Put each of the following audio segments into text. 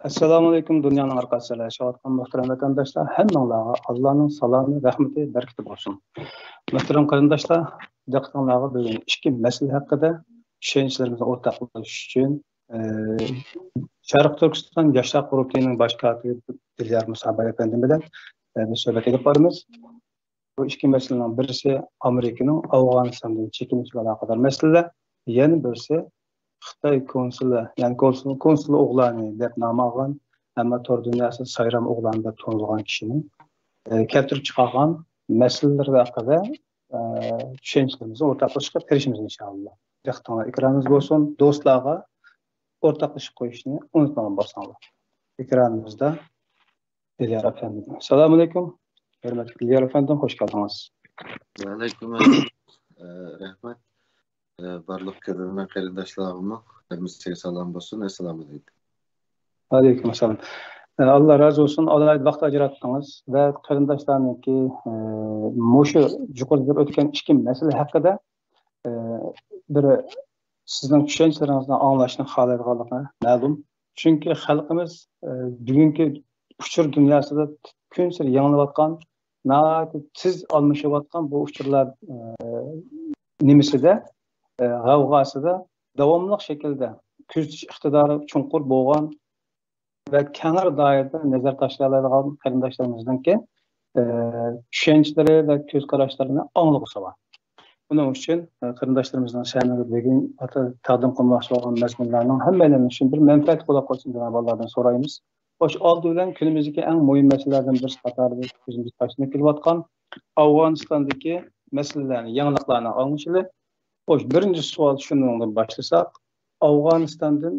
Assalomu alaykum dunyoning orqasida yashayotgan muhtaram vatandoshlar, hammanglarga Allohning salomı, rahmati, barakati bo'lsin. Muhtaram qarindoshlar, diqqatingizga bugun ikki masala haqida tushunchalarimizni o'rtoqlashish uchun Sharq Turkiston yoshlar guruhining bosh kotibi Dilyar Musaboy efendim bilan bir suhbat edib boramiz. Bu ikki masalaning birisi Amerikaning Afg'onistondan chekinish bilan aloqador masala, yana birisi Xitoy konsuli, ya'ni konsul o'g'lani deb nom olgan, ammo tor dunyosi Sayram o'g'lani deb tanilgan kishining keltirib chiqargan masalalar haqida tushunchalarimizni o'rtoqlashishga tirishamiz inshaalloh. Diqqatingiz ekranimiz bo'lsin, do'stlarga o'rtoqlashib qo'yishni unutmagan bo'lsanglar. Ekranimizda Dilyar efendim. Assalomu alaykum. Hurmatli Dilyar efendim, xush keldingiz. Va alaykum assalom. Rahmat. Barliq ko'rgan qarindoshlarimiz hammaga salom bo'lsin. Assalomu alaykum. Aleyküm assalom. Allah razı olsun. Alayda vaqt ajratdingiz va qarindoshlarniki mushu yuqorida o'tgan ikki masala haqida bir sizning tushunchalaringizni anglashni xohlaydiganligini ma'lum. Chunki xalqimiz bugungi uchur dunyosida kun sari yangilayotgan, tez almashayotgan bu uchurlar nimasida g'avg'asida davomli shaklda kuzatish iqtidori chunqur bo'lgan va kengir doirada nazar tashlaydigan qarindoshlarimizninki tushunchalari va ko'z qarashlarini anglag'isi bor. Buning uchun qarindoshlarimizning sha'niga bugun taqdim qilmoqchi bo'lgan mazmunlarning hammalarini uchun bir manfaat bo'lib qolsin degan Allohdan so'raymiz. Xo'sh, oldi bilan kunimizdagi eng muhim masalalardan birisi qatorida ko'zimiz tashlanib kelayotgan Afg'onistondagi masalalarni, yangiliklarni anglashili. Xo'sh, birinchi savol shundan başlasak, Afg'onistondan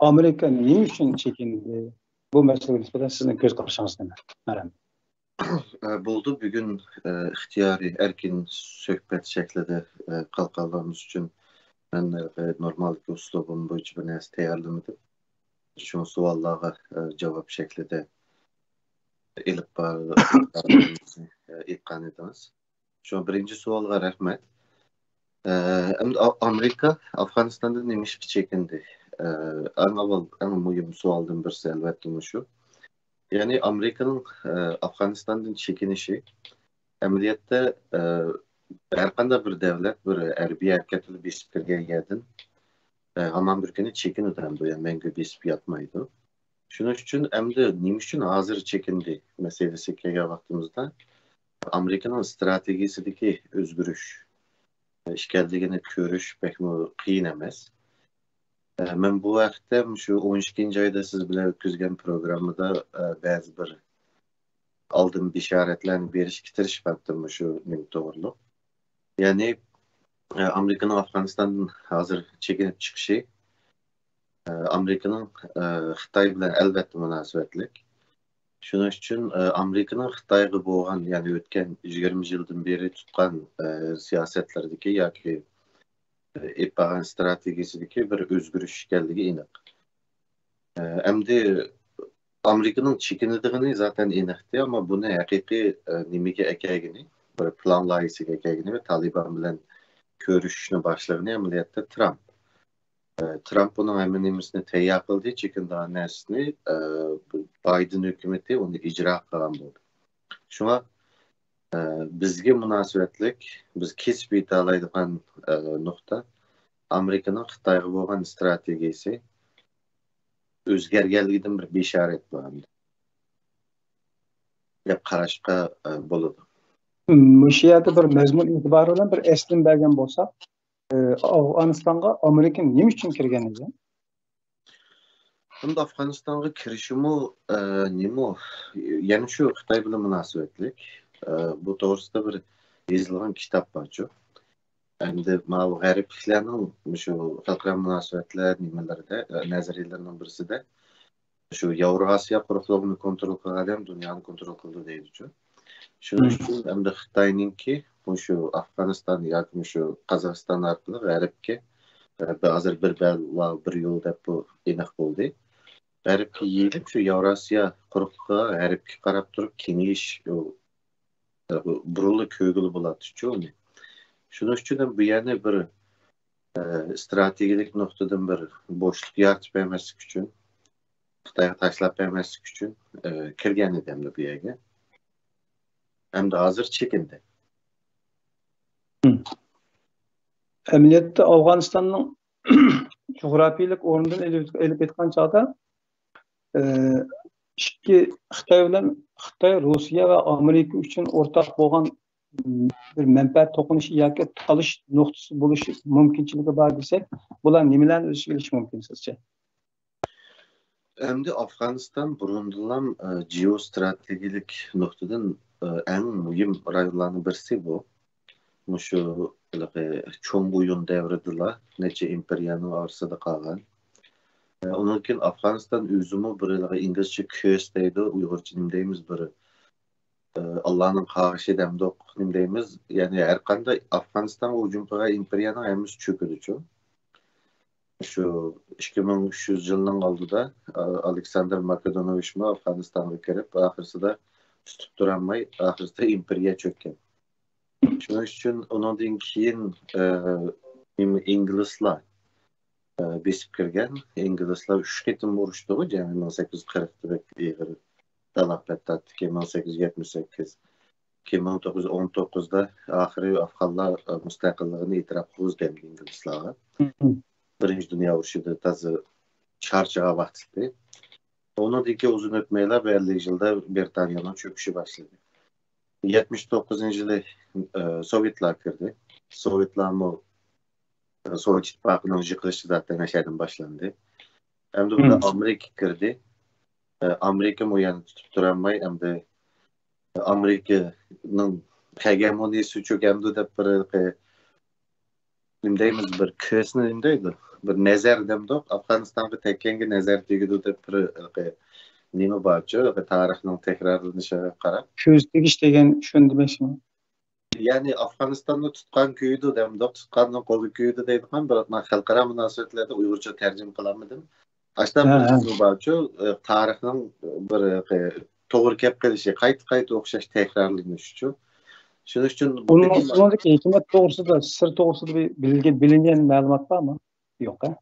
Amerika nima uchun chekindi? Bu masalaga nisbatan sizning ko'z qarashingiz nima? Marhamat. Bo'ldi bugun ixtiyoriy erkin suhbat shaklida qalqonlarimiz uchun men normal uslubim bo'yicha bir narsa tayyorlamadim. Shu savollarga javob shaklida ilib aytgan edimiz. Şu birinci savolga rahmat. Amerika Afg'onistondan nima ish chekindi? Eng muhim savoldan birisi albatta shu. Ya'ni Amerikaning Afg'onistondan chekinishi amaliyotda har qanday bir davlat bir harbiy harakatni besib kirgan yerdan hamon bir kuni chekinadi, yani mangu besib yotmaydi. Shuning uchun endi nima uchun hozir chekindi masalasi kelgan vaqtimizda Amerika'nın stratejisideki özgürüş, işgalligini ko'rish bekmi qiyin emas. Men bu vaqtda shu 12 oyda siz bilan o'tkazgan programmada ba'zi bir oldin bishoratlarni berishga tirishibdim shu nim to'g'riliq. Ya'ni Amerikaning Afg'onistondan hozir chekinib chiqishi Amerikaning Xitoy bilan albatta munosabatlik. Shuning uchun Amerikaning Xitoyga bo'lgan, ya'ni o'tgan 20 yildan beri tutgan siyosatlardagi yoki epag'an strategiyasidagi bir o'zgarish ekanligi aniq. Endi Amerikaning chekinadiğini zaten aniqdi, ammo buni haqiqiy nimaga ekanligini, bir plan loyihasiga ekanligini va Taliban bilan ko'rishishni boshlagani amaliyotda Trump. Trump bunun eminimizini tayyor qildi, chekindigan narsani Biden hukumati uni ijro qilgan bo'ldi. Shunga bizga munosabatlik, biz kesib yeta oladigan nuqta Amerikaning Xitoyga bo'lgan strategiyasi o'zgarganligidan bir bishorat bo'ladi deb qarashga bo'ladi. Shu yerda bir mazmun e'tibori bilan bir eslin bergan bo'lsak, Afg'onistonga Amerika nima uchun kirgan edi? Bunda Afg'onistonga kirishimi nima? Ya'ni shu Xitoy bilan munosabatlik. Bu to'g'risida bir yozilgan kitob bor-ku. Endi ma'lum g'arbliklarning shu xalqaro munosabatlar nimalarida nazariyalarining birisida shu Yevrosiyo quruqligini kontrol qilgan, dunyoni kontrol qildi deydi-ku. Shuning uchun endi Xitoyninki shu Afg'oniston yoki shu Qozog'iston orqali g'arbga hozir bir yo'l deb bu aniq bo'ldi. G'arbga yeyilib shu Yevrosiyo quruqligiga g'arbga qarab turib kengayish burilib ko'gili bo'ladi-ku. Shuning uchun bu yana bir strategik nuqtadan bir bo'shliq yaratib bermaslik uchun Xitoyga tashlab bermaslik uchun kirgan edi endi bu yerga. Endi hozir chekindi. Amaliyotda Afg'onistonning jug'rafiyalik o'rnidan elib aytgan chog'da ikki Xitoy, Rossiya va Amerika uchun o'rtaq bo'lgan bir manfaat to'qinishi yoki qolish nuqtasi bo'lishi mumkinchiligi bor desak, bular nimalarni o'z ichiga olishi mumkin sizcha? Endi Afg'oniston burundan geostrategik nuqtadan eng muhim rayonlarning birisi bu. Shu cho'ng o'yin davridala necha imperiyaning orasida qolgan. Onun için Afganistan özümü bir İngilizce köz deydi, Uygurca nim deyimiz bir Allah'ın karşı demdok nim deyimiz. Yani her kanda Afganistan ucumkaga imperiyanın hemiz çöküdü. Şu 2300 yılının aldıda Alexander Makedonovich mi Afganistan'a gelip ahırsı da tutup duranmay, ahırsı da imperiya çökken. Şunun için onun keyin İngilizler besip kirgen, İngilizler 3 ketim vuruştu, yani 1840'da bekliyor. Dalapet'te 1878, 1919'da ahiri Afganlar müstakillığını itiraf kılız demdi İngilizler'e. Birinci Dünya Vuruşu'da tazı çarçağa vaxtıydı. Onun diki uzun ötmeyle ve 50 yılda Britanya'nın çöküşü başladı. 79. yılı Sovyetler kirdi. Sovyetler mi Sovyet İttifakı'nın yıkılışı zaten aşağıdan başlandı. Hem de burada Amerika kirdi. Amerika mı yani tutup duranmay hem de Amerika'nın hegemoniyası çok hem de bir nimdeyimiz bir kösünü nimdeydi. Bir nezer demdok. Afganistan'da tekkengi nezer diyordu da bir nime bakıyor. Ve tarihinin tekrarlanışına karab. Közdeki degen şunu demesin. Yani Afganistan'da tutkan köyüydü demdok. Tutkanın kolu köyüydü deydi. Ben halkara münasebetlerde Uygurca tercüme kılamadım. Aştan bir bakıyor. Tarihinin bir doğru kep gelişi kayıt okşaş tekrarlanış için. Şunun için bunundaki hikmet doğrusu da sır doğrusu da bilinen malumat var mı? Yok ha?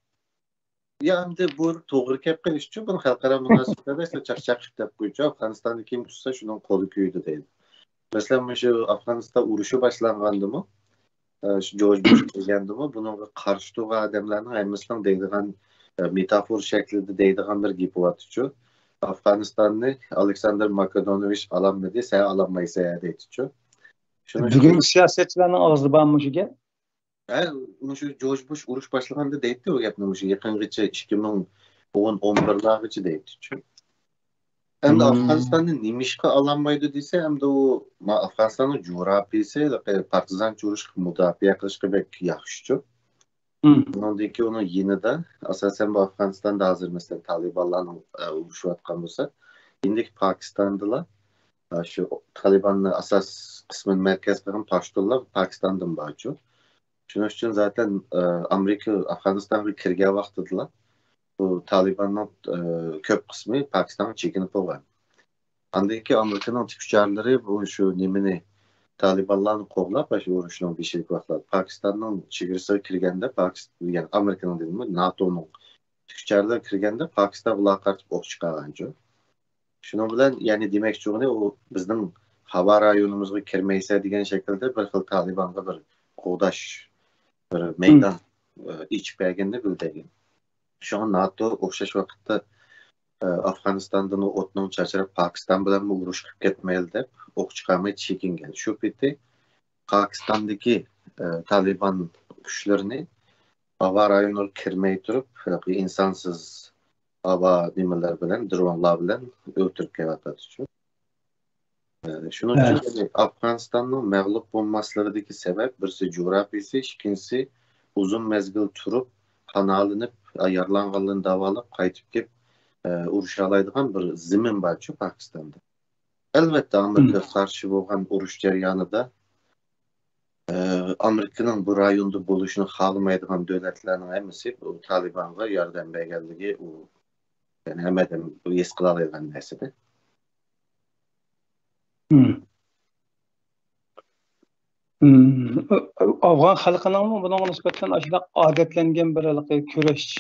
Yani de bu doğru kep geliş için bunu halkara münasebetlerde ise çakçak dep koyucu. Afganistan'da kim tutsa şunun kolu köyüydü deydi. Mesela şu Afganistan uruşu başlangandı mı? George Bush geldi mi? Bunun karşı tuğu adamlarının hemisinden deydiğen metafor şeklinde deydiğen bir gibi var. Afganistan'ı Alexander Makedonovich alanmadı, sen alanmayı seyahat etti. Bugün siyasetçilerin ağzı banmışı şu George Bush uruş başlandı deydi o yapmış. Yakınca 2011'lerde deydi. Hem de Afganistan'ın nimişka alanmaydı dese hem de o Afganistan'ın coğrafyası partizan uruş müdafiye yaklaşık bek yaxşı. Ondan onu yine de asasen bu Afganistan'da hazır mesela Taliban'la uğraşıyor atkan olsa indiki Pakistan'da şu Taliban'la asas kısmın merkez kısmı Paştullah Pakistan'dan bağlı. Şunun için zaten Amerika Afganistan'a kirge vaktidiler. Bu Taliban'ın köp kısmı Pakistan'a çekinip olan. Andaki Amerika'nın tüccarları bu şu nimini Talibanlarını kovlap şu uğraşılan bir şey vaklar. Pakistan'ın çigirisi kirgende yani Amerika'nın değil mi? NATO'nun tüccarları kirgende Pakistan bula karşı ok çıkaranca. Şunun bilen yani demek çoğunu o bizden hava rayonumuzga kirmeyse diyen şekilde bir xil Taliban'a bir qo'dash bir meydan iç bergende bildiğin. Şu an NATO o'xshash vaqtda Afganistan'dan o otnon çarçarab Pakistan bilan mı urush qilib ketmaydi deb o'q chiqarmay chekingan. Shu paytda Pokistondagi Taliban kuchlarini hava rayonuna kirmay turib insonsiz hava nimalar bilan dronlar bilan o'ltirib kelayotadi. Şunun için Afganistan'ın mağlup olmasındaki sebep birisi coğrafyası, ikincisi uzun mezgil turup kanalanıp ayarlanğanlığını davalap kaytıp gelip uruş alaydıgan bir zemin var şu Pakistan'da. Elbette Amerika karşı olan uruş jaryanıda Amerika'nın bu rayonda buluşunu xalamaydigan devletlerin hemisi bu Taliban'a yardım berganligi u yani hemeden bu es qila oladigan narsa. Afgan xalqının bunun nisbeten aşağıda adetlengen bir kurash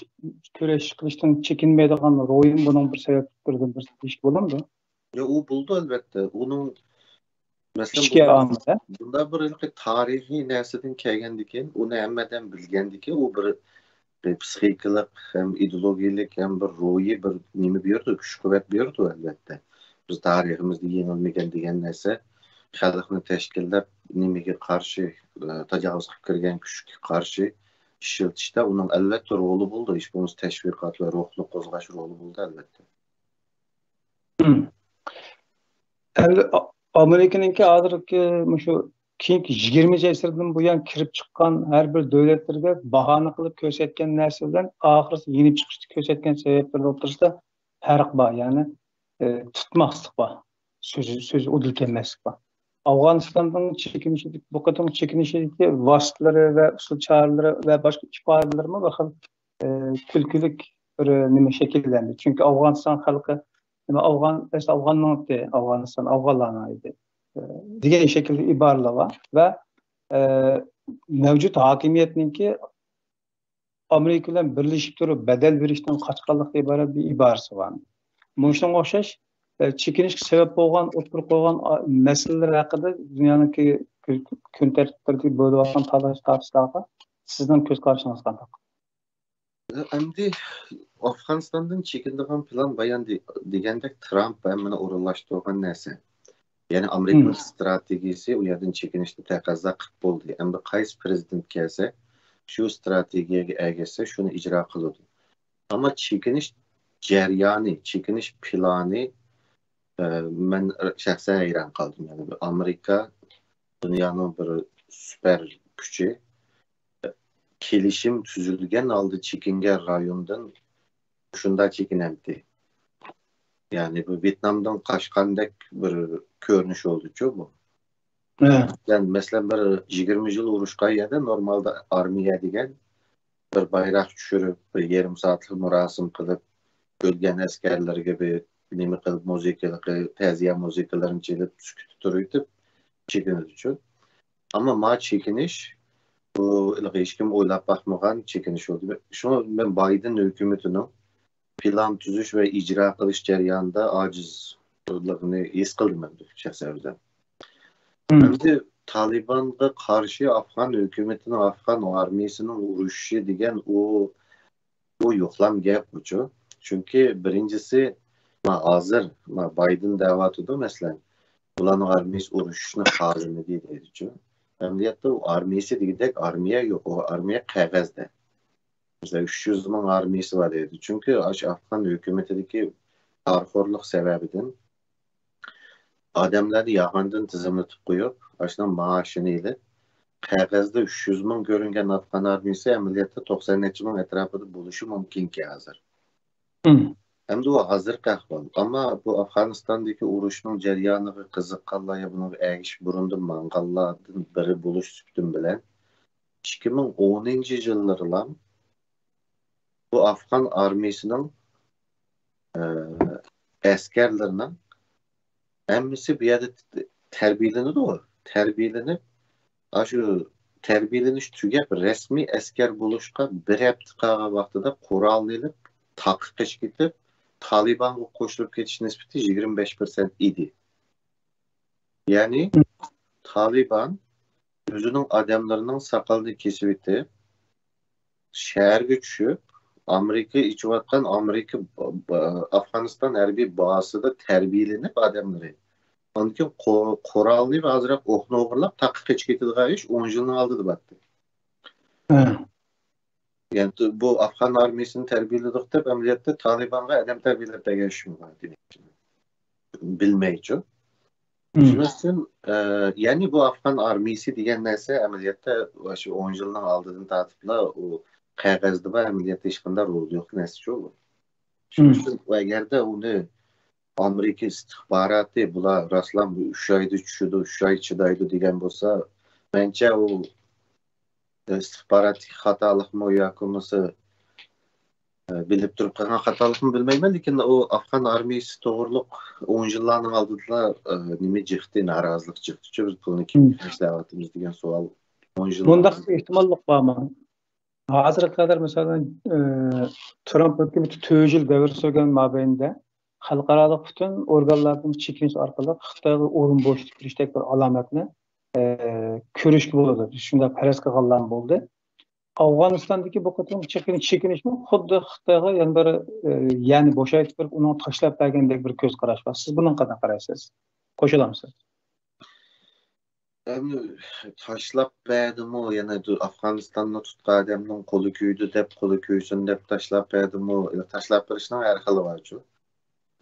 köreş kılıştan çekinmeydiğin royun bunun bir sebeplerden bir iş bulamdı. Ya o buldu elbette. Onun mesela İşke anında. bunda bir tarihi nersadan kelgendiken, onu hemmeden bilgendiken, o bir psixikalik hem ideologiyalik hem bir ro'yi bir nima berdi, kuch quvvat berdi elbette. Biz tariximizda yengilmagan degan narsa xalqni tashkillab nimaga qarshi tajovuz qilib kirgan kuchga qarshi ishlatishda uning albatta roli bo'ldi. Ish bo'lmasa tashviqot va ruhni qo'zg'ash roli bo'ldi albatta. Amerika'nınki hozirgi shu keyingi 20 asrdan buyon kirib chiqqan har bir davlatlarga bahona qilib ko'rsatgan narsa bilan oxirisi yenib chiqishni ko'rsatgan sabablar o'rtasida farq bor. Ya'ni tutmaslik bor. So'z udilkenmaslik bor. Afg'onistonning chekinishi, bu qadar chekinishidagi vositalari va usul choralari va boshqa ifodalarmi bir xil kulkilik bir nima shakllandi. Chunki Afg'oniston xalqi Afg'oniston Afg'onlarning edi degan şekilde iboralar var ve mevcut hakimiyetninki Amerika bilan birleşip durup bedel verishdan qochqanlik iborat bir iborasi var. Bunga o'xshash chekinishga sabab bo'lgan, o'tirib qo'ygan masalalar haqida dunyodagi kun tartibidagi bo'layotgan talash-tortishlarga sizning ko'z qarashingiz qanday? Endi Afg'onistondan chekinadigan plan bayon degandek Trump hamini o'rinlashtirgan narsa. Yani Amerika'nın stratejisi o yerden çekinişte taqozo qilib bo'ldi. Endi qaysi prezident kelsa, shu strategiyaga egasi shuni ijro qiladi. Ama çekiniş jarayoni, çekiniş planı men shaxsan hayron qoldim. Yani Amerika dunyoning bir süper kuchi kelishim tuzilgan oldi chekingan rayondan shunda chekinamdi. Yani bu Vietnam'dan kaçkandek bir görünüş oldu bu. Evet. Yani mesela bir 20 yıl uğraşkan yerde normalde armiya degen bir bayrak düşürüp bir yarım saatlik murasim kılıp ölgen askerler gibi nimi kılıp muzikalı, teziye muzikalarını çelip sükütü duruyduk çekinirdi çok. Ama ma çekiniş bu hiç kim oylap bakmagan çekiniş oldu. Şunu ben Biden hükümetinin plan tüzüş ve icra kılış jarayonida acizligini his qildim endi shaxsan. Endi Taliban'a karşı Afgan hükümetinin, Afgan armiyasının uruşu degan o yo'qlam gap bu. Çünkü birincisi hazır Biden da'vatida mesela ularning armiyasi urushni hozirmi deydi. Emniyette o armiyasi degandek armiya yo'q, o armiya qog'ozda. Mesela 300 bin armiyası var dedi. Çünkü Afgan hükümetindeki tarihorluk sebebinden adamları yağandın tizimletip koyup aşından maaşını ile kağızda 300 bin görüngen Afgan armiyası ameliyatta 90 bin etrafında buluşu mümkün ki hazır. Hem de o hazır kahval. Ama bu Afganistan'daki uğraşının ceryanı ve kızıkkallaya bunu eğiş burundu mangalladın biri buluş süptüm bilen 2010. yıllarla bu Afgan armiyasının askerlerinin hemmisi bir yerde terbiyelenir o. Terbiyelenip şu terbiyeleniş tügep resmi asker buluşka bir hafta vaxtida qurallanıp taqiqish ketib Taliban'a qo'shilib ketish nisbati 25% idi. Yani Taliban özünün adamlarının sakalını kesip etib şehirge tushib Amerika içivatkan Amerika Afganistan harbiy bazasida terbiyelenip adamları. Onun için qorallanıp azırak o'qni o'g'irlab taqiqish ketadigan ish 10 yilni oldida battı. Yani bu Afgan armiyasini terbiyeledik deb ameliyatta Taliban'a adam terbiyelep degan ish bilmeyçi. Şunun için yani bu Afgan armiyasi degan narsa ameliyatta şu 10 yilni oldidan tartibla o qog'ozda va amaliyotda hech qanday rol yo'q narsa bu. Shuning uchun agarda uni Amerika istihboroti bular rostlan 3 oyda tushadi, 3 oy chidaydi degan bo'lsa, menimcha u istihborot xatolikmi yoki bo'lmasa bilib turib qilgan xatolikmi bilmayman, lekin o Afgan armiyasi to'g'riliq 10 yillarning oldida nima jiqdi, norozilik jiqdi. Biz buni kim ishlayapmiz degan savol 10 yil. Bunda ehtimollik bormi? Hazırga kadar mesela Trump hükümeti 4 yıl devir sürgen mabeyinde xalqaralıq bütün organlardan çekiniş arkalı Xitayga orun boşluk kiriştek bir alametini körüşkü boladı. Şunda peres kılganlar boldu. Afganistan'daki bu kadar çekiniş mi? Xuddi Xitayga yani bir yani boşayıp bir onu taşlap bergendek bir göz qaraş var. Siz bunun qanday qaraysiz? Qoşulamsınız? Endi tashlab berdimu yana Afg'onistonni tutgan odamning qo'li kuydi deb qo'li kuysin deb tashlab berdimu tashlab berishning har xili bor-ku.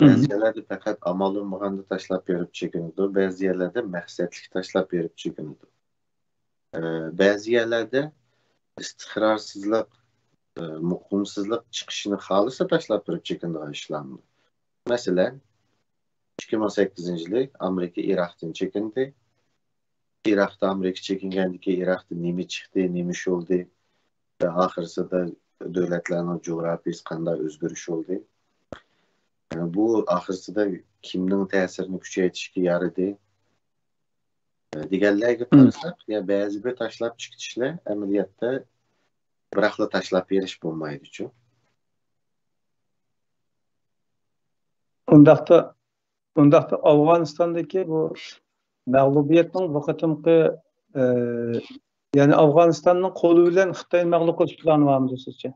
Ba'zi yerlarda faqat amal bo'lmaganda tashlab berib chekinadi, ba'zi yerlarda maqsadli tashlab berib chekinadi. Ba'zi yerlarda istiqrorsizlik, muqimsizlik chiqishini xohlasa tashlab berib chekinadigan ishlarni. Masalan, 2018-yil Amerika Iroqdan chekindi. Iroqda Amerika chekingandiki Iroqda nima chiqdi, nima bo'ldi va oxirsida davlatlarning jo'grafiyasi qanday o'zgarish bo'ldi. Bu oxirsida kimning ta'sirini kuchaytirishga yaradi deganlarga qarasak, ya ba'zi bir tashlab chiqishlar amaliyotda biroqla tashlab berish bo'lmaydi-ku. Undaqda Afg'onistondagi bu mag'lubiyatning bu qatimqi yani Afg'onistonning qo'li bilan Xitoyni mag'lub qilish plani bormi sizcha?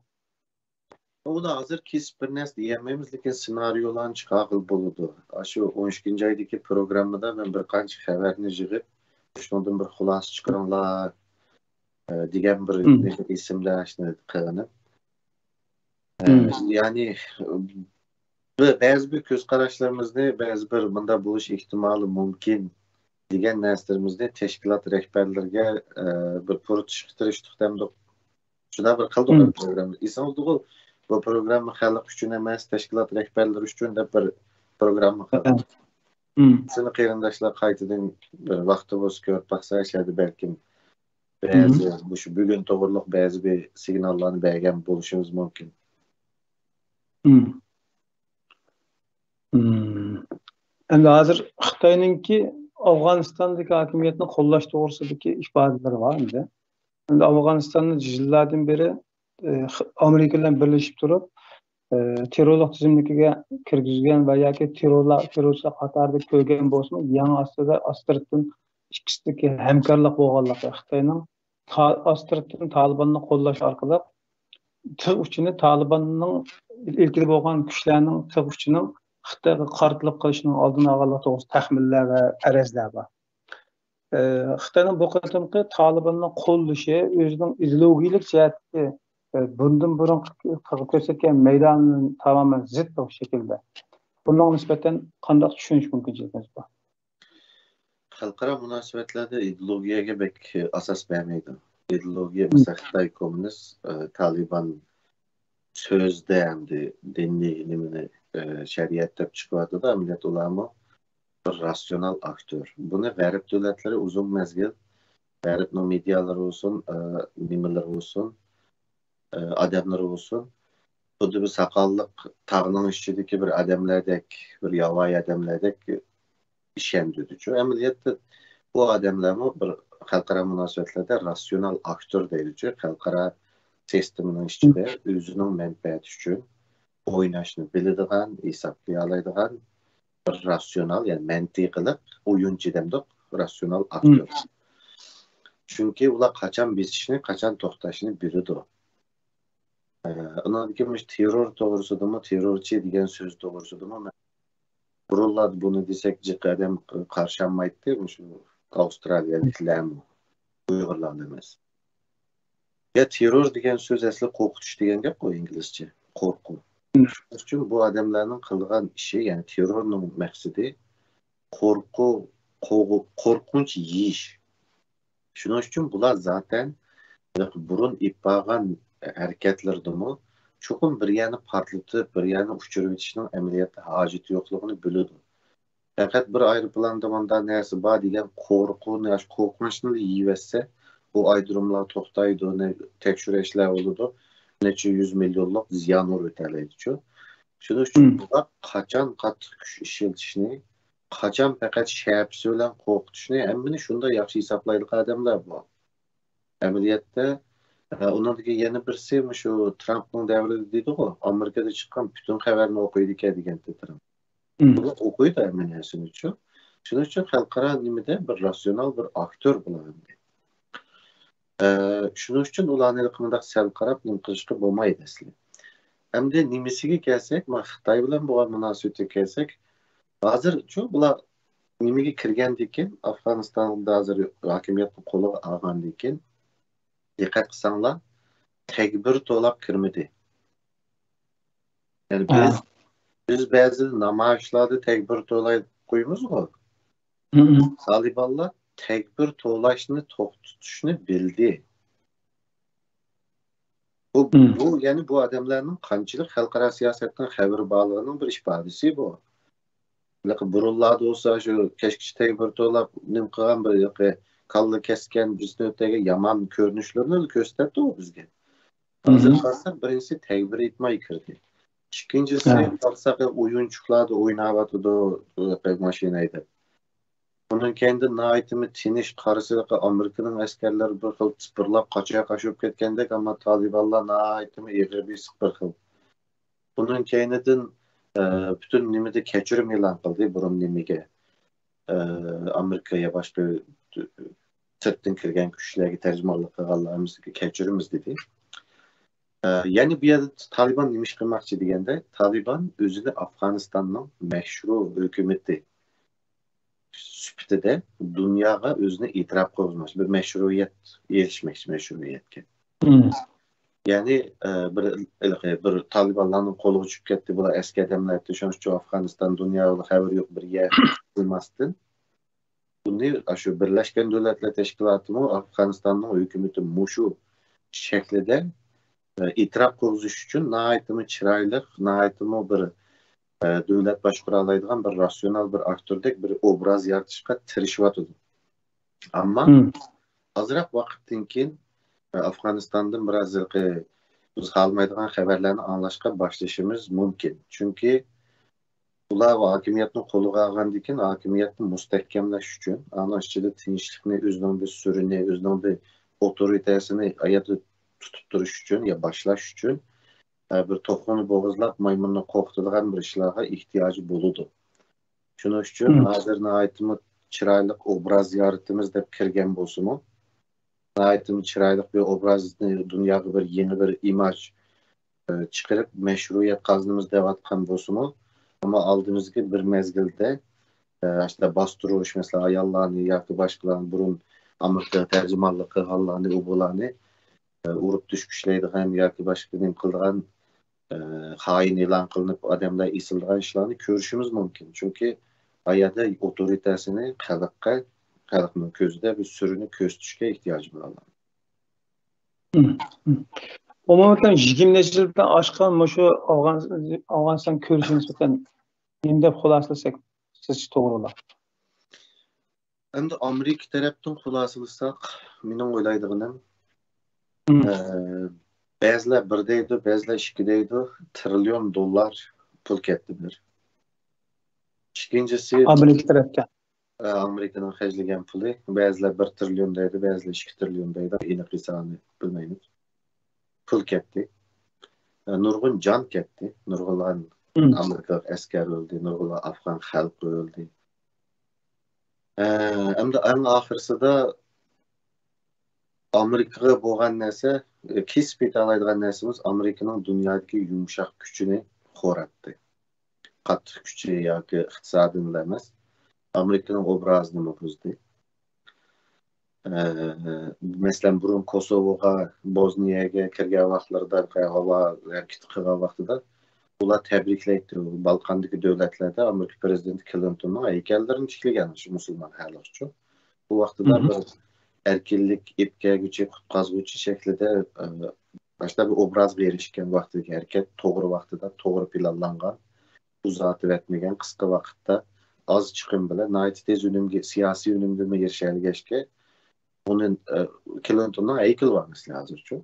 O da hazır kesip bir nes diyemeyiz, lekin senaryolarını çıkartıp buludu. Şu 12. aydaki programda ben bir kanç haberini yığıp, şundan bir xulas çıkaranlar diyen bir isimler aşını kığınıp. Yani bazı bir göz kararlarımızda, bazı bir bunda buluş ihtimali mümkün diyen neslerimizde teşkilat rehberlerine bir portuşturuş demdik. Şuna bir kaldı o programda. İnsan olduğu bu programı xalq üçün emas, təşkilat rəhbərləri üçün də bir proqramı qıldı. Seni qeyrindaşlar qaytadan bir vaxtımız görüp baxsa, şəhədə bəlkə bəzi, bugün doğruluq bəzi bir signallarını bəyən buluşumuz mümkün. Endi hazır Xitoyninki Afg'onistondagi hokimiyatni qo'llash to'g'risidagi ifodalar var endi. Endi Afg'onistonni yillardan beri Amerika bilan birlashib turib, terrorlik tizimligiga kirgizgan va yoki terrorchilar qatorida ko'rgan bo'lsin, yangi Astriddan ikkisidagi hamkorlik bo'lganligi Xitoyning Astriddan Talibanni qo'llash orqali tig' uchini Talibanning ilgili bo'lgan kuchlarning tig' uchini Xitoyga qartilib qilishining oldini olganlik to'g'risida taxminlar va arazlar bor. Xitoyning bu qatimqi Talibanning qo'llashi o'zining ideologik jihatga bundan burun ko'rsatgan maydonning tamamen zid bir şekilde. Bundan nisbeten qanday tushunish mumkinligimiz bor? Xalqaro munosabatlarda ideologiyaga bek asos bermaydi. Ideologiya mesela Xitoy kommunist, Taliban sözde hamda diniy nimani shariat deb chiqyapti da, amaliyot ularmi bir rasyonal aktör. Buni g'arb davlatlari uzun mezgil, g'arbning medialari olsun, nimalar olsun, adamlar olsun, bu da bir sakallık tağının içindeki bir adamlardek, bir yavay adamlardek işendirici. Ameliyatta bu adamlarımı bir xalqaro munosabatlarda rasyonal aktör deyici. Xalqaro sisteminin içinde özünün menfaati üçün oynashni biladigan, hesaplayalaydigan bir rasyonal, yani mantiqliq oyuncu demdik, rasyonal aktör. Çünkü ular qachon besishni, qachon to'xtashni biladi. Ondan kimmiş terör doğrusudur mu, terörçi diyen söz doğrusudur mu? Burunlar bunu desek adam karşılanmaydı mı şu Avustralyalılar mı? Uygurlar demez. Ya terör diyen söz aslı korkutuş diyen gap o İngilizce. Korku. Çünkü bu adamların kılgan işi, yani terörün maksidi korkunç yiyiş. Şunun için bunlar zaten burun ipağın hareketlerdi çoxum bir yana partlatıp, bir yana uçurup etişinin ameliyatda haceti yoxluğunu bilirdi. Fakat bir aeroplan damanda neyse var degan korkunçni yiyivetse, bu aydırımlar toxtaydı, tekşüreşler olurdu, neçe 100 milyonluq ziyan ötələydi. Şunun için bunlar qaçan qatıq güç işiltişini, qaçan faqat şəhəbsi olan qorxutuşunu, əmmini şunda yaxşı hesaplaydığı adamlar bu. Ameliyatda Ondan yana birisi şu Trump'ın devrede dedi o. Amerika'da çıkan bütün haberini okuydu ki degan Trump. Bunu okuydu eminensin için. Şunun için halkara nimede bir rasyonel bir aktör bulandı. Şunun için ulanı kımdak sel karab nim kılışkı bulmaydı esli. Hem de nimesiga kelsak, Xitoy bilan bo'lgan munosabatga kelsak, hozircha bular nimaga kirgandan keyin Afg'onistonda hozir hokimiyatni qo'liga olgandan keyin diqqat qilsanglar, tadbir to'lab kirmadi. Ya'ni biz ba'zi namoyishlarda tadbir to'lay qo'yamiz-ku. Talibanlar tadbir to'lashni to'xtatishni bildi. Bu yani bu adamlarning qanchalik xalqaro siyosatdan xabari borligining bir ifodasi bu. Burunlarda olsa şu keşke tadbir to'lab nim qilgan bir kalla kesken bizni o'taga yomon ko'rinishlarni ko'rsatdi u bizga. Hozir qarsak birinchisi tadbir etmay kirdi. İkincisi qarsak o'yinchilarda o'ynayotdi mashinada. Bunun kendi naitimi tiniş karşılıklı Amerika'nın askerleri bir xil sıfırlap kaçaya kaçıp ketkendik ama Talibanlar naitimi eğri bir sıfır. Bunun kendiden bütün nimede keçirim ilan kıldı burun nimige. Amerika'ya başka sırtın kirgen güçlerine tercümanlık kılallarımız keçirimiz dedi. Yani bir yerde Taliban nimiş kılmakçı degende Taliban özünü Afganistan'ın meşru hükümeti süpütede dünyaya özüne itiraf koyulmuş bir meşruiyet erişmek meşruiyetke. Yani bir Talibanların kolu uçup gitti bu eski adamlar etti şu Afganistan dünyada haber yok bir yer bulmazdı. Bunu şu Birleşken Devletler Teşkilatı mı Afganistan'ın hükümeti muşu şeklinde itiraf koyuluş için naitimi çıraylık naitimi bir devlet başkuru alaydıgan bir rasyonel bir aktördek bir obraz yaratışka tirişiyotu. Ama azırak vakittin keyin Afganistan'dan biraz biz almaydigan haberlerini anlaşka başlaşımız mümkün. Çünkü ular hakimiyetini koluga algandan keyin hakimiyetni mustahkamlash uchun ana ichida tinchlikni o'zining bir surini o'zining bir otoritasini ayakta tutib turish uchun ya boshlash uchun bir to'qni bo'g'izlab maymunni qo'rqitadigan bir ishlarga ehtiyoji bo'ladi. Shuning uchun hozir aytimi chiroyli obraz yaratimiz deb kirgan bo'lsa-mu, aytimi chiroyli bir obrazni dunyoga bir yeni bir imaj chiqarib mashruiyat qaznimiz deyotgan bo'lsa-mu, ama aldığımızda bir mezgilde işte bastırış mesela ayallarını yakı başkalarını burun Amerika tercümanlık kılganlarını ubularını urup düşmüşleydi hem yakı başkalarını kıldıran hain ilan kılınıp adamlar isildiğin işlerini görüşümüz mümkün. Çünkü ayada otoritesini kalıkının közde bir sürünü köstüşke ihtiyacı var. O momentten 20-cilikten aşkan şu Afganistan görüşünüz biten Endi xulaslasak siz to'g'ri olar. Endi Amerika tarafdan xulaslasak, mening o'ylaydiganim ba'zilar 1 deydi, ba'zilar 2 deydi, trillion dollar pul ketdi bir. İkincisi Amerika tarafdan. Amerikaning hajlagan puli, ba'zilar 1 trillion deydi, ba'zilar 2 trillion deydi, aniq sanani bilmaymiz. Pul ketdi. Nurg'un jon ketdi, nurg'un Amerika asker öldü, nurg'un Afgan xalqi öldü. Endi eng oxirsida Amerikaga bo'lgan narsa, kesib aytadigan narsamiz Amerikaning dunyodagi yumshoq kuchini xo'ratdi. Qattiq kuchi yoki iqtisodini emas, Amerikaning obrazini buzdi. Masalan, burun Kosovoga, Bosniyaga kirgan vaqtlarda, havo harakati qilgan vaqtida ular tabriklaydi. Balkandagi davlatlarda Amerika prezidenti Clintonning haykallerini tiklagan shu musulmon xalq uchun. Bu vaqtida bir erkinlik ipkagüchi, qutqazguvchi shaklida başta bir obrazga erishgan vaqtdagi harakat to'g'ri vaqtida, to'g'ri planlangan, uzatib etmagan qisqa vaqtda oz chiqim bilan tez unumga, siyosiy unumga erishilgachga uning Clintonning haykali var mesela hozircha.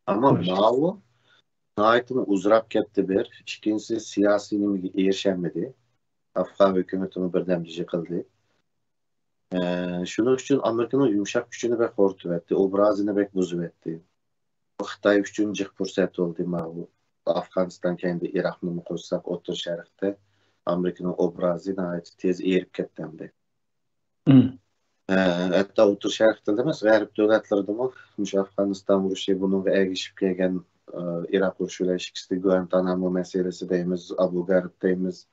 Ama Mao Naitimi uzrab ketdi bir, ikincisi siyosiy nimaga erishmadi. Afg'on hukumatini birdamchi qildi. Shuning uchun Amerikaning yumshoq kuchini bek ortib etdi, obrazini bek buzib etdi. Xitoy uchun jiq fursat bo'ldi. Bu Afg'oniston kendi Iroqni mı qo'shsak, O'rta Sharqda Amerikaning obrazi tez erib ketdi. Hatta O'rta Sharqda emas, G'arb davlatlarida ham Afg'oniston urushi bunga ergishib kelgan Iroq urushi bilan ikkisi Guantanamo meselesi deymiz, Abu Ghraib deymiz.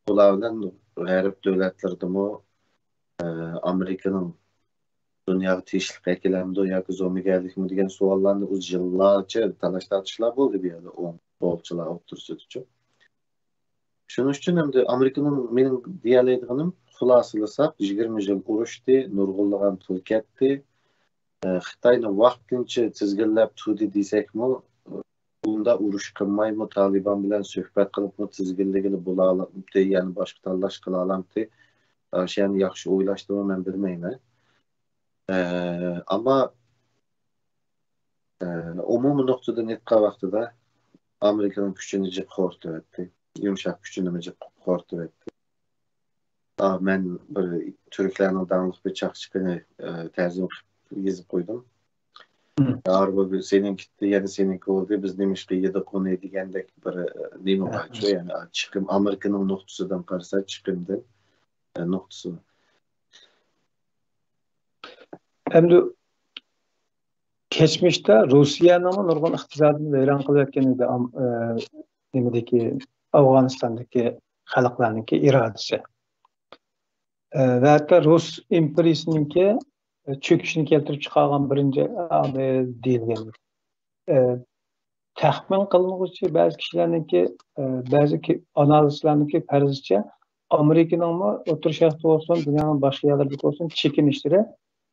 Bulardan G'arb davlatlarida Amerikaning dunyoga tinchlik keladi yoki zo'migarlikmi degan savollarni o'z yillarcha talash tortishlar bo'ldi bu yerda futbolchilar o'tirishdi. Shuning uchun ham Amerikaning mening deyoladiganim xulosalasak 20 yil urushdi, nurg'unlagan pul ketdi. Xitoyni vaqtincha tizginlab turdi desakmi, bunda urush qilmaymi, Taliban bilan suhbat qilibmi tizginligini bo'lalamdi, ya'ni boshqa tanlash qila olamdi. O'shani yaxshi o'ylashdimi men bilmayman. Ama umumiy nuqtadan aytgan vaqtida Amerikaning kuchini jiq qo'rqitdi. Yumshoq kuchini jiq qo'rqitdi. Men bir turklarning dangliq bir chaqchiqini tarjima qilib yozib qo'ydim. Arba senin gitti, yani seninki oldu, biz demişki ya da konuya degandek bir neymi var şu, yani çıkım Amerika'nın noktasından karşı çıkımdı noktası. Endi geçmişte Rusya'nın nurgun iqtisodini vayron qilayotgan edi nimedeki Afg'onistondagi xalqlarniki irodasi. Ve hatta Rus imperiyasininki çöküşünü keltirib chiqargan birinchi deyilgan. Taxmin qilinuvchi ba'zi kishilarniki, ba'zi analizlarniki farzcha Amerikaning O'rta Sharqda bo'lsin, dunyoning boshqa yerlarida bo'lsin chekinishlari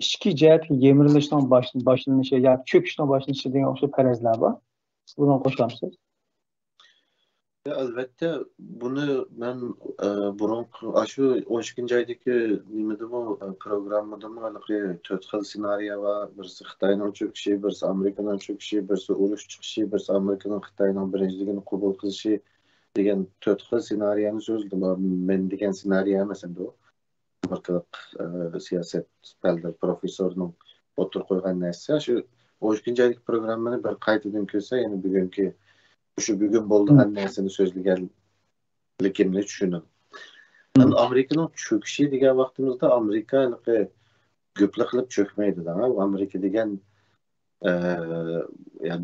ichki jihatga yemirilishning boshlanishi yoki cho'kishning boshlanishi degan o'xshab farazlar bor. Siz buni qo'shamsiz? Albatta buni men burun shu 12 oydagi nimada bu programmada hali 4 xil ssenariy var. Birisi Xitoyning cho'kishi, birisi Amerikaning cho'kishi, birisi urush chiqishi, birisi Amerikaning Xitoyning birinchiligini qabul qilishi degan 4 xil ssenariyni so'zladim. Men degan ssenariy emas endi u. Amerikalik siyoset professorning o'tirib qo'ygan narsa. Shu 12 oylik programmani bir qaytadan ko'rsa, ya'ni bugungi şu bugün bo'lgan narsani so'zlaganligimni tushundim. Amerikaning cho'kishi degan vaqtimizda Amerika ko'plik qilib cho'kmaydi-da. Amerika degan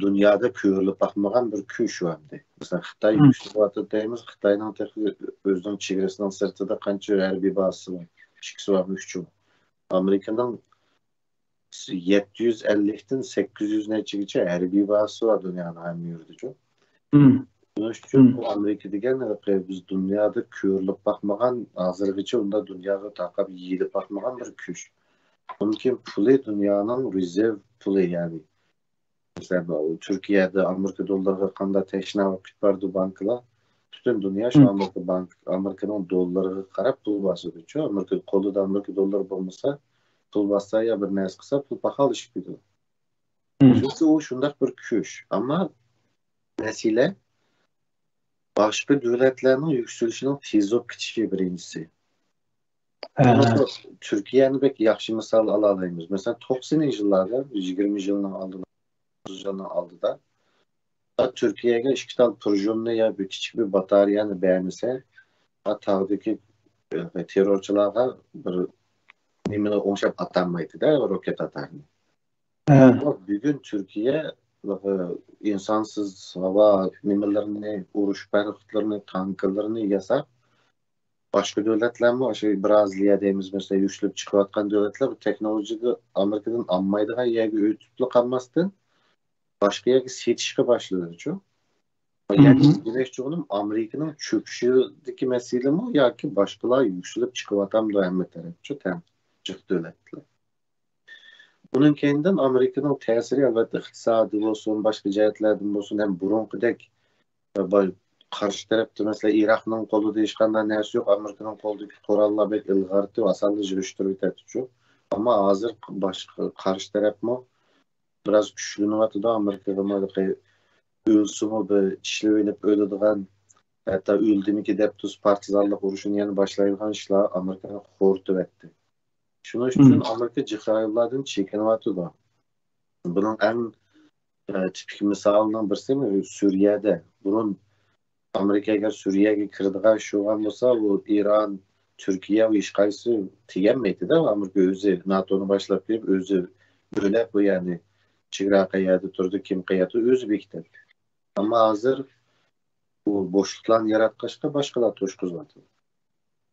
dunyoda ko'rilib boqmagan bir kuch endi. Masalan, Xitoy kuchli deymiz, Xitoyning o'zining chegarasining sirtida qancha harbiy bazasi bor? 2 va 3. Amerikaning 750 dan 800 nechagacha harbiy bazasi bor dunyoning hamma yerida. Bunun için bu Amerika degan biz dünyada ko'rilib bakmagan, hozirgacha unda dunyoga taqab yeyilib bakmagan bir kuch. Mümkün puli dünyanın rezerv puli yani. Mesela Türkiye'de Amerika dolarına qanday teşna vaqt bardı banklar. Bütün dünya şu Amerika'nın dolarına qarab pul basıdı. Çünkü Amerika qo'lida Amerika dolar bo'lmasa, pul bassa ya bir narsa qilsa pul paxal ish ketadi. Çünkü o shunday bir kuch. Ama mesele başka devletlerin yükselişinin tez olup gitişi birincisi. Türkiye'nin pek yaxşı misal alayımız. Mesela 90'lı yıllarda 20 yılının aldıda Türkiye'ye işgal projenine ya bir küçük bir batarya'nı beğenirse tağdaki terörçülara bir nimine onşap atanmaydı da roket atardı. Bugün Türkiye insansız hava nimelerini, uruş bayraklarını, tanklarını yasar. Başka devletler mi? Brezilya deyimiz mesela güçlü çıkartkan devletler bu teknolojide Amerika'dan almaydığa yerge öğütüplü kalmazdı. Başka yerge yetişike başladı çok. Yani demek çoğunum Amerika'nın çöküşüdeki mesele mi? Ya ki başkalar yükselip çıkartan devletler çok çık devletler. Bunun kendinden Amerika'nın tesiri elbette iktisadi olsun, başka cihetlerden olsun hem burunkudek karşı tarafta mesela Irak'ın kolu değişkenler neresi yok, Amerika'nın koludaki korallar bek ilgartı ve asallı jürüştürü çok. Ama hazır başka karşı taraf mı biraz güçlü nüvatı da Amerika'da ölsü mü bir işlevilip öldüğün hatta öldü mü ki deptus partizanlık vuruşun yani başlayılan işler Amerika'nın kortu etti. Şunun için Amerika cihaylardan çekinvatı da. Bunun en tipik misalından birisi mi? Suriye'de. Bunun Amerika eğer Suriye'ye kirdiği şu an olsa bu İran, Türkiye ve işgalisi tiyenmeydi de Amerika özü NATO'nu başlayıp bir özü böyle bu yani çigra kaydı durdu kim kaydı özü bekler. Ama hazır bu boşluklarını yaratkaçta başkalar toşkuzladı.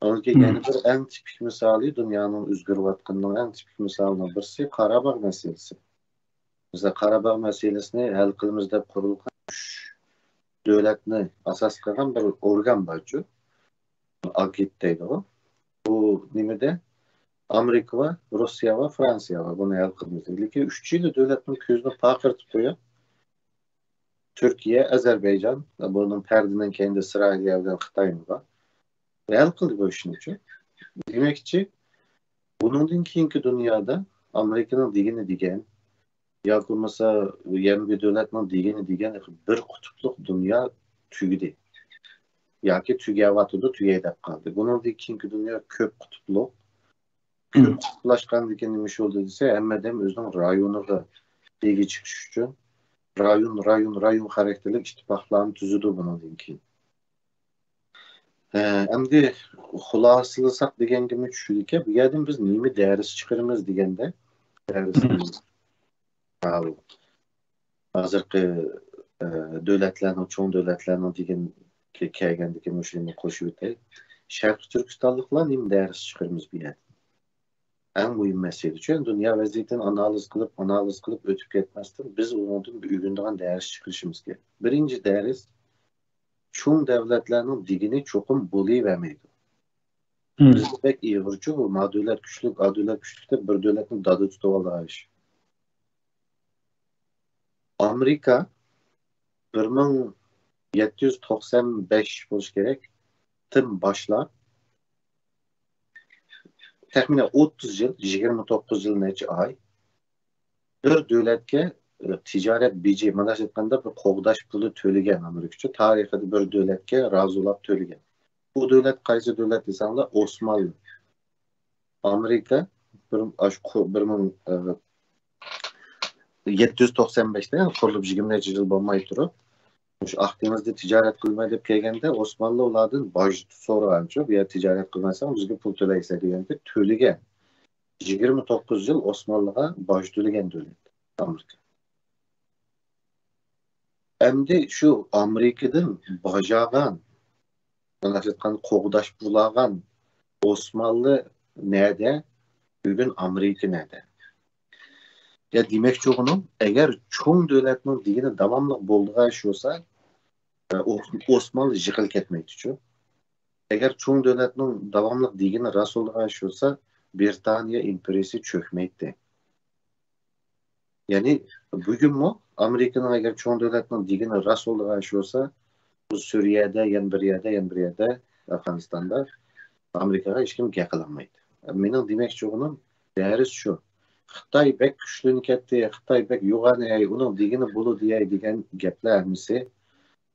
Amerika yani bir en tipik misali dünyanın özgür vatkınlığının en tipik misalından birisi Karabağ meselesi. Mesela Karabağ meselesini hal kılımızda kurulgan devletini asas kılan bir organ var. Agit'teydi o. Bu nimede Amerika var, Rusya var, Fransa var. Bunu hal kılımızda. Leki 3 yıl devletin közünü pakırtıp koyuyor. Türkiye, Azerbaycan, bunun perdinin kendi İsrail'den Xitay'ın var. Ve hal kıldı bu işin için. Demek ki bunun keyinki dünyada Amerika'nın digini digen ya mesela yeni bir devletin digini digen bir kutupluk dünya tügüdü. Ya ki tügevatıda tügeyde kaldı. Bunun keyinki dünya köp kutupluk. Köp kutuplaşkan dikenmiş oldu ise emmedem özünün rayonu da digi çıkış için rayon karakterlik ittifaklarını tüzüdü bunun dinki. Endi xulasılasak degan gibi tushdik. Bu yerdan biz nima dars chiqaramiz deganda hozirgi davlatlarning cho'ng davlatlarning degan kelgandagi mushuni qo'shib o'tay. Sharq Turkistonliklar nima dars chiqaramiz bu yerdan? En muhim mesele çünkü dünya vaziyetini analiz kılıp ötüp ketmezden biz ondan bir üründen ders çıkarışımız gerek. Birinci ders çoğun devletlerinin digini çokum bulayvermeydi. Bizde pek iyi vurcu bu. Madüler güçlükte bir devletin dadı tutuvalı iş. Amerika 1795 boş gerek tüm başlar tahminen 30 yıl, 29 yıl neçe ay bir devletke ticaret bici, madaş etmende bir kovdaş pulu töligen Amerika'ça. Tarihinde bir devletke razı olup töligen. Bu devlet kaysı devlet insanlar Osmanlı. Amerika 1795'te yani kurulup 20 yıl bulmayı durup şu Akdeniz'de ticaret kılmayı dep kelgende Osmanlı oladın bajtı sonra anca bir ticaret kılmaysan bizge pul төлeyse degende töligen. 29 yıl Osmanlı'ga baş töligen devlet Amerika. Endi şu Amerika'dan bajağan anlaşılan kovdaş bulağan Osmanlı nerede? Bugün Amerika nerede? Ya demek çoğunun eğer çoğun devletinin digini devamlı bolduğu iş olsa Osmanlı yıkıl ketmeydi çünkü. Eğer çoğun devletinin devamlı digini rast olduğu iş olsa Britanya imperiyası çökmeydi. Yani bugün mü Amerika'nın eğer çoğun devletinin digini rast olduğu iş olsa bu Suriye'de, yan bir yerde, Afganistan'da Amerika'ya hiç kim yakalanmaydı. Benim demek çoğunun değeri şu. Xitay bek güçlünü ketdi, Xitay bek yoğanı, onun digini bulu diye digen gepler emisi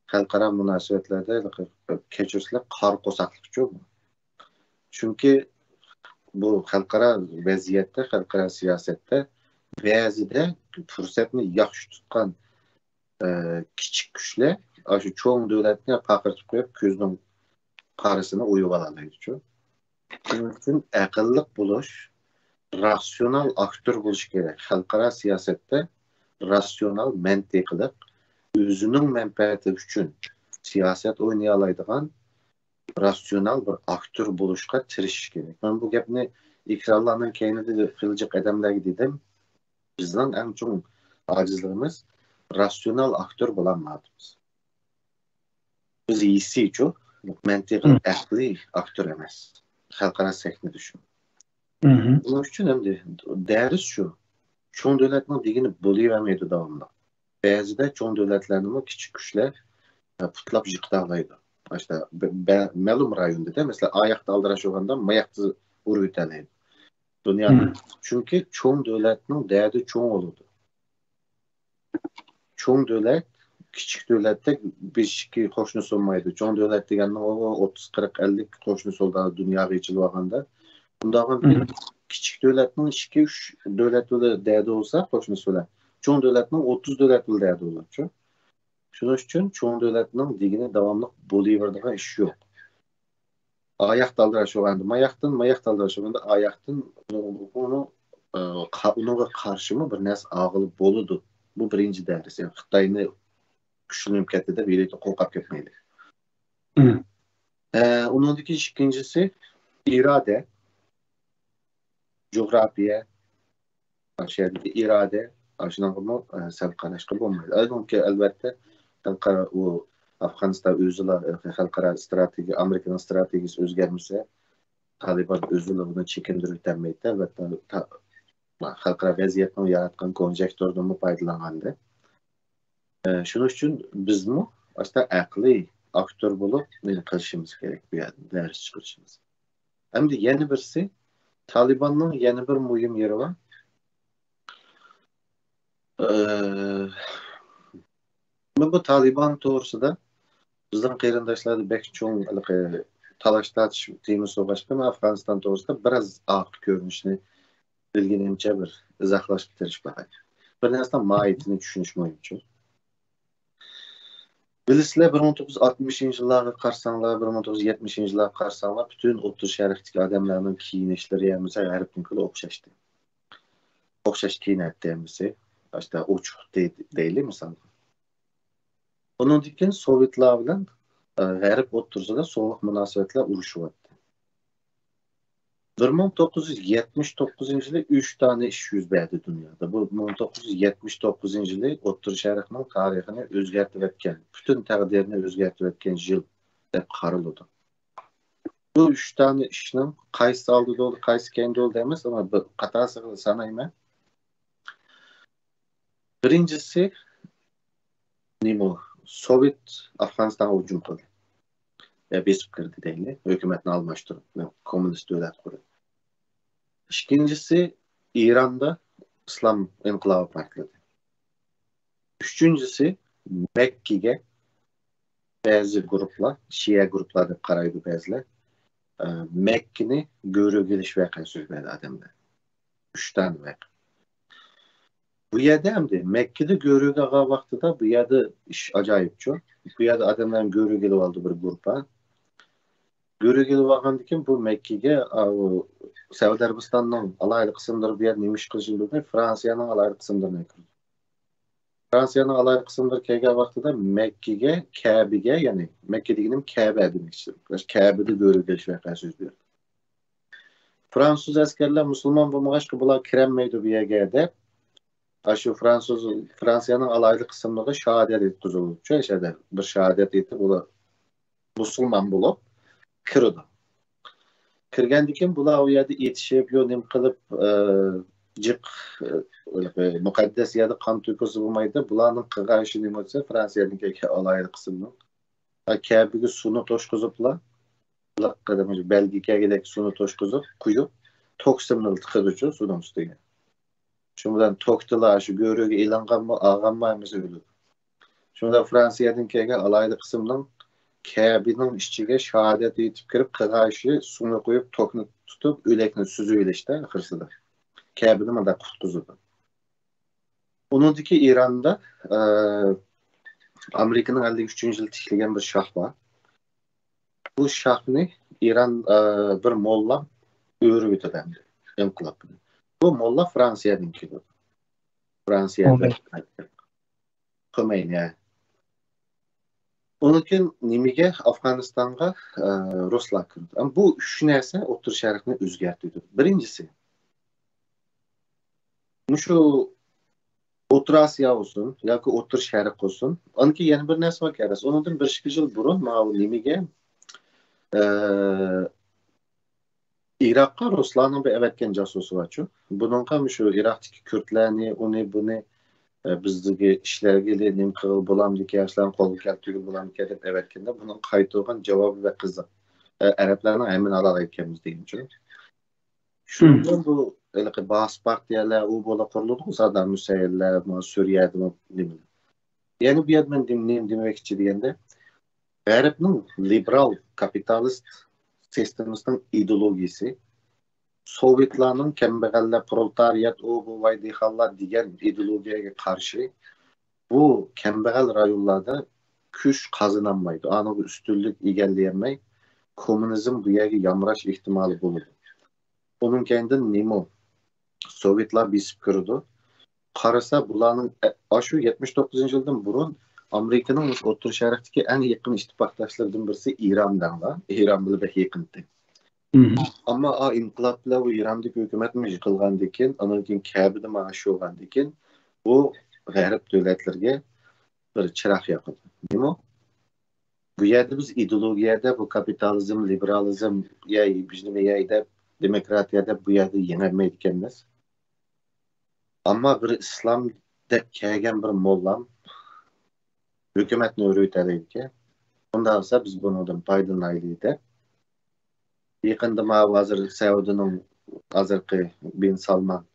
halkara münasebetlerde keçirsizlik kar kosaklık çok. Çünkü bu halkara vaziyette, halkara siyasette bazıda fırsatını yaxşı tutkan küçük güçler şu çoğun devletine pakırtıp koyup közünün parasını uyup alanıydı çok. Bunun için akıllık buluş, rasyonel aktör buluş gerek. Halkara siyasette rasyonel, menteklik, özünün menfaati için siyaset oynayalaydıgan rasyonel bir aktör buluşka tiriş gerek. Ben bu gapni ikrarlarının keynide de kılacak edemler dedim. Bizden en çok acizliğimiz rasyonel aktör bulamadığımız. Biz iyisi çok menteklik, akli aktör emez. Halkara sekni düşün. Bunun için hem de deriz şu. Çoğun devletinin digini bulayvermeydi devamlı. Bazıda çoğun devletlerinin küçük güçler putlap yıktağlaydı. İşte melum rayonda da mesela ayakta aldıraş olanda mayakta vurup tanıydı. Dünyada. Çünkü çoğun devletinin değerli çoğun olurdu. Çoğun devlet küçük devlette bir ki hoşnut olmaydı. Çoğun devlet deganning o 30 40 50 hoşnut oldu dünya geçili vaqanda. Bundan küçük devletning 2-3 devletli değerli olsa hoşnut olar. Çoğun devletinin 30 devlet bildirdi olurdu. Şunun için çoğun devletinin digini devamlı boluverdiği iş yok. Ayak daldıraşı olanda mayak daldıraşı olanda ayaktın onu onunla karşımı bir nes ağılıp boludu. Bu birinci dersi. Yani Xitayını güçlü ülkede birlikte kolkap ketmeydi. Onundaki ikincisi irade, coğrafya, aşağıdaki irade, aşınan bunu sen karıştırıp olmaydı. Elbette o Afganistan özüla halkara strateji, Amerika'nın stratejisi özgermişse Taliban özüla bunu çekindirip denmeydi. Elbette halkara vaziyetini yaratkan konjektörden mi faydalanandı. Şunun için biz mi aslında akli aktör bulup ne kılışımız gerek bir yerde ders çıkarışımız. Hem de yeni birisi Taliban'ın yeni bir mühim yeri var. Bu Taliban doğrusu da bizden kıyırındaşlarda belki çoğun talaşlar temiz soğuştu Afganistan doğrusu da biraz ağır görünüşünü bilginimce bir izahlaşıp bitiriş bakayım. Bir nesne mahiyetini düşünüş mümkün. Bilisizler 1960 yıllara qarsanlar, 1970 yıllara qarsanlar bütün O'rta Sharqdagi odamlarning kiyinişleri yemizə g'arbnikiga o'xshashdi. O'xshash kiyinadi demisi, işte ochiq deyli misal. Bundan keyin Sovetlar bilan g'arb o'rtasida sovuq munosabatlar urushyapti. 1979 yılı 3 tane iş yüz berdi dünyada. Bu 1979 yılı O'rta Sharqning tarixini o'zgartirib o'tgan, bütün taqdirini o'zgartirib o'tgan yil deb qaraladi. Bu 3 tane ishning qaysi oldida bo'ldi, qaysi keyinda bo'ldi emas, ama qatorasiga sanayman. Birinchisi nima? Sovet Afg'onistonga hujum qildi. Besib kirdi deyli, hukumatni almashtirib, kommunist davlat qurdi. İkincisi İran'da İslam inqilabı patladı. Üçüncüsü Mekke'ye bazı gruplar, Şia grupları deb qaraydi bazılar. Mekke'ni görüp geliş vakı sözledi adamlar. 3 tane vakı. Bu yerde hem de Mekke'de görüp ağa vaxtıda bu yerde iş acayip çok. Bu yerde adamların görüp gelip aldı bir grupa. Görüp gelip alğandıkken bu Mekke'ye Suudi Arabistan'ın alaylı kısımları bir yer neymiş kılışın Fransa'nın alaylı kısımlarına ekirdi. Fransa'nın alaylı kısımları kelgen vaxtıda Mekke'ye, Kabe'ye yani Mekke'dekinin Kabe demek istedim. Kabe'de görüp geliş vakı sözlüyor. Fransız askerler Müslüman bulmağaç ki bunlar kiremmeydi bir yerge şu Fransa'nın alaylı kısımları şehadet etti zulü. Şöyle bir şehadet etti bu Müslüman bulup kırdı. Kirgendikin bular o yerde yetişip yonim kılıp cık mukaddes yerde kan tüykosu bulmaydı. Bularının kırgayışı nimotsa Fransa'nın alaylı kısımını. Kabe'ye sunu toşkuzuplar. Belgike gidek sunu toşkuzup kuyup toksimini tıkırıcı sunun üstüne. Şundan toktular şu görüyor ilangan mı ağanmayımız öldü. Şundan Fransa'nın alaylı kısımdan Kabe'nin işçiye şehadet etip kirip kırgayışı sunu koyup tokunu tutup ülekini süzüyle işte hırsıda. Kabe'nin de kurtkuzudu. Onundaki İran'da Amerika'nın 53. yıl tikilgen bir şah var. Bu şahını İran bir molla örgüt edemdi. Bu molla Fransa'nınkidir. Fransa'da Khomeini. Onunkin nimige Afganistan'a Ruslar kirdi. Ama bu üç narsa O'rta Sharqni o'zgartirdi. Birincisi şu O'rta Osiyo olsun yoki O'rta Sharq olsun. Onunki yana bir narsa bor kerak. Ondan 1-2 yil burun mana nimige Irak'a Ruslarning bir evetken jasusi var. Bununla şu Irak'taki Kürtlerni, onu bunu bizdeki işlerge nim qilib bo'lamdiki yoshlarni qo'lga keltirib bo'lamdiki deb evatkanda buni qaytargan javobi va qiziq. Arablarning aynan aloqa etganmiz degan uchun. Shundan bu ba'zi partiyalar u bo'la qurildi, Saddam Husaynlar, Suriyada nima. Ya'ni bu yerdan nim demoqchi deganda G'arbning liberal kapitalist sistemasining ideologiyasi Sovetlarning kambag'allar, proletariyat, bu vay dehallar degan ideologiyaga qarshi bu kambag'al rayonlarda kuch qozonolmaydi. Aniq ustunlik egallay kommunizm bu yerga yamrash ehtimoli bo'ladi. Onun kendinden nima? Sovetlar besib kirdi. Qarasa bularning shu 79-yildan burun Amerikaning O'rta Sharqdagi eng yaqin ittifoqdoshlaridan birisi Irandanlar. Iran bilan bek yaqindir. Ama inqiloblar ve İran'daki hükümetimiz yıkılgandan keyin, ondan keyin Kabe'de maaşı olgandan keyin bu g'arb davlatlarga bir chiroq yoqdi. Nima? Bu yerda biz ideologiyada bu kapitalizm, liberalizm, bizning demokratiyada bu yerda yengilmaydi ekanmiz. Ama bir islom deb kelgan bir mollam hukumatni o'rgatadi. Unda olsa biz bundan foydalanaylik. Yaqında vazir Saudining hozirgi bin Salman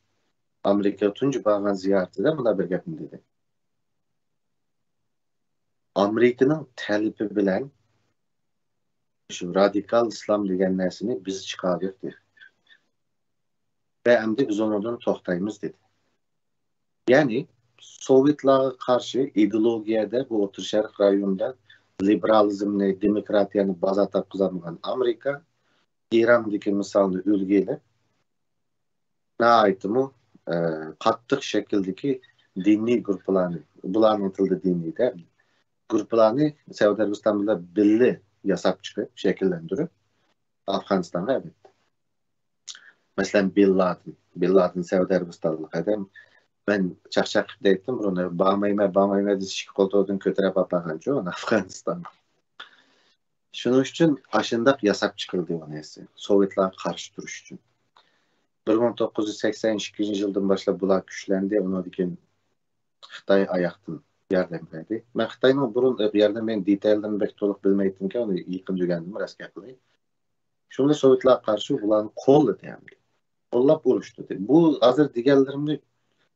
Amerika tunji borgan ziyoratida buna bir gapni dedi. Amerikaning talibi bilan shu radikal islom degan narsani biz chiqardik dedi. Ve endi biz ondan to'xtaymiz dedi. Yani Sovetlarga qarshi ideologiyada bu O'rta Sharq rayonida liberalizmni, demokratiyani baza topqizadigan Amerika İran'daki misalını ülgeyle ne aytımı qattiq şekildeki dini gruplarını, bularning tilida dini de gruplarını Saudiya Arabistonida birli yasab chiqib, shakllantirib Afg'onistonga evet. Mesela Bin Laden Saudiya Arabistonlik adam. Ben çaqchaq qilib aytdim, buni bormayman deb ikki qo'ltig'idan ko'tarib olgan jo'n Afg'onistonga. Şunun için aşındaq yasab chiqildi bu narsa. Sovetlarga qarshi turish uchun. 1982-yildan boshlab bular kuchlandi, undan keyin Xitoy oyoqdan yordam berdi. Men Xitoyning burun yordam men detallarini bek to'liq bilmaydim-ki, uni yaqin o'rgandim, raskat qilay. Shunda Sovetlarga qarshi bularni qo'lladi ham. Qo'llab urushdi. Bu hozir deganlarimni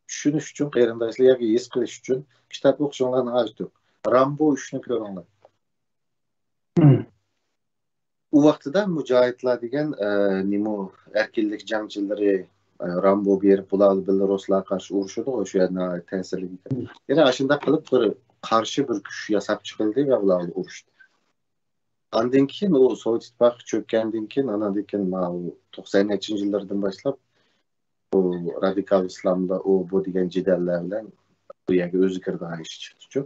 tushunish uchun, qarindoshlarga his qilish uchun kitob o'qishinglarni hojat yo'q. Rambo 3'ni ko'ringlar. O vaqtida mujohidlar degan nima erkinlik jangchilari Rambo berib bularni Belaruslarga qarshi urushdi, o'sha yerda ta'sirli ekan. Yana shunda qilib bir qarshi bir kuch yasab chiqildi va ularni urushdi. Ondan keyin o Sovet ittifoqi cho'kkandan keyin, andan keyin 90-yillardan boshlab bu radikal islomda bu degan jidallar bilan bu yerga o'zi kirgan ish chiqdi.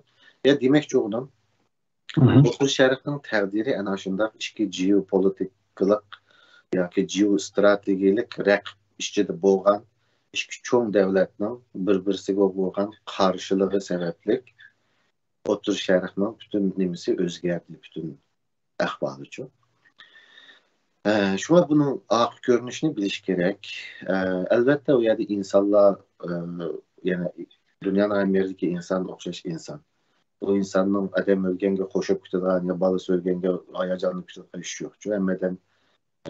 Ya demakchi o'g'lim O'rta Sharqning taqdiri ana shunday ichki geopolitik yoki geostrategik raqib ichida bo'lgan ikki cho'ng davlatning bir-biriga bo'lgan qarshiligi sababli O'rta Sharqning butun nimasi o'zgardi, butun ahvoli uchun. Shuna buning oq ko'rinishini bilish kerak. Albatta u yerda insonlar yana dunyoning Amerika inson o'xshash inson. O insanın adam ölgenge koşup gittiğin ya balık ölgenge ayacanlık gittiğin iş yok. Çünkü emmeden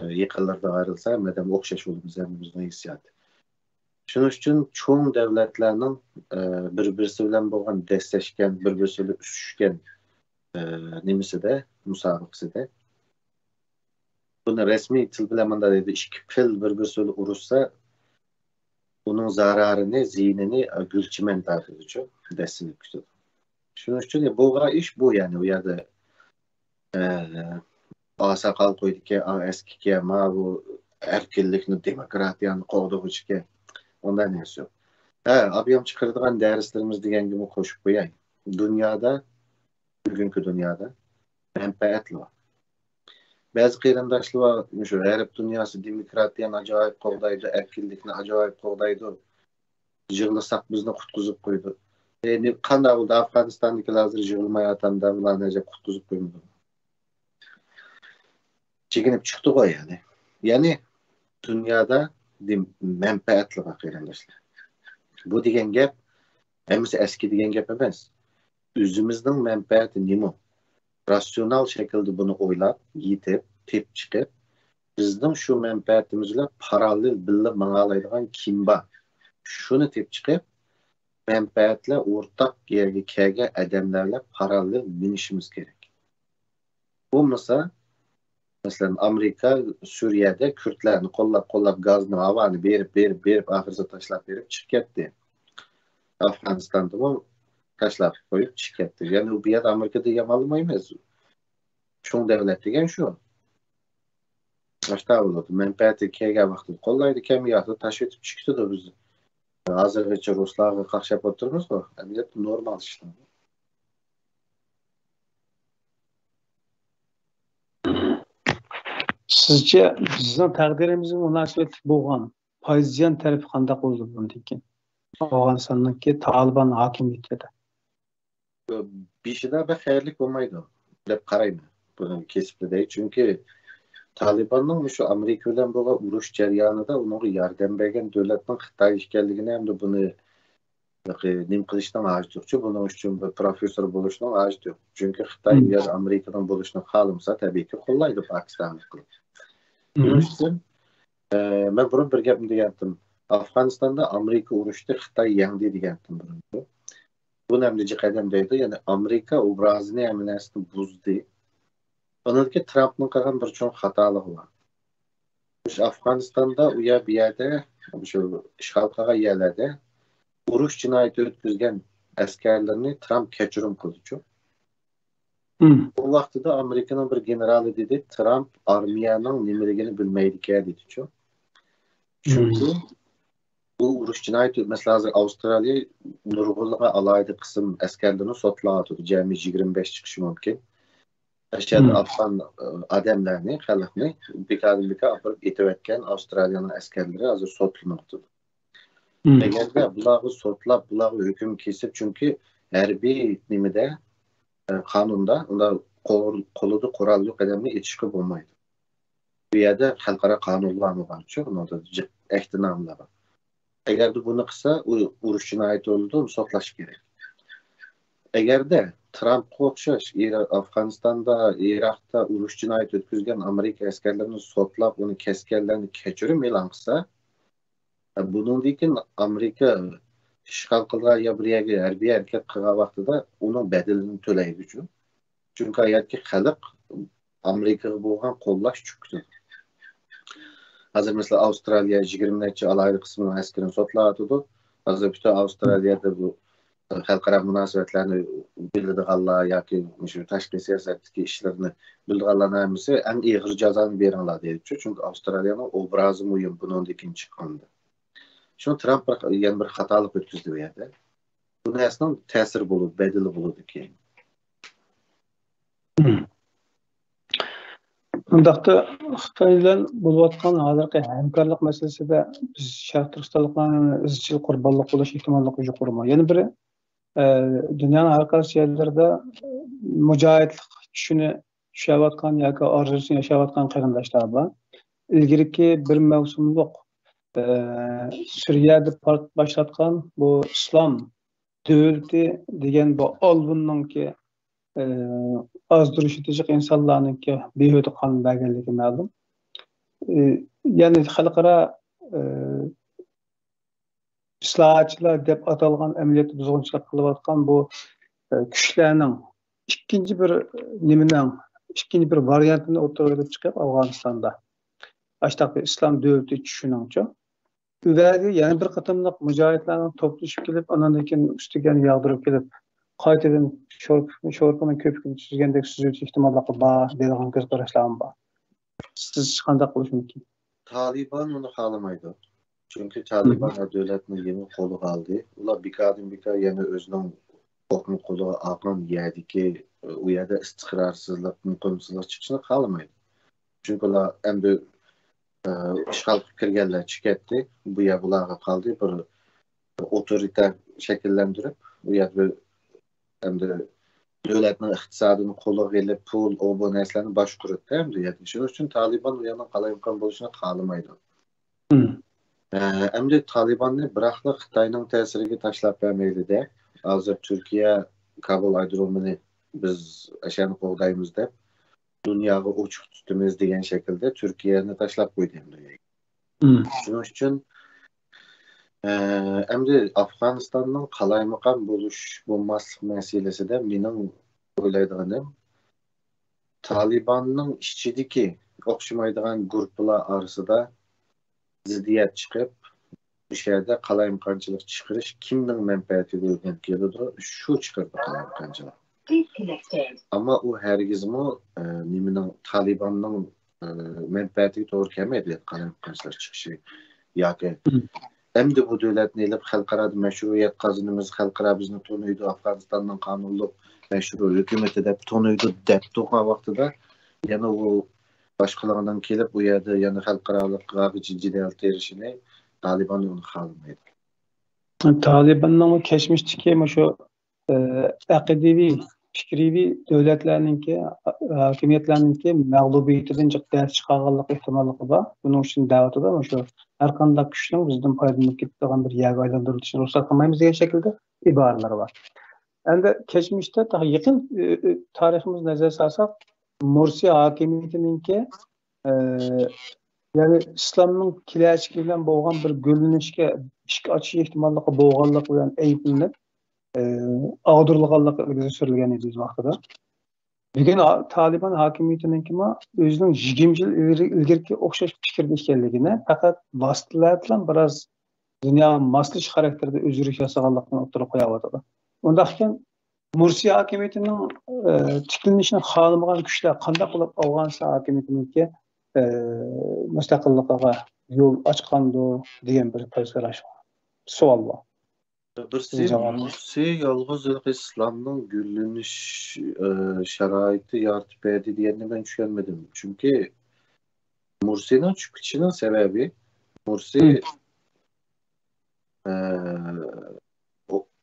yıkıllarda ayrılsa emmeden okşaş olur bizden hissiyat. Şunun için çoğun devletlerinin birbirisi bilen boğan desteşken, birbirisiyle üstüşken nemisi de, musabıksı da. Bunu resmi til bilemanda dedi, iki pil birbirisiyle uruşsa bunun zararını, zihnini gülçimen tarif ediyor. Desini kütüdü. Şunun için bu iş bu yani o yerde asakal koyduk ki eski ki ama bu erkinlikni demokratiyanı kovduğu ki ondan neyse yok. Abiyam çıkardıgan derslerimiz diyen gibi koşup koyayım. Dünyada, bugünkü dünyada menfaatli var. Bazı kıyrandaşlı var. Şu Arap dünyası demokratiyanı acayip kovdaydı, erkinlikni acayip kovdaydı. Jığlasak bizni kutkuzup koydu. Qanday bo'ldi Afg'onistondagilar hozir yig'ilmay atanda ularni ajab qutqizib qo'ymadi. Chekinib chiqdi-ku yani. Ya'ni dunyoda manfaatli qarindoshlar. Bu degan gap hammasi eski degan gap emas. O'zimizning manfaati nima? Rasional shaklda buni o'ylab, yetib, tep chiqib, bizning shu manfaatimiz bilan parallel birga mang'alaydigan kim bor? Shuni tep chiqib menfaatla o'rtaq yerga kelgan odamlarga parallel minishimiz kerak. Bo'lmasa Mesela Amerika Suriye'de Kürtlerini kollab gazını, havanı berip ahırsa taşlap berip çıkıp ketdi. Afganistan'da bu taşlap koyup çıkıp ketdi. Yani bu bir yer Amerika'da yamalmayız. Çoğun devlet degen şu. Başta oldu. Menfaati kege vakti kollaydı, kemiyatı taş etip çıktı da biz. Hazırgacha Ruslarga qarshab o'tirmiz bu. Albatta normal ishlar. Sizce bizning taqdirimizga munosabatli bo'lgan pozitsiyon tarafi qanday bo'ldi bundan keyin? Afg'onistondagi Taliban hokimiyatida. Beshida bir xayrlik bo'lmaydi deb qarayman. Buni kesib deydi. Chunki Talibanning shu Amerika bilan bo'lgan urush jarayonida unga yordam bergan davlatning Xitoy ekanligini hamda buni nim qilishdan ajdiqchi, buning uchun bir professor bo'lishdan ajdiq. Chunki Xitoy ya Amerikadan bo'lishni xohlamasa, tabiiyki qo'llaydi Pokistonni qilib. Buning uchun men burun bir gapni degandim. Afg'onistonda Amerika urushda Xitoy yengdi degandim burun. Bu namli qadam deydi, ya'ni Amerika obrazini hammasini buzdi. Onadagi Trampning qilgan bir cho'ng xatoligi bor. Afg'onistonda u yerda shu ishg'ol qilgan yerlarda urush jinoyati o'tkazgan askarlarni Trump kechirim qildi-ku. Bu vaqtida Amerikaning bir generali dedi, Trump armiyaning nimaligini bilmaydi dedi-ku. Chunki bu urush jinoyati mesela hozir Avstraliya nurg'unlig'a alayda qism askarlarni sotladi, jami 25 chiqishi mumkin. Aşağıda Afgan adamlarni, xalqni bekadillikka olib etayotgan Avstraliyaning askarlari hozir sotlanmoqda. Agarda bularni sotlab, bularni hukm kesib, chunki harbiy nimada qonunda ular qo'lida qurol yo'q odamni etishga bo'lmaydi. Bu yerda xalqaro qonunlar bor-ku, unda ehtimomlar bor. Agarda buni qilsa, u urush jinoyati bo'ldi, uni sotlash kerak. Agarda Trumpga o'xshash Afg'onistonda, Iroqda urush jinoyati o'tkazgan Amerika askarlarini sotlab, uni kesganlarni kechirim e'lon qilsa, bundan keyin Amerika ishg'ol qilgan ya bir yerga harbiy harakat qilgan vaqtida uning bedelini to'laydi uchun. Chunki aytki xalq Amerikaga bo'lgan qo'llash cho'kdi. Hozir mesela Avstraliya 20 necha alayli qismini askarini sotladi. Hozir bütün Avstraliyada bu xalqaro munosabatlarni biladiganlar yoki shu tashqi siyosatdagi ishlarni biladiganlarning hammasi eng og'ir jazoni beringlar deydi. Chunki Avstraliyaning obrazi muhim bundan keyin chiqqanda. Shuni Trump yana bir xatolik o'tkazdi bu yerda. Bu narsaning ta'siri bo'ladi, bedeli bo'ladi keyin. Bundaqda Xitoy bilan bo'layotgan hozirgi hamkorlik masalasida biz Sharq Turkistonliklarning izchil qurbonlik bo'lish ehtimolligi yuqori. Yana biri dunyoning har qaysi yerlarida mujohidlik tushini tushayotgan yoki orzusini yashayotgan qarindoshlar bor. Ilgiriki bir mavsumliq Suriyada boshlatgan bu islom davlati degan bu olbunninki azdırışı tecik insanların ki behuda qonun berganligi ma'lum. Yani xalqaro islohotchilar deb atalgan amaliyotda buzg'unchilik qilayotgan bu kuchlarning ikkinchi bir variantini o'rtaga chiqib Afg'onistonda ashtaq islom davlati tushuningchi. Ularga yana bir qatimliq mujohidlarning to'plashib kelib, ondan keyin ustiga yog'dirib kelib qaytadan sho'rqini ko'pikni suzgandek suzish ehtimolligi bor degan ko'z qarashlarım bor. Siz qanday qilish mumkin? Taliban uni xohlamaydi. Chunki Taliban davlatni yeni qo'liga oldi. Ular bika yana o'zining huquqni qo'liga olgan yerdagi u yerda istiqrorsizlik, muqimsizlik chiqishini xohlamaydi. Chunki ular endi ishg'ol qilib kirganlar chiqadi. Bu yer bularga qoldi, bir otoriter shakllantirib, u yerda endi davlatning iqtisodini qo'liga olib, pul, bu narsalarni boshqaradi endi. Shuning uchun Taliban u yerdan qalayimqon bo'lishini xohlamaydi. Endi Talibanni biroqla Xitoyning ta'siriga tashlab bermaydi-da. Hozir Turkiya Kabul aerodromini biz ashani qo'g'daymiz deb dunyoga ochiq tutamiz degan shaklda Turkiyani tashlab qo'ydi endi. Shuning uchun endi Afg'onistonning qalayimqon bo'lmaslik masalasida mening o'ylaydiganim Talibanning ichidagi o'xshamaydigan guruhlar orasida ziddiyat chiqib, bu yerda qalayimqonchilik chiqarish kimning manfaatiga o'rganib keladi, shu chiqardi qalayimqonchilik. Ammo u hargizmi nimaning Talibanning manfaatiga to'g'ri kelmaydi qalayimqonchilik chiqishi yoki endi bu davlatni elib xalqaro mashruiyat qozonimiz, xalqaro bizni tanıydı, Afganistanning qonunli mashru hukumati deb tanıydı deb turgan vaqtida yana u boshqalardan kelib bu yerda yana xalqaro jiddiyat erishini Taliban onu xalmaydi. Talibanning keçmişdeki şu aqidivi, fikrivi devletlerninki, hakimiyetlerninki mağlubiyetinden ders çıkarganlık ihtimallığı var. Bunun için daveti var ama şu her qanday güçlüğün bizden faydalanıp gittiğin bir yerga aylandırılışını ruhsat kılmayımız diye şekilde ibaraları var. Endi keçmişte daha yakın tariximiz nazar salsak Mursi hakimiyetininki yani İslamның kilaçki bilen boğan bir gölünüşke işki açı ihtimallığı boğanlık bilen eyiplenip ağdırılganlık ilgili sürülgen ediyiz vaqtida. Bugün Taliban hakimiyetininki özünün jigimcil ilgirki okşaş fikirde ekenligini fakat vasıtalar bilen biraz dünya maslaş karakterde özürlük yasaganlıkını ortaya koyuyordu. Ondaqken Mursi hakimiyetinin tiklenişini xalamagan güçler qanday qilib Afg'oniston hakimiyetininki mustaqillikka yo'l ochgandi degan bir savol bor. Mursi yalğız İslam'ın gülleniş şaraiti yaratıp verdi diyenini ben düşünmedim. Çünkü Mursi'nin çıkışının sebebi Mursi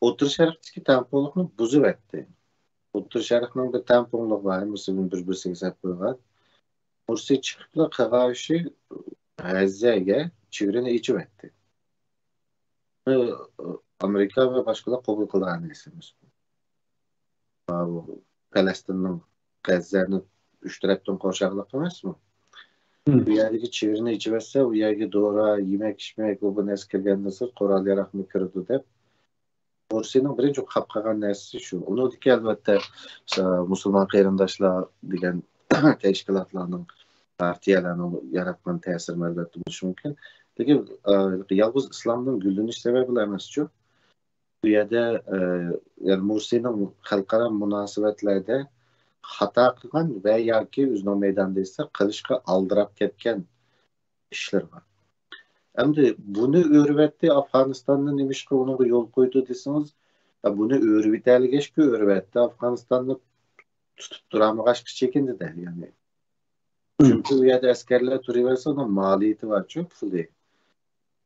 O'rta Sharqdagi tampolliqni buzib etdi. O'rta Sharqning bir tampolliq var, Mursi'nin bir-birisiga sap qo'ygan. Mursi chiqib qag'ashi G'azzaga chegirani ichib etdi. Amerika ve başkalar kabul kılan esimiz. Palestin'in Gazze'ni 3 taraftan korşaklık emas mı? Bu yerdeki çevirini içiverse, bu yerdeki doğru yemek içmek, bu neskergenden sonra koral yarak mı kırdı deyip Mursi'nin birinci kapkagan nesli şu. Onu dik elbette Müslüman kıyırındaşlar diyen teşkilatlarının partiyalarının yaratman tesir elbette bu mümkün. Peki yalnız İslam'ın gülleniş sebebi emas şu. Bu yerda yani Mursi'nin xalqaro munosabatlarda xato qilgan va yoki o'zining maydonida esa qilishga aldirab ketgan ishlar bor. Endi buni o'rvatdi Afg'onistonda nima ishga uning yo'l qo'ydi desangiz, buni o'rvataliga o'rvatdi Afg'onistonni tutib turamag'ashga chekindi-da, ya'ni. Chunki u yerda askarlar turaversa, uning maliyati bor-ku, puli.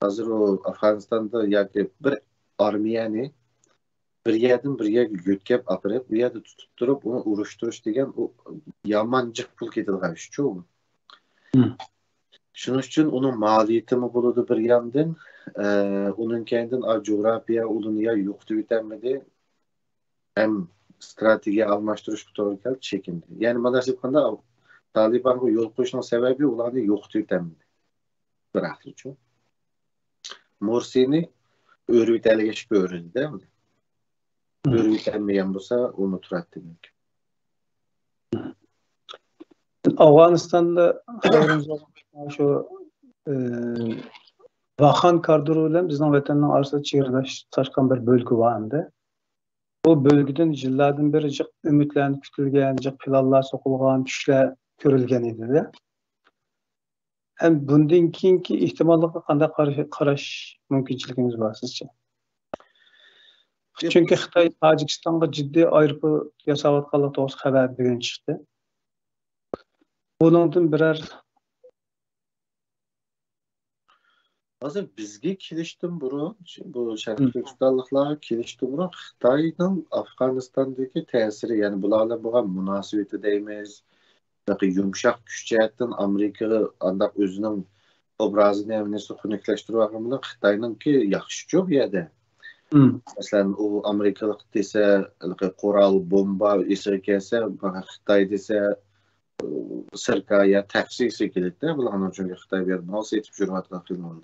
Hozir u Afg'onistonda yoki bir armiyani bir yerden bir yerga yo'tkab apirib, bu yerda tutib turib, uni urushtirish degan u yomon jiq pul ketilgan ish-ku. Shuning uchun uning maliyati bo'ladi bir yandan, uning kendidan geografiya, uning ya yo'qitib etamidi, ham strategiya almashtirishga to'g'ri kelib chekindi. Ya'ni mana shu qanda Talibanga yo'l qo'yishning sababi ularni yo'qitib etamidi. Biroq uchun Mursini o'rvataliga ish ko'rildi-da. Örgütlenmeyen olsa onu turatdı. Afganistan'da şu Vahan Karduru ile bizim vatanın arasında çığırdaş taşkan bir bölge var hem de. O bölgeden yıllardan beri ümitlerini kütülgen, planlar sokulgan, düşler görülgen idi de. Hem bundan keyinki ihtimallıkla qanday qarash mümkünçiliginiz var sizce? Çünkü Xitoy Tojikistonga jiddiy ayrılık yasayotganligi to'g'risida xabar bugun chiqdi. Buningdan birer hozir bizga kelishdim burun, bu Sharq Turkistonliklar kelishdi burun Xitoyning Afg'onistondagi ta'siri, ya'ni bularga bo'lgan munosabati deymiz, yoki yumshoq kuch jihatdan Amerika andaq o'zining obrazini xunuklaştirib olgan bilan Xitoyningki yaxshi-ku bu yerda. Mesela o Amerikalık dese koral bomba ise kelse, Xitay dese sırkaya taksisi kilitli. Bunlar çünkü Xitay bir nasıl etip jurvatla kılmalı.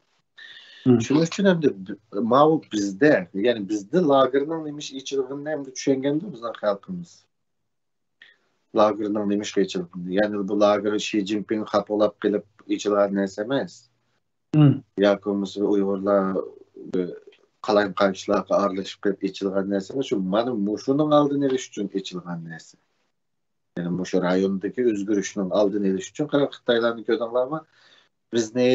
Şunun için hem de mavi bizde, yani bizde lagerinin demiş içiliğinde hem de düşüngende bizden halkımız. lagerning nimishga ichildi. Ya'ni bu lager Xi Jinping xapolab kelib ichilgan narsa emas. Yoki bo'lmasa Uyg'urlar qalay qayshlarga aralashib kelib ichilgan narsa emas. Shu mana mushuning oldini olish uchun ichilgan narsa. Yani bu şu rayondaki özgürlüğünün aldığını ilişkin Xitaylarni ko'rdinglarmi? Bizni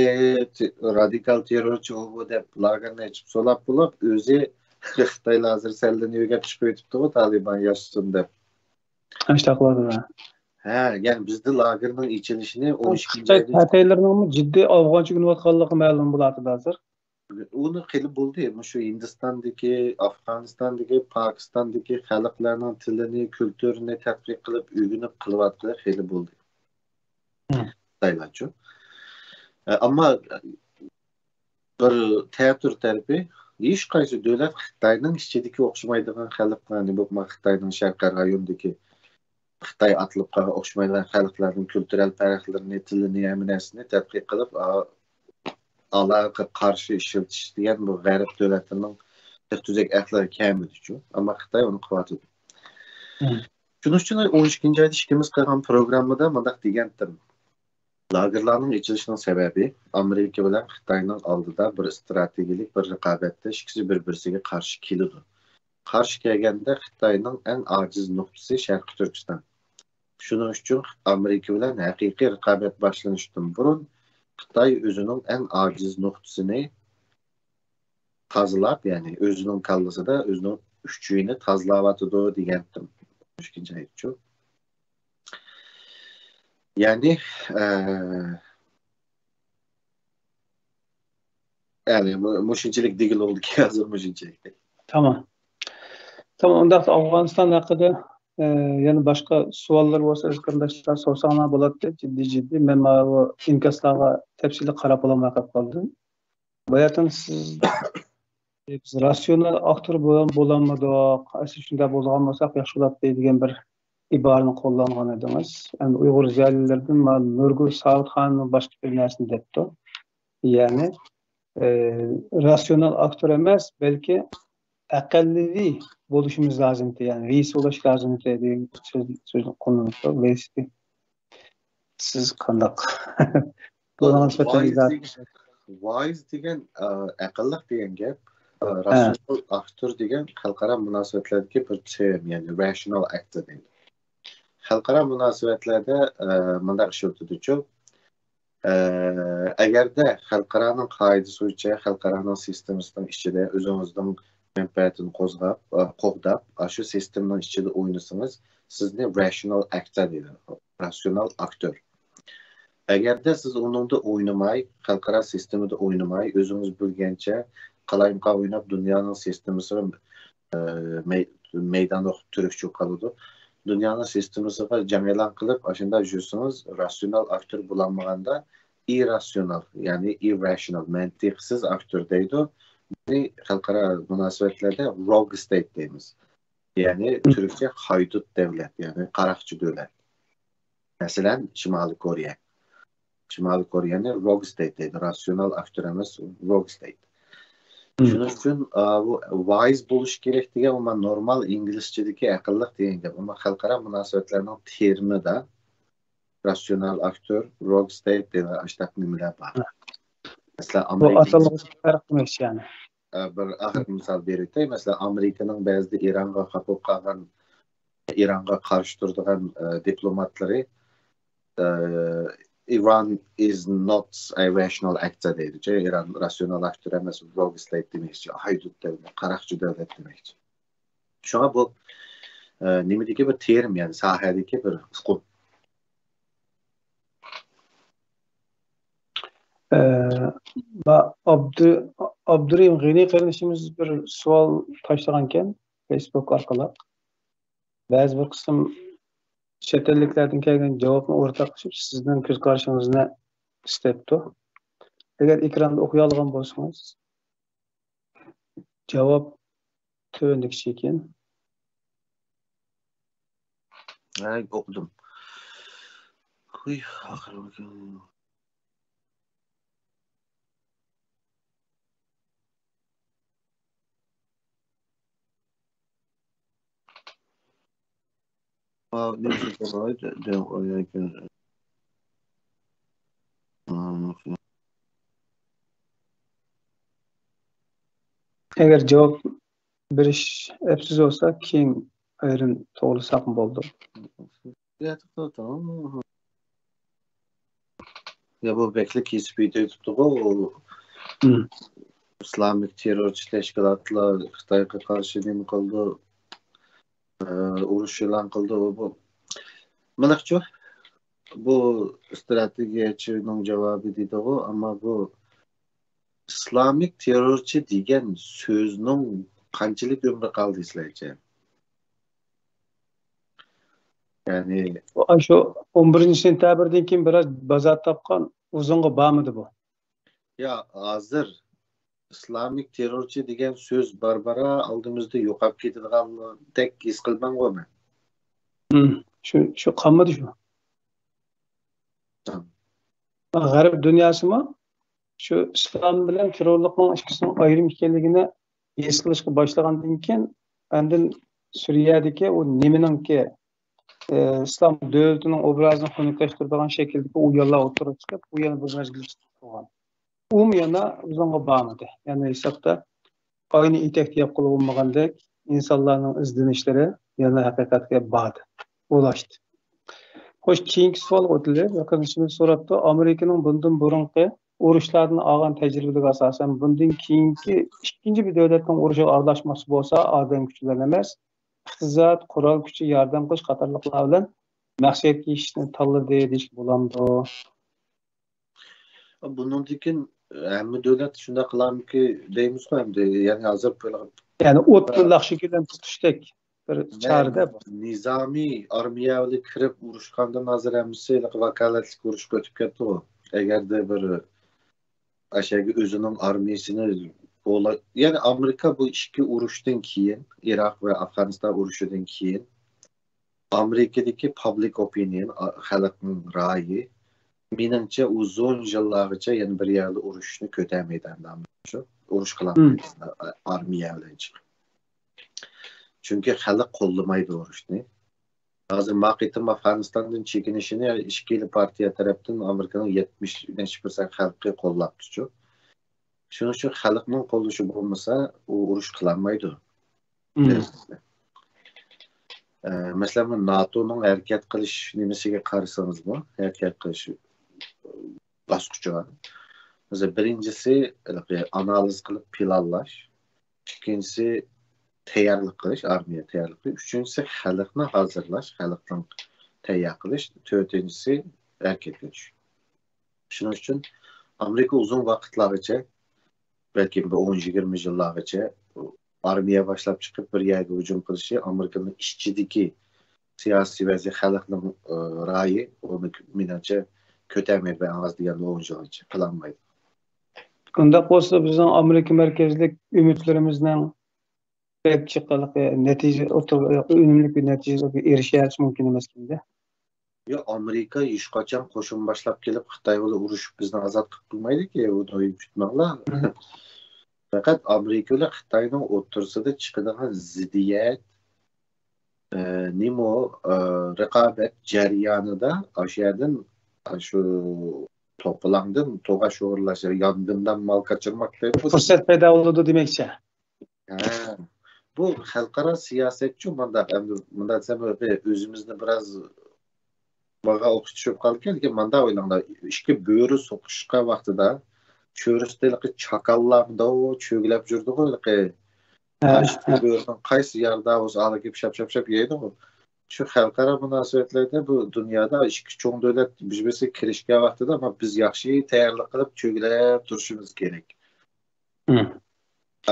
radikal terrorchi bu deb lagerni ichib solab bo'lib, o'zi Xitoylar hozir saldan yo'gab chiqib o'tibdi-ku Taliban yashsin deb. İşte qiladi. Ha, yani bizde lagerning ichilishini 12 Xitoy Xitoylarning jiddiy afg'oncha kunayotganligi ma'lum bo'ladi hozir. Uni qilib bo'ldi. Shu Hindistondagi, Afg'onistondagi, Pokistondagi xalqlarning tilini, kulturini tadqiq qilib, o'rganib qilyapti, qilib bo'ldi. Xitoylarcha. Ammo bir teatr tarafi hech qaysi davlat Xitoyning ichidagi o'xshamaydigan xalqlarni, bu Xitoyning sharqiy rayonidagi Xitoy atliqqa o'xshamaydigan xalqlarning kultural farqlarini, tilini, hammasini tadqiq qilib aloqa qarshi ishiltish degan bu g'arb davlatlarining tuzak ahlari kamidi-ku. Ammo Xitoy uni qilyapti. Shuning uchun 12 oyda ikkimiz qilgan programmada mundaq degandim. Lagerlarning ichilishining sababi Amerika bilan Xitoyning oldida bir strategik bir raqobatda ikkisi bir-biriga qarshi keladi. Qarshi kelganda Xitoyning eng ojiz nuqtasi Sharqiy Turkiston. Shuning uchun Amerika bilan haqiqiy raqobat boshlanishdan burun Xitoy o'zining eng ojiz nuqtasini tozalab, ya'ni o'zining kallasida o'zining uchuyini tozalayotdi degandim. Ikkinchi aytchu. Yani muşinchilik digil oldu ki hazır muşinchilik. Tamam. Tamam, onda Afganistan hakkında yani başka suallar olsa arkadaşlar sorsanlar bo'ladi ciddi men bu inkaslarga tepsili qarab olamayap qoldim. Bayatın siz biz rasyonel aktör bo'lanmadik, asli shunday bo'lgan bo'lsak yaxshi bo'ladi degan bir ibarani qo'llangan edimiz. Yani Uyg'ur ziyolilardan Nurgul Saudxonning boshqa bir narsani debdi. Yani rasyonel aktör emas, belki aqalliy bo'lishimiz lozim edi. Yani reis bo'lish lozim edi degan so'zni qo'llanibdi. Reisdi. Siz qandaq? Wise degan aqlliq degan gap, rasyonel aktör degan xalqaro munosabatlardagi bir term, ya'ni rational actor deydi. Xalqaro munosabatlarda bunday ishlatuvchi agarda xalqaroning qoidasi bo'yicha xalqaroning sistemasining ichida o'zingizning manfaatini qo'g'dab, shu sistemaning ichida o'ynasangiz, sizni rational actor deydi. Rational aktör. Agarda siz uningda o'ynamay, xalqaro sistemada o'ynamay, o'zingiz bilgancha qalayinqa o'ynab dunyoning sistemasini maydonda turibchi qoladi. Dunyoning sistemasiga jamilan qilib, shunda yursangiz, rasional aktör bo'lmaganda irrational, ya'ni irrational, mantiqsiz aktör deydi. Buni xalqaro munosabatlarda rogue state deymiz. Ya'ni turkcha haydut davlat, ya'ni qaraqchi davlat. Masalan, Shimoliy Koreya. Shimoliy Koreyani rogue state deydi, rasional aktör emas, rogue state. Shuning uchun bu wise bo'lish kerak degan, umuman normal inglizchadagi aqlliq degan gap. Ammo xalqaro munosabatlarning termida rasional aktör, rogue state degan ashtaq nimalar bor. Masalan, Amerika farq emas yani. Bir axir misol beraylik. Masalan, Amerikaning ba'zida Ironga qapib qolgan, Ironga qarshi turadigan diplomatlari Iran is not a rational actor deydi. Iran rasional aktör emas, rogue state demekçi, haydut davlat, qaraqchi davlat demekçi. Şuna bu nimedeki bir terim, yani sahadaki bir uqum. Abdurrahim G'ani qarindishimiz bir savol tashlagan Facebook orqali. Ba'zi bir qism chet elliklardan kelgan javobni o'rtoqlashib, sizning ko'z qarashingizni istabdi. Agar ekranda o'qiy olgan bo'lsangiz, javob tövendeki ekan. O'qidim. Huy, axir Neyse kolay de oyarken. Eğer cevap beriş epsiz olsa keyin ayırın to'g'risak bo'ldi. Tamam. Ya bu bekle kesip tuttu o İslamik terörçü teşkilatlar Xitoyga qarshi nima qildi, urush e'lon qildi bu. Manaqchu bu strategiyachining javobi deydi o, ama bu İslamik terörçü degan so'zning qanchalik umri qoldi sizlarcha? Yani Şu 11 sentyabrdan keyin biraz bazar topgan uzunga bormidi bu? ya hozir İslamik terörçü degan so'z barbara oldimizda yo'qolib ketadiganidek his qilmayman men. Şu qolmadi shu. G'arb dunyosimi shu islom bilan terrorlikning ikkisining ayrim ekanligini his qilishga boshlagandan keyin andin Suriyadagi u nimaninki islom davlatining obrazini xunuklaştıradigan shakldagi u yo'llar o'tirib chiqib, bu yana bir mezgil qilgan. U yana uzunga bormadi. Yani hesapda aynı itekli yapılı olmagandek insanların izlenişleri yana haqiqatga bordi, ulaştı. Hoş keyingi savol o'tildi. Yaqinishimiz so'rabdi. Amerikaning bundan burunqi urushlardan olgan tajribaga asosan bundan keyingi ikkinchi bir davlatning urushiga aralashmoqchi bo'lsa, odam kuchlar emas, iqtisod, qurol kuchi yordam qilish qatorliqlar bilan maqsadga yetishni tanladi deyish bo'lamdi. Bundan keyin hamma davlat shunday qilamki deymiz-ku endi, ya'ni hozir yani o'tliq shakldan tutishdek bir chorada nizomiy armiya bilan kirib urushgandan hozir hammasi vakolatli urushga o'tib ketdi u. Agarda bir ashaga o'zining armiyasini yani Amerika bu ikki urushdan keyin, Iroq va Afg'oniston urushidan keyin Amerikadagi public opinion, xalqning ra'yi menimcha uzun yillargacha yana bir yerda urushni ko'tarmaydi shu urush qilmaydi armiya bilan chiqib. Chunki xalq qo'llamaydi urushni. Hozir maqitim Afg'onistondan chekinishini ishkili partiya tarafdan Amerikaning 70% xalqi qo'llabdi-chu. Shuning uchun xalqning qo'llashi bo'lmasa, u urush qilmaydi. Masalan, NATOning harakat qilish nimasiga qarasangiz-mi? Harakat qilish bosqichiga. Mesela birincisi analiz qilib planlash, ikkinchisi tayyorlik qilish, armiya tayyorlik qilish, uchinchisi xalqni hozirlash, xalqni tayyor qilish, to'rtinchisi harakat qilish. Shuning uchun Amerika uzun vaqtlargacha, balki 10-20 yillargacha armiya boshlab chiqib bir yerga hujum qilishi Amerikaning ichidagi siyosiy vaziyat, xalqning ra'yi uni menimcha ko'tarmaydi va az deganda 10 yilgacha qilolmaydi. Undaq bo'lsa bizning Amerika markazli umidlarimizning chiqqanlik natija unumli bir natijaga erishish mumkin emas endi. Yo, Amerika hech qachon qo'shin boshlab kelib Xitoy bilan urushib bizni ozod qilib qo'ymaydi-ki, uni kutmoqlar. Faqat Amerika bilan Xitoyning o'rtasida chiqadigan ziddiyat, nima raqobat jarayonida o'sha yerdan shu to'plandim, to'g'a sho'rlashib, yondimdan mal kaçırmak deydi. Fursat paydo bo'ldi demakchi. Bu xalqaro siyosatchi bunda sebebi o'zimizni biraz baga o'qitishib qolgan, manda o'ylanglar, ikki bo'ri so'qishga vaqtida cho'risdagi chakallarda cho'glab yurdi-ku. Qaysi yerda o'zi olib shap yeydi. Şu xalqaro munosabatlarda bu dunyoda ikki cho'ng davlat birbirisiga kirishgan vaqtida biz yaxshi tayyorlik qilib cho'glab turishimiz kerak.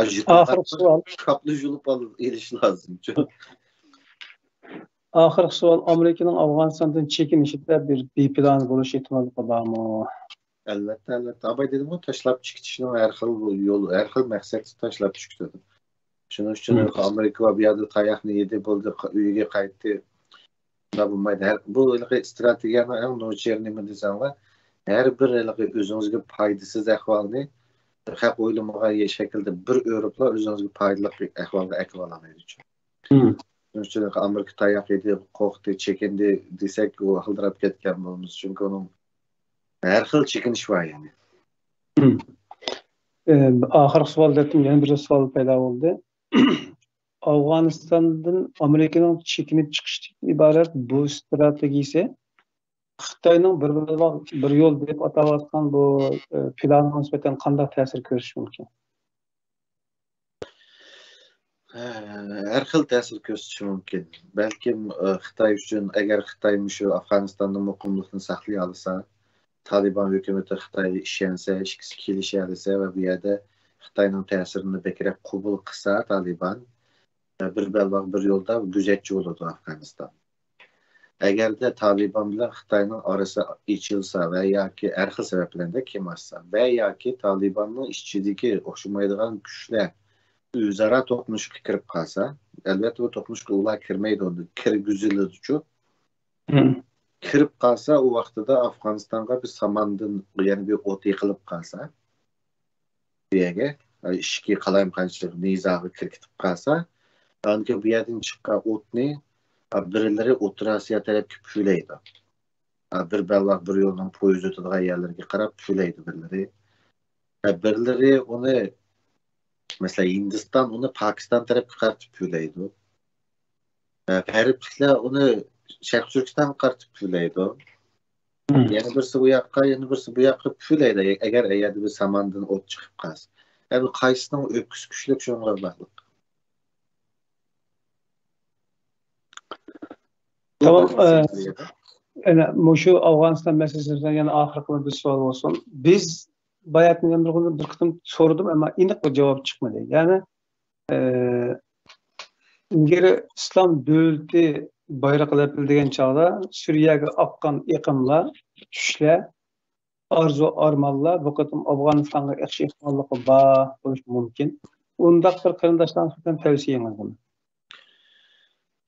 Oxirgi savol kapli yulib olish lozim. Oxirgi savol, Amerikaning Afg'onistondan chekinishida bir beplan bo'lish ehtimoli bormi? Albatta. Abay dedim o tashlab chiqishning har xil yo'l, har xil maqsad tashlab chiqdi. Shuning uchun Amerika va bu yerda tayoqni yedi bo'ldi, uyiga qaytdi. Bo'lmaydi. Bu strategiyani eng nochir nima desanglar, har bir o'zingizga foydasiz ahvolni haq o'ylamagan shaklda bir o'riblar o'zingizga foydali ahvolga akib olmaydi. Çünkü Amerika tayak yedi, korktu, çekindi desek o hıldırıp ketken bulmuş. Çünkü onun her xil çekiniş var yani. Ahir sual dedim, yana bir sual paydo bo'ldi. Afg'onistondan Amerikaning chekinib chiqishdan iborat bu strategiyasi Xitoyning bir yo'l deb atayotgan bu planga nisbatan qanday ta'sir ko'rishi mumkin? Her xil ta'sir ko'rsatishi mumkin. Balkim Xitoy uchun agar Xitoy shu Afg'onistonda muqimlikni saqlay olsa, Taliban hukumati Xitoyga ishonsa, ishkisi kelishadisa va bu yerda Xitoyning ta'sirini bekrab qabul qilsa Taliban bir balvoq bir yo'lda guzatchi bo'ladi Afg'oniston. Agarda Taliban bilan Xitoyning orasi ichilsa va yoki har xil sabablardan kelmasa va yoki Talibanning ichidagi o'xshamaydigan kuchlar o'zaro to'qnashuvga kirib qolsa, albatta bu to'qnashuvga ular kirmaydi, unda kirgiziluvchi kirib qolsa, u vaqtida Afg'onistonga bir samandan yana bir o't yiqilib qolsa, bu yerga ishki qalam qanchalik nizoga kirgitib qolsa, anki bu yerdan chiqqan o'tni birileri O'rta tarafga puflaydi. Bir balvoq bir yo'ldan poyezd o'tadigan yerlarga qarab puflaydi birlari. Birlari uni mesela Hindiston uni Pokiston tarafga qarab puflaydi. G'arbliklar uni Sharq Turkistonga qarab puflaydi. Yana birisi bu yoqqa, yana birisi bu yoqqa puflaydi. Agar ayada bir samandan o't chiqib qolsa. Yani qaysining o'pkisi kuchli shunga bog'liq. Tamam. Şu Afganistan meselesinden yani ahirkli bir soru olsun. Biz bayatın bir kısım sordum ama inik bir cevap çıkmadı. Yani İngiltere İslam devleti bayraklar yapıldığı çağda Suriye'ye akkan yakınlar, güçler, arzu armallar, bu kadar Afganistan'a yakşı ihtimallığı bağ oluş mümkün. Ondak bir kırındaştan tavsiyeniz bunu.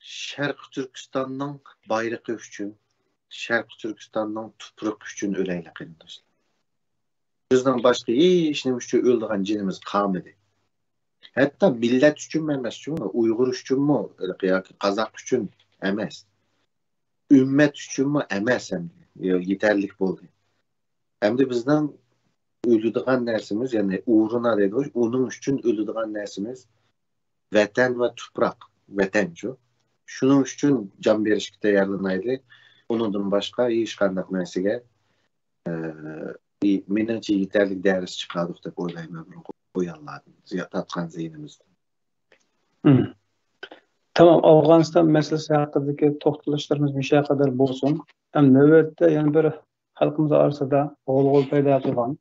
Şarq Türkistan'ın bayrağı üçün, Şarq Türkistan'ın tupraq üçün öləyli qeyndashlar. Bizden başka hiç neymiş üçün öldüğün cinimiz qalmadı. Hatta millet üçün emas, Uyghur üçün mü, Kazak üçün emas. Ümmet üçün mü emas hem yeterlik oldu. Hem de bizden öldüğün nersimiz, yani uğruna dedi, onun üçün öldüğün nersimiz vatan ve tupraq, vatan şu. Şunun üçün can berişikte yardanaydı. Onundan başka hiç kandak nesige menimce yeterlik ders çıkardık da oylayma koyarlardı. Tatkan zihnimizde. Tamam, Afganistan meselesi hakkındaki toxtalışlarımız bir şeye kadar bolsun. Hem növbette yani bir halkımız arasında oğul payda kılgan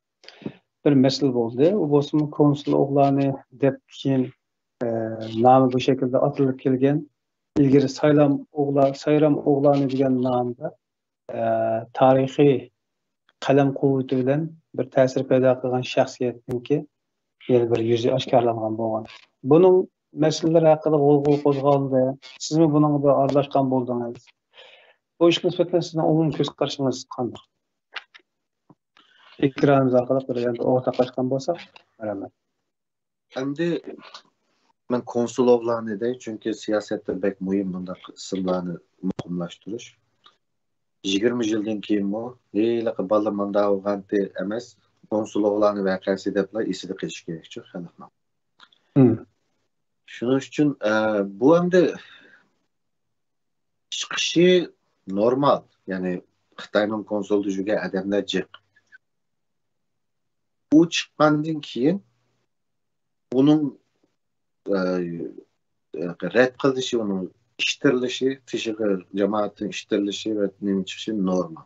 bir mesele oldu. O bolsun konsul oğlanı depkin namı bu şekilde atılıp kelgen. İlgiri Sayram oğlanı degan namda tarihi kalem kuvveti bilen bir ta'sir payda kılgan şahsiyetninki yani bir yüzü aşkarlangan bolgan. Bunun meseleleri hakkında olgu kozgaldı. Siz mi bunun da aralashgan boldunuz? Bu iş nisbeten sizin onun göz karşınız kandı. İkramımız arkadaşlar yani ortaklaşkan bolsa, rahmet. Hem de ben konsulovlarını da çünkü siyasette pek mühim bunda kısımlarını muhimlaştırış. 20 yıldan keyin bu heyli qıballı manda olgandı emas konsulovlarını vakası depla isidi qilish kerak şu xalqma. Şunun için bu hem de çıkışı normal. Yani Xitayning konsolluğuga adamlar jiq. Bu çıkkandan keyin onun red qilishi, onun ishtirilişi, tishig'i jamoatning ishtirilishi ve nima chiqishi normal.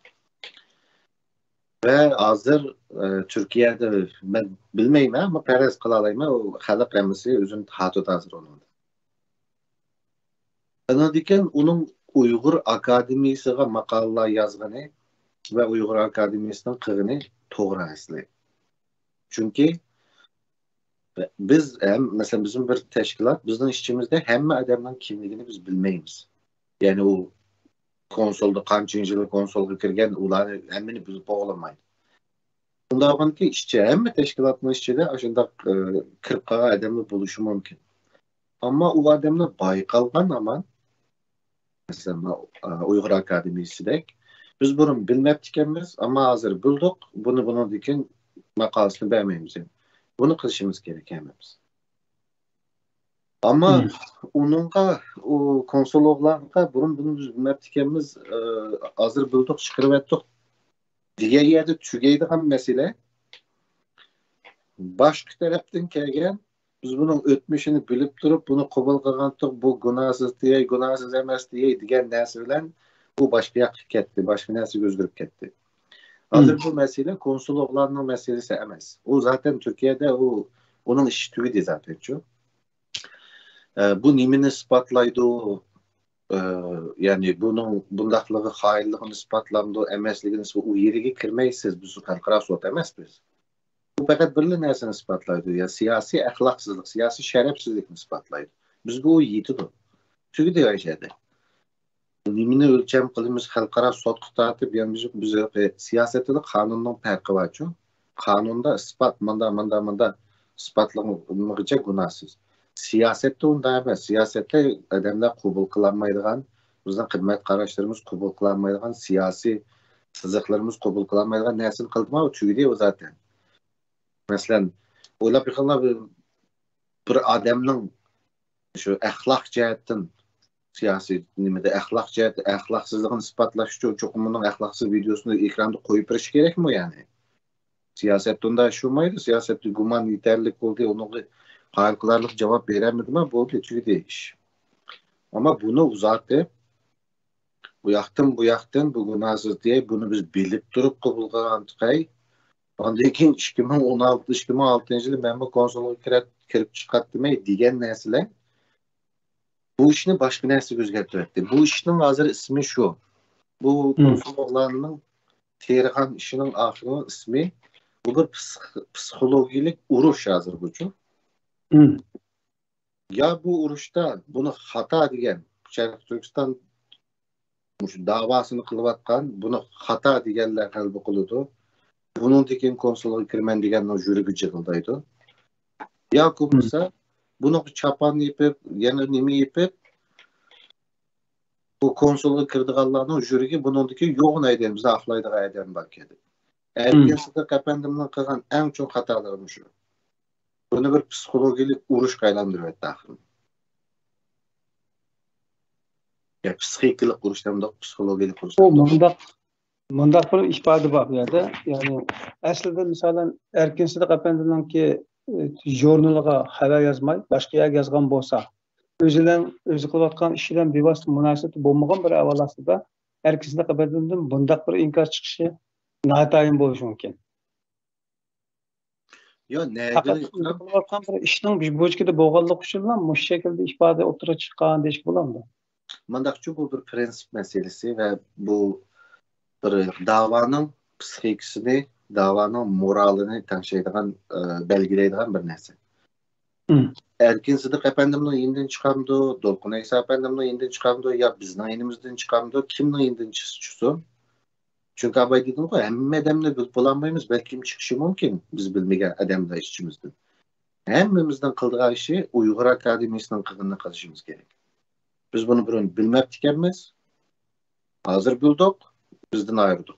Ve hazır Türkiye'de ben bilmeyim ama perez kılalayım o halk emisi özün hatut hazır olmadı. Anadiken onun Uygur Akademisi'ne makaleler yazgını ve Uygur Akademisi'nin kığını doğru aslı. Çünkü biz mesela bizim bir teşkilat, bizden işçimizde hem adamın kimliğini biz bilmeyiz. Yani o konsolda kaçıncı yılı konsolda kirgen ulanı hemini biz bağlamayız. Bunda olan ki işçi hem teşkilatın işçi de aşağıda 40 adamla buluşu mümkün. Ama o adamla bay kalgan ama Mesela Uyghur Akademiysidek. Biz bunu bilmeptik emas, ama hazır bildik. Bunu dikin maqalasını vermeyimiz. Bunu qilishimiz kerak emas. Ama onunğa, o konsologlarga bunu biz bilmeptik emas, hazır bildik, chiqirib etdik. Diye yerde tugaydigan mesele başka taraftan kelgan, biz bunun o'tmishini bilib turib, bunu qabul qilgandik, bu gunohsiz emas degan narsa bilan bu başka yoqqa ketdi, başka narsaga o'zgarib ketdi. Hazır bu mesele konsologlarning meselesi emas. O zaten Türkiye'de onun işi tugadi zaten şu. Bu nimini isbotlaydi, yani bunun bundaqligi xoinligini isbotlamdi, emasligini, u yeriga kirmaysiz, biz xalqaro sud emasmiz. Bu faqat bir narsani isbotlaydi, ya siyosiy axloqsizlik, siyosiy sharafsizlikni isbotlaydi. Bizga u yetadi. Tugadi o'shada. Nimini o'lcham qilamiz, xalqaro sudga tortib, yani biz siyosatda qonunning farqi bor-ku. Qonunda isbot manda isbotlanmaguncha gunohsiz. Siyosatda unda emas. Siyosatda odamlar qabul qilinmaydigan, bizning xizmat qarashlarimiz qabul qilinmaydigan, siyosiy chiziqlarimiz qabul qilinmaydigan narsani qildimi, u tugadi o zaten. Masalan, o'ylab yiqilib bir odamning shu axloq jihatdan siyosiy nimada axloqsizligini isbotlash uchun cho'qimuning axloqsiz videosini ekranda qo'yib berish kerakmi yani? Siyosatda unda shumaydi, siyosatda gumon yetarli bo'ldi, unga qabul qilarlik javob beramidimi, bo'ldi, tugadi ish. Ama bunu uzatib, bu yoqdan bu gunohsiz diye bunu biz bilib turib qabul qilgandik. Ondan keyin 2016 yılı ben bu konsolga kirib chiqadi demay degan narsalar bu ishni boshqa narsaga o'zgartiryapti. Bu ishning hozir ismi shu. Bu konsollarning tergan ishining oxirgi ismi bu bir psixologik urush hozir buchu. Ya bu urushda buni xato degan, Sharq Turkiston shu davosini qilayotgan, buni xato deganlar hal qiladi. Bunun tekin konsolga kirmen deganning yuragi jig'ildaydi. Yoki bo'lsa, buni chapan yepib, yana nima yepib, bu konsolga kirdiganlarning yuragi buningdagi yo'g'ini aytadi, bizni aqlaydigan aytadi balki. Erkinlikda qapandimdan qilgan eng cho'ng xatolarim shu. Buni bir psixologik urushga aylantiryapti axir. Ya psixologik urushdan psixologik urush. Mundaq bir ifade var yerde. Yani aslında mesela Erkin Sıdık Efendi'nin ki jurnalıga haber yazmay, başka yer yazgan bolsa, özü kılatkan işilen bir vasıta münasebeti bulmagan bir avalasında Erkin Sıdık Efendi'nin bundaq bir inkar çıkışı natayın boluş mümkün. Yo, ne kılatkan bir işinin bu ülkede boğallık uçurulan bu şekilde ifade otura çıkan değişik bulamdı. Mandaqçı bu bir prensip meselesi ve bu bir davanın psixikasini, davanın moralini tanışaydigan, belgileydigan bir narsa. Erkin Sıdık Efendimning yeniden chiqamdi, Dolqun Aysa Efendimning yeniden chiqamdi, ya bizning yenimizdan chiqamdi, kimning yeniden chiqsin? Çünkü abay dedim ki, hamma adamni bilib bo'lolmaymiz, balki chiqishi mumkin, biz bilmagan odamlar ishchimizdan. Hammamizdan qildigan ishi Uyg'ur Akademiyasining qilganini qilishimiz kerak. Biz bunu burun bilmeptik emas. Hazır bildik, bizden ayırdık.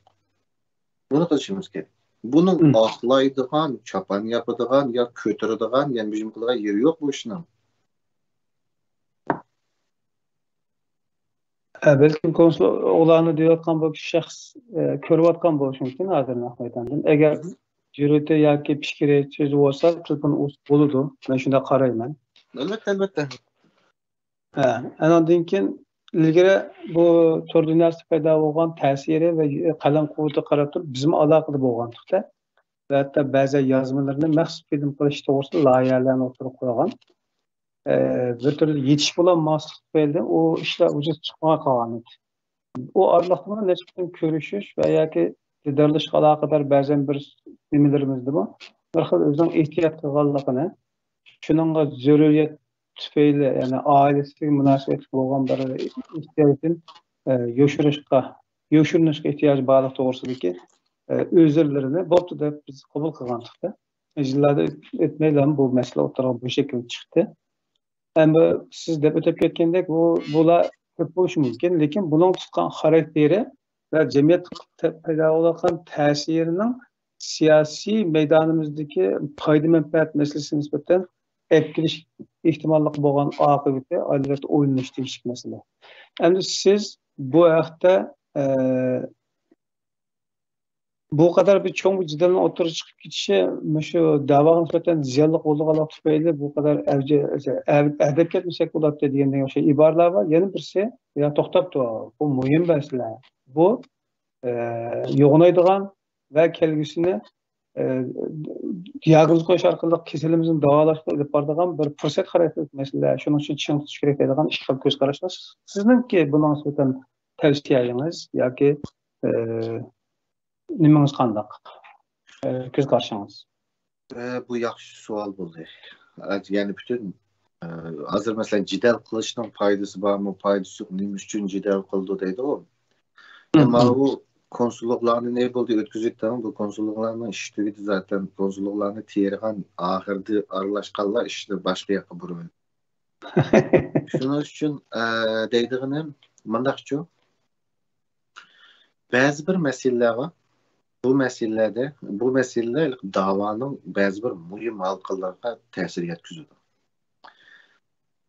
Bunu qilishimiz kerak. Bunun aqlaydigan, chapan yapadigan, ya ko'taradigan, yani bizim qilgan yeri yo'q bu ishning. Belki konsul olanı deyotgan bu şahs ko'rayotgan bo'lishi mumkin hozir Ahmetandan. Agar juriti yoki fikri so'zi bo'lsa, tilpin bo'ladi. Men shunday qarayman. Albatta. Andan keyin ilgari bu tur dunyosi paydo bo'lgan ta'siri va qalam quvvati qarab turib bizim aloqada bo'lganlikda va hatto ba'zi yozmalarni maxsus film qilish to'g'risida loyihalarni o'tirib qo'ygan. Bir türlü yetiş bulanmazlık belli, o işler ucuz çıkmaya kalan idi. O aralığında nesbeten görüşüş veya ki liderlik alakadar bazen bir nimilerimizdi bu. Bir xil özünün ihtiyat kılganlığını, şununla zürriyet tüfeyle, yani ailesi münasebet bolgan bir ihtiyacın yoşurunuşka ihtiyacı bağlıq doğrusudaki özürlerini boptu da biz kabul kılganlıkta. Yıllarda etmeyle bu mesele oturan bu şekilde çıktı. Yani siz de ötep ketgendek bular ko'p bo'lishi mumkin, lekin buning tutgan xarakteri va jamiyatga paydo bo'lgan ta'sirining siyosiy maydonimizdagi foyda manfaat masalasiga nisbatan etkilish ehtimolli bo'lgan oqibati albatta o'ylanish tegishli masala. Endi siz bu haqda bu kadar bir çoğun bir cidden oturup çıkıp gidişi şu dava nispeten ziyarlı olduğu tufaylı bu kadar edep ketmesek bulat dediğinden şey ibarlar var. Yeni birisi ya toxtab bu mühim mesele. Bu yoğunaydıgan ve kelgüsünü diyagnoz koyuş arkalık keselimizin davalaştığı edip bardığan bir fırsat karakter mesele. Şunun için çıkın tutuş gerek edilen işgal göz karışınız. Sizin ki buna nispeten tavsiyeniz ya ki nimeniz qandaq? Göz qarşınız. Bu yaxşı sual bo'ldi. Yani bütün hazır mesela jidal qilishning foydasi bormi, foydasi yo'q, nima uchun jidal qildi deydi u. Ama bu konsulliklarni ne bo'ldi o'tkazayotgan, bu konsulliklarning ish tugidi zaten konsulliklarni tergan oxirda aralashganlar ishni boshqa yoqqa burib. Shuning uchun deydiganim mandaqchi. Ba'zi bir masalalar var. Bu meseleler davanın bazı bir mühim halkalarına tesir yetkizdi.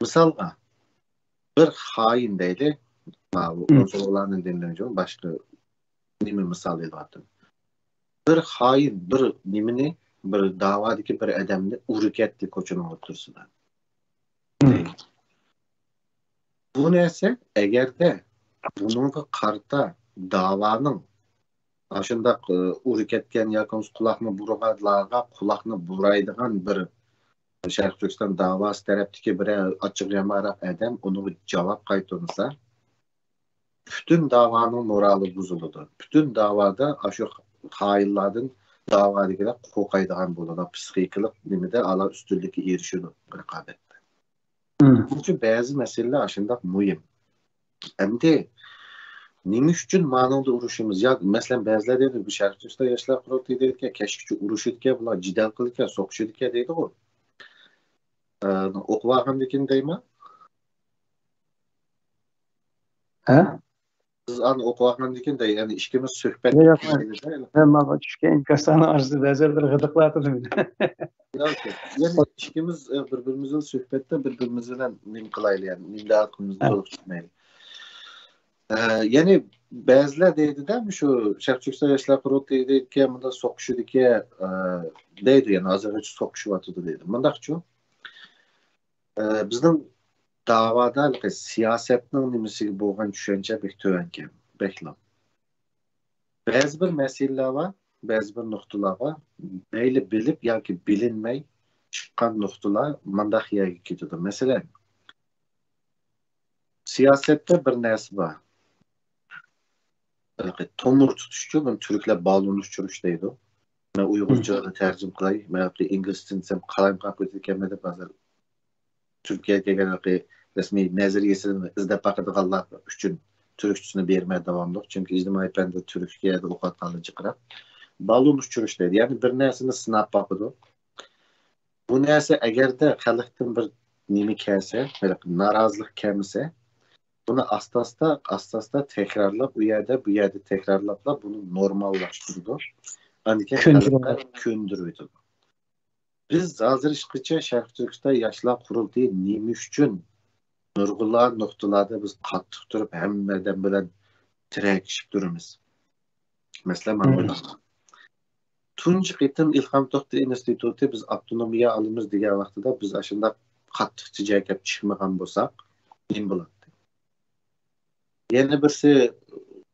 Misalga bir hain deydi, bu konsoloslarının dinleyince başka nimi misal ediyordum. Bir hain bir nimini bir davadaki bir adamni uruk etdi koçunun otursudan. Bu neyse eğer de bunun karta davanın aşında uruk etken yakınız kulakını burğadlarga kulakını buraydıgan bir Şərq Türkistan davası tərəfdəki bir açıq yamaraq adam onu cavab qaytarırsa, bütün davanın moralı bozulur. Bütün davada aşıq xainlərin davadakiler qoqaydıgan bulunur. Psixiklik nimede ala üstünlükü erişir rəqabətdə. Çünki bəzi məsələlər aşında mühim. Əmdi nima uchun ma'noda urushimiz? Ya masalan ba'zilar deydi, bu Sharq Turkiston yoshlar qurultiyi deydi, kashkichi urushidga, bular jidal qilishga, so'qishidga deydi-ku. O'qigandikin deymi? Ha? Siz ani o'qigandikin dey, ya'ni ishkimiz suhbat. Hamma tushgan imkoniyatni arzu ba'zan bir g'idiqlatadi. Yani ishkimiz bir-birimizning suhbatda bir-birimiz bilan nim qilaylik, ya'ni nimlarimizni to'liq tushunmaylik. Yani bazılar deydi de şu Şərq Türkistan Yaşlar Qurultayı deydi ki, bunda soquşudu ki, deydi yani azərbaycan soquşu vatıdı deydi. Bundaqçı, bizden davada siyasetinin nimisi boğan düşünce bir tövənki, beklam. Bazı bir meseleler var, bazı bir noktalar var. Meyli bilip ya ki bilinmey çıkan noktalar mandaq yerə gidiyor. Mesela siyasette bir nəsi var. Tomur tutuşçu, ben Türkler balon uçuruş deydi. Ben Uygurca'da tercüm kılay. Ben İngilizcesini kalayım kapıda kemede bazı Türkiye'ye gelen resmi nezariyesini izlep bakıdıqallar üçün Türkçesini vermeye devamlı. Çünkü ictimai pende Türkiye'de okutanlı çıkıra. Balon uçuruş deydi. Yani bir nesini sınap bakıdı. Bu nesi eğer de xalqdan bir nimi kelse, narazılık kemse, bunu astasda tekrarlap, bu yerde tekrarlapla bunu normallaştırdı. Andike köndürüydü. Biz hazır işqiçe Şərq Türkistan Yaşlar Qurultayı nimi üçün nurgullar noktalarda biz qattiq turib hammadan bilan tirakishib turamiz. Mesela mana tunji qitim İlham To'xta instituti biz avtonomiya alimiz degan vaqtida biz ashunda qattiq chijakab chiqmagan bo'lsak, nim bo'ladi. Yana birisi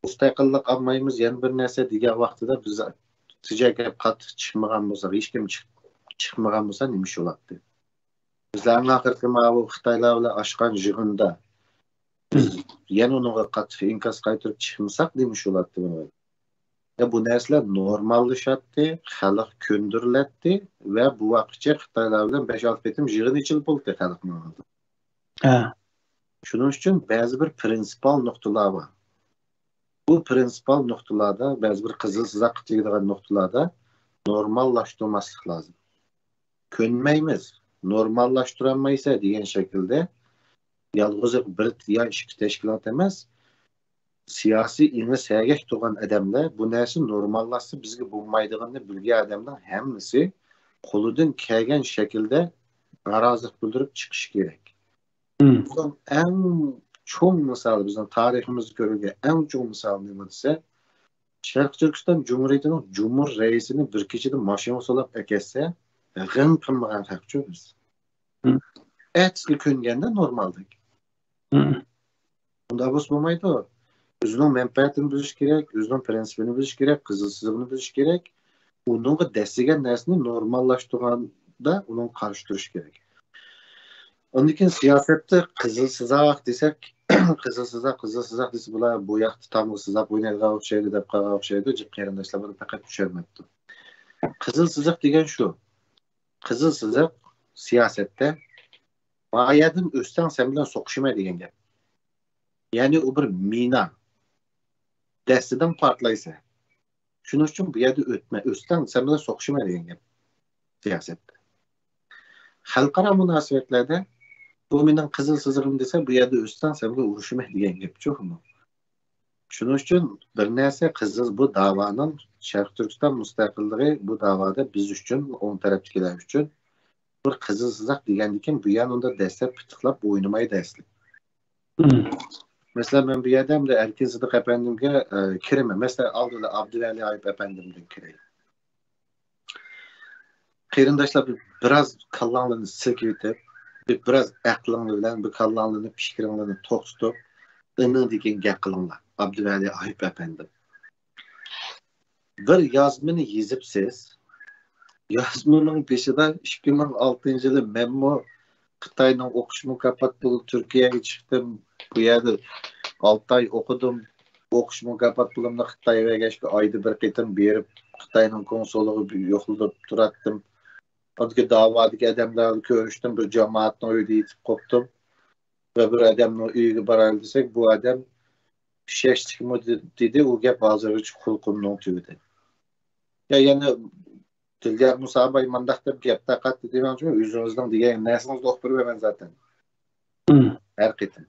mustaqillik olmaymiz, yana bir narsa degan vaqtida biz tijaga qattiq chiqmagan bo'lsa, hech kim chiqmagan bo'lsa nima ish bo'ladi? Bizlarning oxirgi bu Xitoylar bilan oshgan yig'inda yana unga qattiq inkos qaytirib chiqmasak nima ish bo'ladi buni? Ya bu narsalar normallashatdi, xalq ko'ndiriladi va bu vaqtcha Xitoylar bilan 5-6 qitim yig'in ichilib bo'ldi xalqning oldida. Ha. Şunun için bazı bir prinsipal noktalar var. Bu prinsipal noktalarda, bazı bir kızıl sızak giden noktalarda normallaştırılması lazım. Könmeyimiz normallaştıramaysa diyen şekilde yalğız bir ya iki teşkilat emas. Siyasi ilmi səyək doğan adamlar bu narsa normallaşsa bizga bo'lmaydiganini bilgan adamlar hammasi qo'lidan kelgan shaklda norozilik bildirib chiqishi kerak. Bundan eng cho'ng misol bizning tariximizda ko'rilgan eng cho'ng misol nima desa, Sharq Turkiston Cumhuriyetining Cumhur raisini bir kechada mashina solab akatsa, g'im qilmagan haqchu biz. Ertasi ko'nganda normaldek. Bunda bo's bo'lmaydi. O'zining manfaatini bilish kerak, o'zining prinsipini bilish kerak, qizilsizligini bilish kerak. Uningga dasigan narsani normallashtirganda uning qarshi turish kerak. Ondan keyin siyosatda qizilsizaq desak, qizilsizaq desa bular bu yoqda tamg'isizaq o'ynaydigan o'xshaydi deb qarab o'xshaydi. Qarindoshlar buni faqat tushunmayapti. Qizilsizaq degan shu. Qizilsizaq siyosatda bayadın o'stan sen bilan so'qishma degan gap. Ya'ni u bir mina dastidan portlaysa. Shuning uchun bu yerda o'stan sen bilan so'qishma degan gap siyosatda. Xalqaro munosabatlarda bu mening qizil sizig'im desa bu yerda o'stan sen bilan urushma degan gapchu. Shuning uchun bir narsa qizil bu da'voning Sharq Turkiston mustaqilligi bu da'voda biz uchun o'ng tarafdagilar uchun bir qizil sizaq degandan bu yana unda dastlab pitiqlab o'ynamaydi asli. Mesela ben bir yerden de Erkin Sıdık Efendim'e kireme. Mesela aldılar Abdülhali Ayıp Efendim'den kireyim. Kıyırındaşlar biraz kallanlığını silkiyetip, biraz aklını bilen bir kallanlığını, pişkirinliğini tok tutup, ının diken gakılınlar. Abdülhali Ayıp Efendim. Bir yazmını yazıp siz, yazmının peşinde 2006 yılı Memmo Xitayning o'qish mukofoti puli Turkiyaga chiqdim. Bu yerda 6 oy o'qidim. O'qish mukofoti pulimni Xitoyga gashga oyda bir qitim berib, Xitoyning konsulligi yo'qlab turatdim. Oddiy da'vodagi odamlarni ko'rishdim, bir jamoatning uyida yetib qopdim. Va bir odamning uyiga boraylik desak, bu odam shashtikmi dedi, u gap hozirgacha xulqimning tugidi. Ya yana Tilgar Musabay mandaq deb gap taqatdi demoqchiman, o'zingizning degan narsangizni o'qib beraman zaten. Har qitim.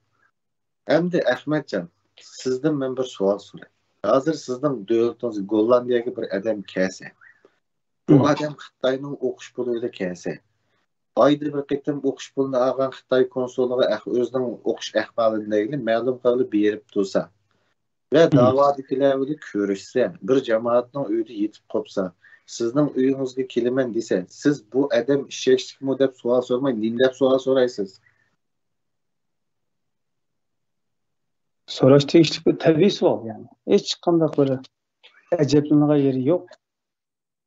Endi Ahmadjon, sizdan men bir savol so'rayman. Hozir sizning davlatingiz Gollandiyaga bir odam kelsa, bu odam Xitoyning o'qish pulida kelsa, oyda bir qitim o'qish pulini olgan Xitoy konsulligi o'zining o'qish ahvolini ma'lum qilib berib tursa va da'vodagilar bilan ko'rishsa, bir jamoatning uyida yetib qolsa, sizning uyingizga kelaman desa, siz bu odam ishlashdikmi deb savol so'ramay, nima deb savol so'raysiz? So'rash tegishli bir tabiiy savol yani. Hech qanday bir ajablanadigan yeri yo'q.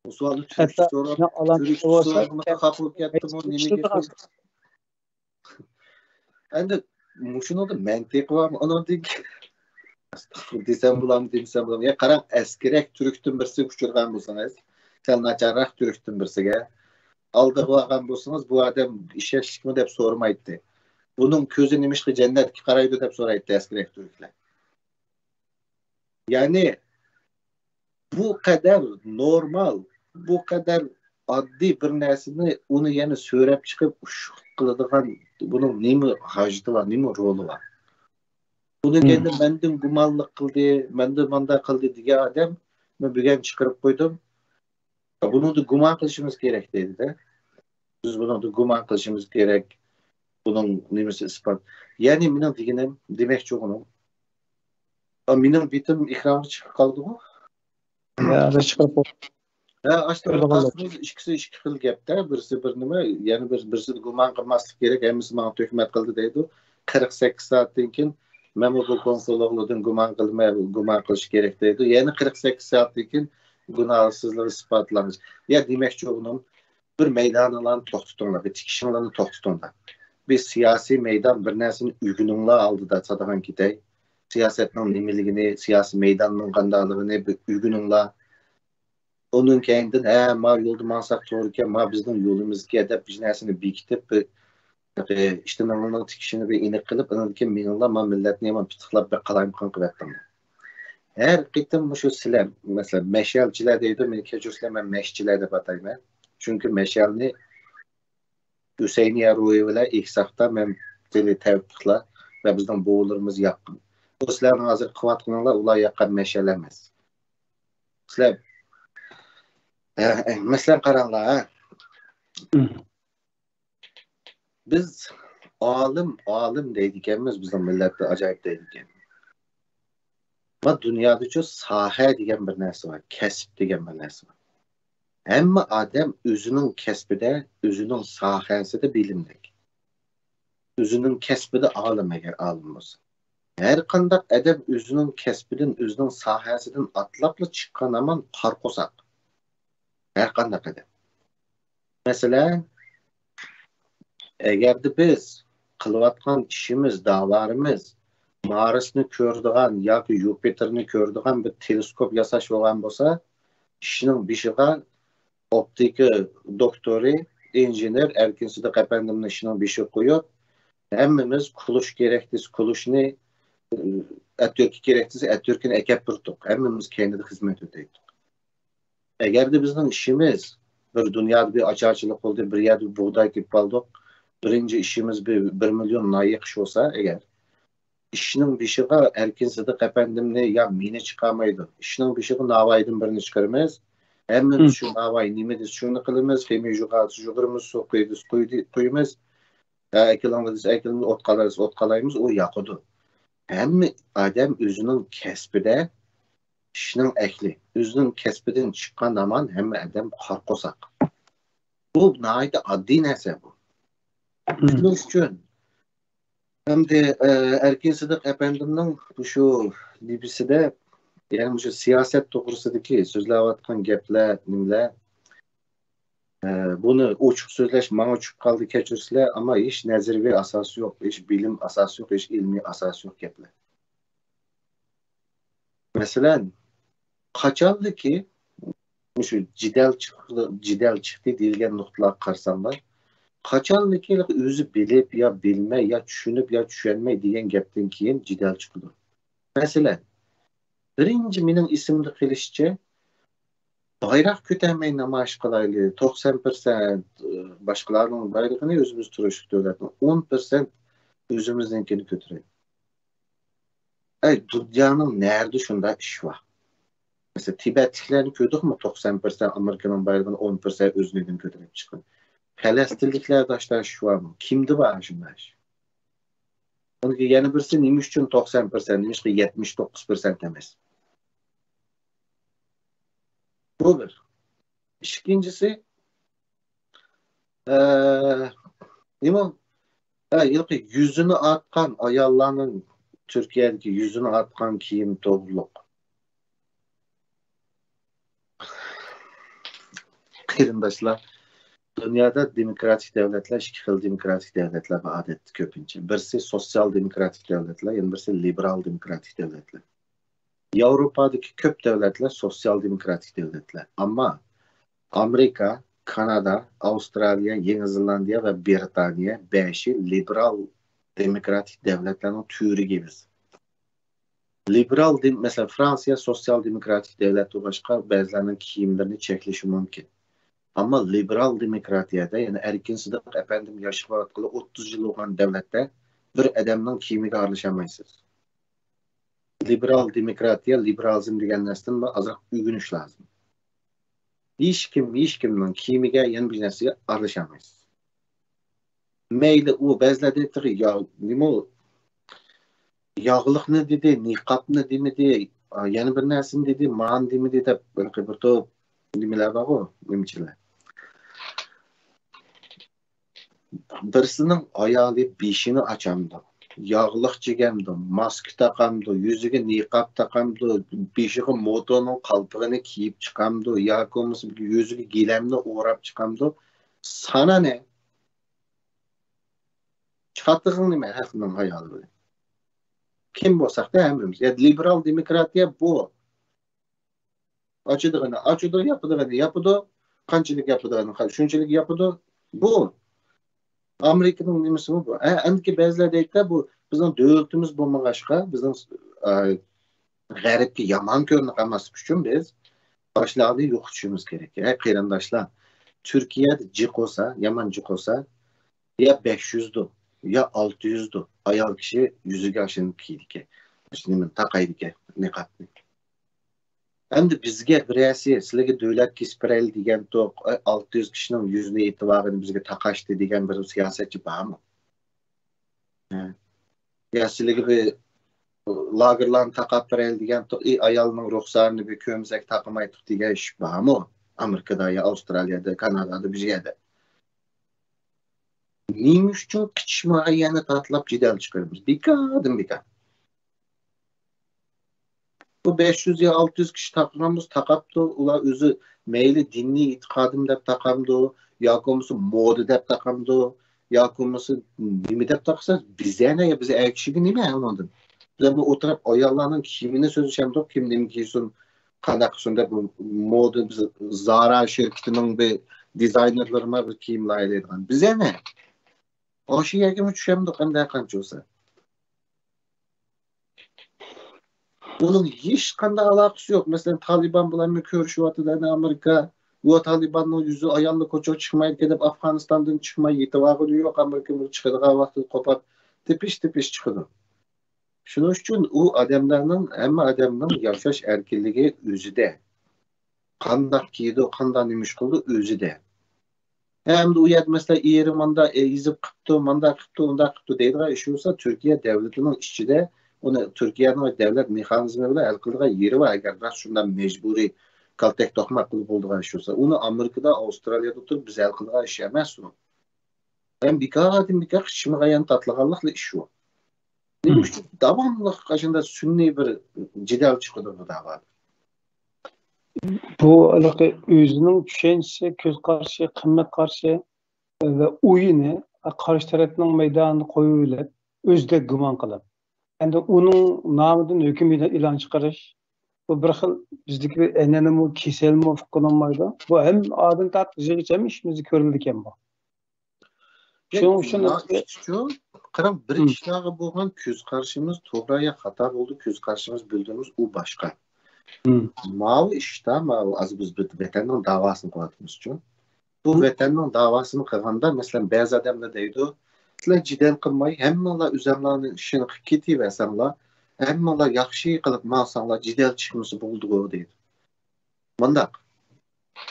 Bu savolni endi shuningda mantiq bormi? Uning desam bularmi, desam bularmi? Ya qarang, askirak turkdan birsi uchirgan bo'lsangiz, sen nacharroq turkdan birsiga oldiga olgan bo'lsangiz, bu odam ishlashdikmi deb so'ramaydi. Bunun ko'zi nimishki jannatga qaraydi deb so'raydi askirak turklar. Ya'ni bu kadar normal, bu kadar oddiy bir narsani uni yana so'rab chiqib ushq qiladigan buning nima hojati bor, nima roli bor? Buni endi mendan gumonlik qildi, mendan manda qildi degan odam men bugun chiqarib qo'ydim. Buni da gumon qilishimiz kerak dedi-da. Biz buni da gumon qilishimiz kerak. Bunun nimasi isbot. Ya'ni mening deganim, demakchi o'g'lim. Mening bitim ekranga chiqib qoldi-ku. Ya, chiqib qoldi. Ha, aslida ikkisi ikki xil gapda, birisi bir nima, ya'ni birisi gumon qilmaslik kerak, hammasi menga tuhmat qildi deydi. 48 soatdan keyin men bu konsulliklardan gumon qilish kerak deydi. Ya'ni 48 soatdan keyin gunohsizlik isbotlanish. Ya demakchi o'g'lim, bir maydonlarni to'xtatinglar, bir tikishinglarni to'xtatinglar. Bir siyasi meydan bir narsani uygununla aldida sadagan ketay. Siyasetning nimaligini, siyasi meydanning qandaligini bir uygununla. Onun keyinden ma yo'lda mansak to'g'ri ekan, ma bizning yo'limizga deb bir narsani bekitib, işte nonning tikishini bir aniq qilib, undan keyin meninglar ma millatni ham pitiqlab bir qalayimqon qilyapman. Har qitim shu sizlar, masalan, mashalchilar deydi, men kechirsizlar, men mashchilar deb atayman. Chunki mashalni Hüseyniye Ruhi ile ilk safta ben dili tevfikle ve bizden boğularımız yakın. Bu sizlerin hazır kıvatqınlar ular yakın meşale emas. Sizler mesela qaranglar ha. Biz olim deydiganmiz, bizning millatda ajoyib deydigan. Va dunyoda soha degan bir narsa bor, kasb degan bir narsa bor. Hamma odam o'zining kasbida, o'zining sohasida bilimlik. O'zining kasbida olim agar olim bo'lsa. Her qanday adam o'zining kasbidan, o'zining sohasidan atlaqli chiqqan aman qarqo'saq. Her qanday adam. Masalan, agarda biz qilayotgan ishimiz, da'vorimiz Marsni ko'rdigan yoki Yupiterni ko'rdigan bir teleskop yasash bo'lgan bo'lsa, ishning beshiga optika doktori, injener erkinsida qapandimni ishning beshiga qo'yib, hammamiz kulush kerakdis, kulushni atyorki kerakdis, atyorkini akab turdik. Hammamiz kendida xizmat o'taydik. Agarda bizning ishimiz bir dunyoda bir ocharchilik bo'ldi, bir yerda bug'doy kep qoldik, birinchi ishimiz 1 million noy qish bo'lsa, agar ishning beshiga erkinsida qapandimni ya meni chiqarmaydi. Ishning beshiga navoiydan birini chiqaramiz. Hammamiz shu navoiy nima desa shuni qilamiz, ximiya jug'irimiz, suv qo'yamiz. Akilamiz o't qalaymiz, u yoqadi. Hamma odam o'zining kasbida ishning ahli, o'zining kasbidan chiqqan aman hamma odam qarqo'saq. Bu nihoyatda oddiy narsa bu. Shuning uchun hamda Erkin Sidiq efendimning shu libisida, ya'ni shu siyosat to'g'risidagi so'zlayotgan gaplar nimalar, buni ochiq so'zlash menga tushib qoldi, kechirsizlar, ammo hech nazariy asosi yo'q, hech bilim asosi yo'q, hech ilmiy asosi yo'q gaplar. Masalan, qachonki shu jidal chiqdi deyilgan nuqtalar qarasanglar, qachonki o'zi bilib yo bilmay yo tushunib yo tushunmay degan gapdan keyin jidal chiqdi. Masalan, birinchi mening esimda qilishicha bayroq ko'tarmay namoyish qilaylik, 90% boshqalarning bayrog'ini o'zimiz turishib davlatni, 10% o'zimiznikini ko'taraylik. Dunyoning nerede shunday ish bor? Mesela Tibetliklarni ko'rdikmi, 90% Amerikaning bayrog'ini 10% o'zinidan ko'tarib chiqqan. Falastinliklar doshlar shu bormi? Kimdi bor shunday ish? Unga yana birisi nima uchun 90%, nima uchun 79% emas? Bu bir. İkincisi, nima? Yüzünü atkan ayollarning Türkiye'deki yüzünü atkan kiyim to'g'riliq. Qarindoshlar, dunyoda demokratik davlatlar, ikki xil demokratik davlatlar bor odatda ko'pincha. Birisi sosyal demokratik davlatlar, yana birisi liberal demokratik davlatlar. Yevropadagi ko'p davlatlar sosyal demokratik davlatlar. Ammo Amerika, Kanada, Avustraliya, Yangi Zelandiya va Britaniya 5'i liberal demokratik davlatlarning turiga biz. Liberal mesela Fransiya sosyal demokratik davlat boshqa ba'zilarning kiyimlarini cheklashi mumkin. Ama liberal demokratiyada, yani Erkin Sidiq efendim yaşayotqanı 30 yıl olan devlette bir adamning kiyimiga aralashmaysiz. Liberal demokratiya, liberalizm degan narsadan azroq o'rganish lozim. Hech kimning kiyimiga, yana bir narsaga aralashmaysiz. Mayli u ba'zilar deydi, ya nima yog'liqni dedi, niqobni demidi, yana bir narsani dedi, man demidi deb bir to'p nimalar bor-ku, nimchilar. Birisining ayoli beshini ochamdi, yog'liq chegamdi, maska taqamdi, yuziga niqob taqamdi, beshiga motoning qalpig'ini kiyib chiqamdi, yoki yuziga gilamni o'rab chiqamdi. Sana ne? Chiqatig'ing nima haqning ayoli? Kim bo'lsaqda hammamiz. Liberal demokratiya bu. Ochidi, yapidi, qanchalik yapidi, shunchalik yapidi. Bu Amerikaning nimasi bu? Endi ba'zilar deydi, bu bizning davlatimiz bo'lmag'achqa, bizning g'arbga yomon ko'rinib qolmaslik uchun biz boshlarni yo'qotishimiz kerak. Qarindoshlar, Turkiyada jiq olsa, yomon jiq olsa, ya 500 do, ya 600'dü. Ayal kişi yüzüge aşınıp kiydike. Şimdi taqaydike niqabni. Endi bizge birisi sizlarga davlat kesipirayli degan to'q 600 kishining yuzini e'tiborini bizga taqashdi degan bir siyosatchi bormi? Ya sizlarga bir lagerlarni taqab berayli degan ayolning ruxsarini bir ko'msak taqmaydiq degan ish bormi? Amerikada ya Avstraliyada, Kanadada, bir yerda. Nima uchun qichishmaga yana tatlab jidal chiqaramiz? Bekor. Bu 500 ya 600 kişi takmamız takaptı. Ula özü meyli dinli itikadım dep takamdı. Yakumusu modu dep takamdı. Yakumusu nimi dep taksanız bize ne ya bize ekşigi nimi anladın? Bize bu oturup ayarlarının kimine sözleşemdik kim nimi giysin kanakısın da bu modu biz Zara şirketinin bir dizaynerlarıma bir kiyim layıklaydı. Bize ne? O şey yakımı düşemdik hem de kanç olsa. Bunun hiç kanda alakası yok. Mesela Taliban bulan körüşüvatıdan Amerika bu Taliban'ın yüzü ayarlı koça çıkmayı gidip Afganistan'dan çıkmayı yetivağı yok. Amerika'nın çıkıdığı vakti kopar tipiş çıkıdı. Şunun için o adamların ama adamların yaşaş erkilliği özüde. Kandak giydi, kandan imiş kıldı özüde. Hem de o yer mesela İran'da izip kıptı, manda kıptı, onda kıptı deydiği iş olsa Türkiye devletinin işçide onu Türkiye'nin devlet mekanizmalarıyla el kıldığı yeri var. Eğer biraz şundan mecburi kaltek tokmak kılıp olduğu iş olsa. Onu Amerika'da, Avustralya'da oturup biz el kıldığı iş yemez onu. Hem birkaç şimdiğen tatlıgallıkla iş o. Demiş ki devamlı kaçında sünni bir cidal çıkıyordu bu davada. Bu özünün düşüncesi, göz karşı, kıymet karşı ve oyunu karşı tarafının meydanını koyuyla özde güman kılıp. Yani onun namıdan hüküm ilan çıkarış. Bu bir xil bizdeki enenimi, keselimi fıkılınmaydı. Bu hem adın tatlıcı hem işimizi körüldüken bu. Şunun için Kıram bir işlağı boğan köz karşımız toğraya hata oldu, köz karşımız bildiğimiz o başka. Mavi işte, mavi az biz bir vatanın davasını kılatımız için. Bu vatanın davasını kıganda mesela beyaz adam da deydi, sizler cidden kılmayı hemmeler üzerlerinin işini kiti versenler, hemmeler yakşı kılıp malsanlar cidden çıkması bulduğu deydi. Bundak,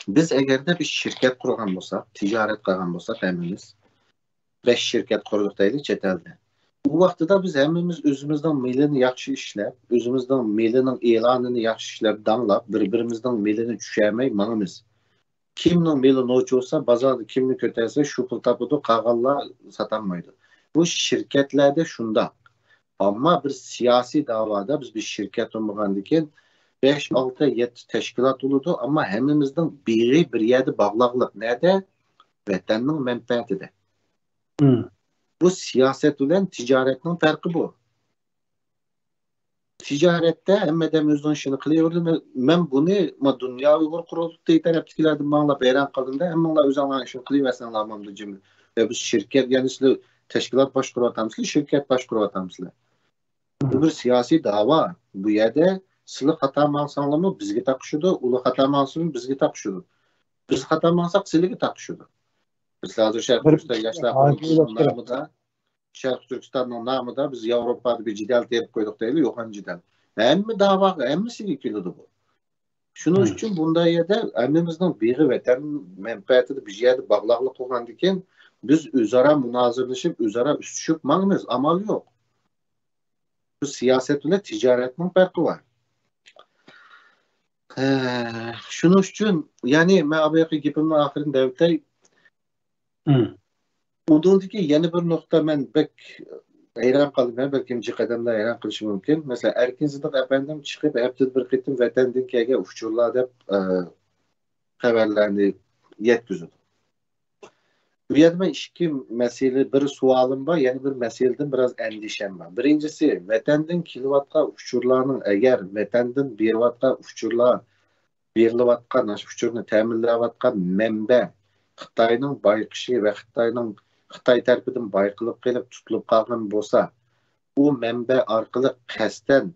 biz eğer de bir şirket kurgan olsak, ticaret kılgan olsak hemimiz, 5 şirket kurduk deyli çetelde. Bu vaxtda biz hemimiz özümüzden mailini yaxşı işlep, özümüzden mailinin elanını yaxşı işlep danlap, birbirimizden mailini düşürmey manımız. Kimnin maili noç olsa, bazarda kimni kötəysə, şupul tapudu qağalla satanmaydı. Bu şirketlerde şunda. Ama bir siyasi davada biz bir şirket olmağandıkken 5, 6, 7 teşkilat oludu ama hemimizden biri bir yerde bağlaqlıq. Nədə? Vətənin mənfəətidir. Bu siyaset ile ticaretin farkı bu. Ticarette emmeden özün işini kılıyordu. Ben bunu dünya uygur kurulduğu taraftakilerden bana beyran kaldığında emmala özün işini kılıyorsan lamamdı cimri. Ve bu şirket yani size teşkilat başkuru atamsızlı, şirket başkuru atamsızlı. Bu bir siyasi dava. Bu yerde silah hata mansanlamı bizge takışıyordu, ulu hata mansanlamı bizge takışıyordu. Biz hata mansak silahı takışıyordu. Mesela hazır Şərq Türkistan Yaşlar Kuruluşu'nun namı da Şərq Türkistan'ın namı da biz Avrupa'da bir cidal deyip koyduk değil, yokan cidal. Hem mi dava, hem mi silikilidir bu? Şunun için bunda yerde emmimizden biri vətənin mənfəətidir, bir yerde bağlaqlıq olan diken biz üzara münazirleşip, üzara üstüşüp manımız, amal yok. Bu siyaset ile ticaretin farkı var. Şunun için yani ben abayaki gibimin ahirin devletler Udundaki yeni bir nokta ben pek hayran kaldım. Belki ikinci kademde hayran kılışım mümkün. Mesela erkin zıdık efendim çıkıp hepsiz bir kıtım vatanın kege uçurlar da haberlerini yetküzüdü. Bu yerde iki mesele, bir sualım var, yeni bir meseleden biraz endişem var. Birincisi, vatanın kilovatka uçurlarının eğer vatanın bir vatka uçurlar, bir vatka nasıl uçurunu teminlevatkan menbe Xitayning bayqışı ve Xitay tərəfindən bayqılıb gəlib tutulub qalğan bolsa, o mənbə arqılı qəsdən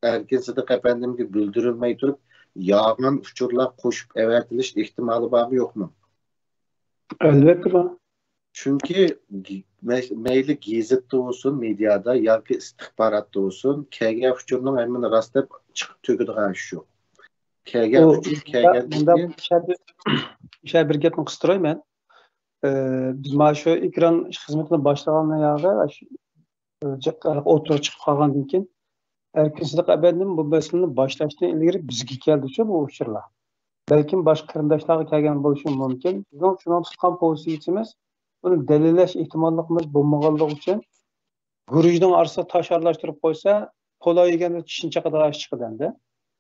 Erkin Sıdıq efendimə bildirilməyi turub, yağan uçurlar qoşub əvətiliş ehtimalı var mı, yoxmu? Elbette var. Chunki mayli gazetda bo'lsin, mediada yoki istixborotda bo'lsin, kelgan uchurning hammani rostlab chiqib to'kadigan shu. Kelgan uchur kelgandan keyin bir gapni qistirayman. Biz mana shu ekran xizmatini boshlagandan o'tirib chiqib qolgandan keyin erkinsizlik abendim bu masalani boshlashdan ilgari bizga keldi-ku bu uchurlar. Balkim boshqa qarindoshlarga kelgan bo'lishi mumkin. Bizning shuni tutgan pozitsiyamiz buni dalillash ehtimolligimiz bo'lmaganligi uchun gurujning orasida tosh aralashtirib qo'ysa, qo'la yeganda tishincha qadar chiqadi.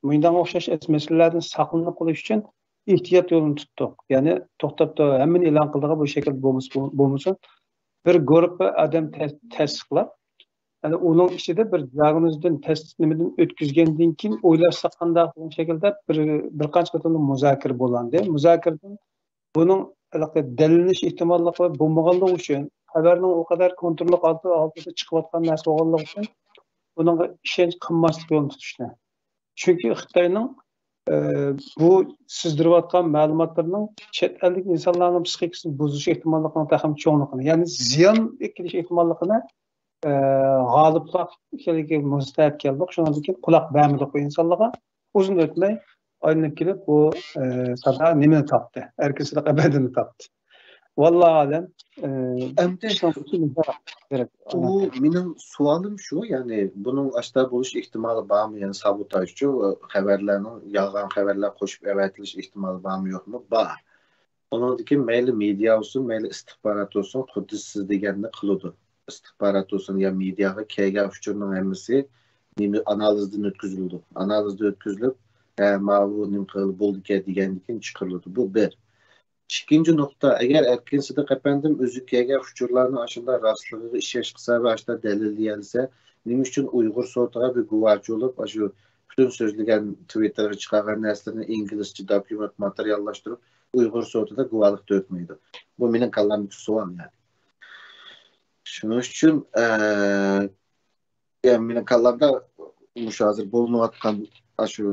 Bundan o'xshash masalalardan saqlanib qolish uchun ehtiyot yo'lini tutdik. Ya'ni to'xtab hamma e'lon qildigan bu shakl bo'lmasa bir guruh odam tasdiqlab, yani uning ichida bir diagnozdan testnimadan o'tkazgandan keyin o'ylashsa qanday shaklda bir qancha qator muzokara bo'landi. Muzokaradan buning dalillanish ehtimolligi bo'lmaganligi uchun xabarning o kadar kontrolli altida chiqayotgan narsa bo'lganligi uchun bunga ishonch qilmaslik yo'lini tutishdi. Chunki Xitoyning bu sizdirayotgan ma'lumotlarning chet ellik insonlarning psixikasini buzish ehtimolligining taxmin cho'nligini, ya'ni ziyon kelish ehtimolligini g'oliblik keligi mustahab keldik. Shundan keyin quloq bermadik bu insonlarga. Uzun o'tmay aylanib kelib bu sada nimani topdi? Erkislik abadini topdi. Vallahi alam bu mening savolim shu, ya'ni buning ashta bo'lish ehtimoli bormi? Ya'ni sabotajchi xabarlarning yolg'on xabarlar qo'shib avatilish ehtimoli bormi yo'qmi? Bor. Ondan keyin mayli media olsun, mayli istixborot olsun, xuddi siz deganni qiladi. İstihbarat olsun ya mediaga kelgan uchurning hammasi analizdan o'tkazildi. Analizda o'tkazilib, ma'lum nima qilib bo'ldi degandan keyin chiqarildi. Bu bir. Ikkinchi nuqta, agar erkinsida qapandim o'zi kelgan uchurlarni ashunda rostligiga ishosh qilsa va ashunda dalillayolsa, nima uchun Uyg'ur sotiga bir guvohchi bo'lib, shu butun so'zlagan Twitterga chiqargan narsalarni inglizcha dokument materiallashtirib Uyg'ur sotida guvohlik o'tmaydi. Bu mening kallamdagi savol yani. Shuning uchun meni kallamda hozir bo'linayotgan shu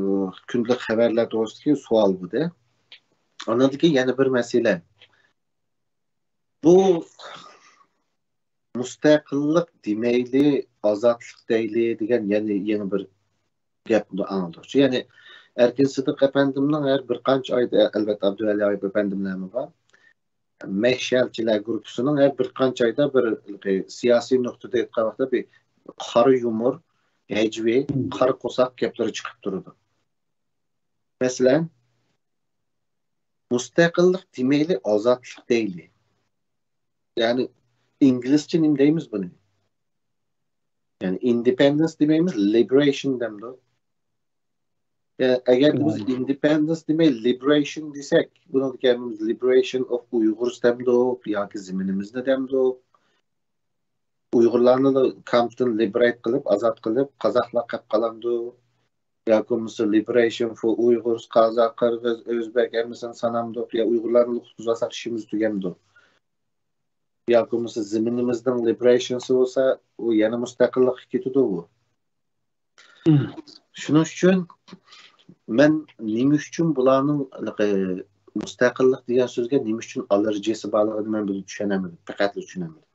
kundalik xabarlar to'g'risidagi savol bu-da. Ondan keyin yana bir masala. Bu mustaqillik demayli, ozodlik deyli degan yana bir gapni anladik. Ya'ni Erkin Sidiq efendimning har bir qancha oyda albatta Abduvali Ayub efendimlarmi bor. Mehshalchilar guruhining har bir qancha oyda bir siyosiy nuqtada aytgan vaqtda bir qora yumor, hajvi, qora qo'saq gaplar chiqib turadi. Masalan, mustaqillik demayli, ozodlik deyli. Yani İngilizce nima deymiz buni? Yani independence demaymiz, liberation demdi. Yani agar biz independence demay liberation desek, buni deganimiz liberation of Uyghurs demdi yoki ziminimizda demdi. Uyg'urlarni kampdan liberate qilib, azod qilib, qozoqlar qilib qolamdi. Yoki liberation for Uyghurs, qozoq, qirg'iz, o'zbek hammasini sanamdi. Ya Uyg'urlarni qutqizsak ishimiz tugamdi. Yoki ziminimizdan liberationsi bo'lsa, u yana mustaqillikka ketadi u. Shuning uchun men nima uchun bularning mustaqillik degan so'zga nima uchun allergiyasi borligini men tushunamadim, faqat tushunamadim.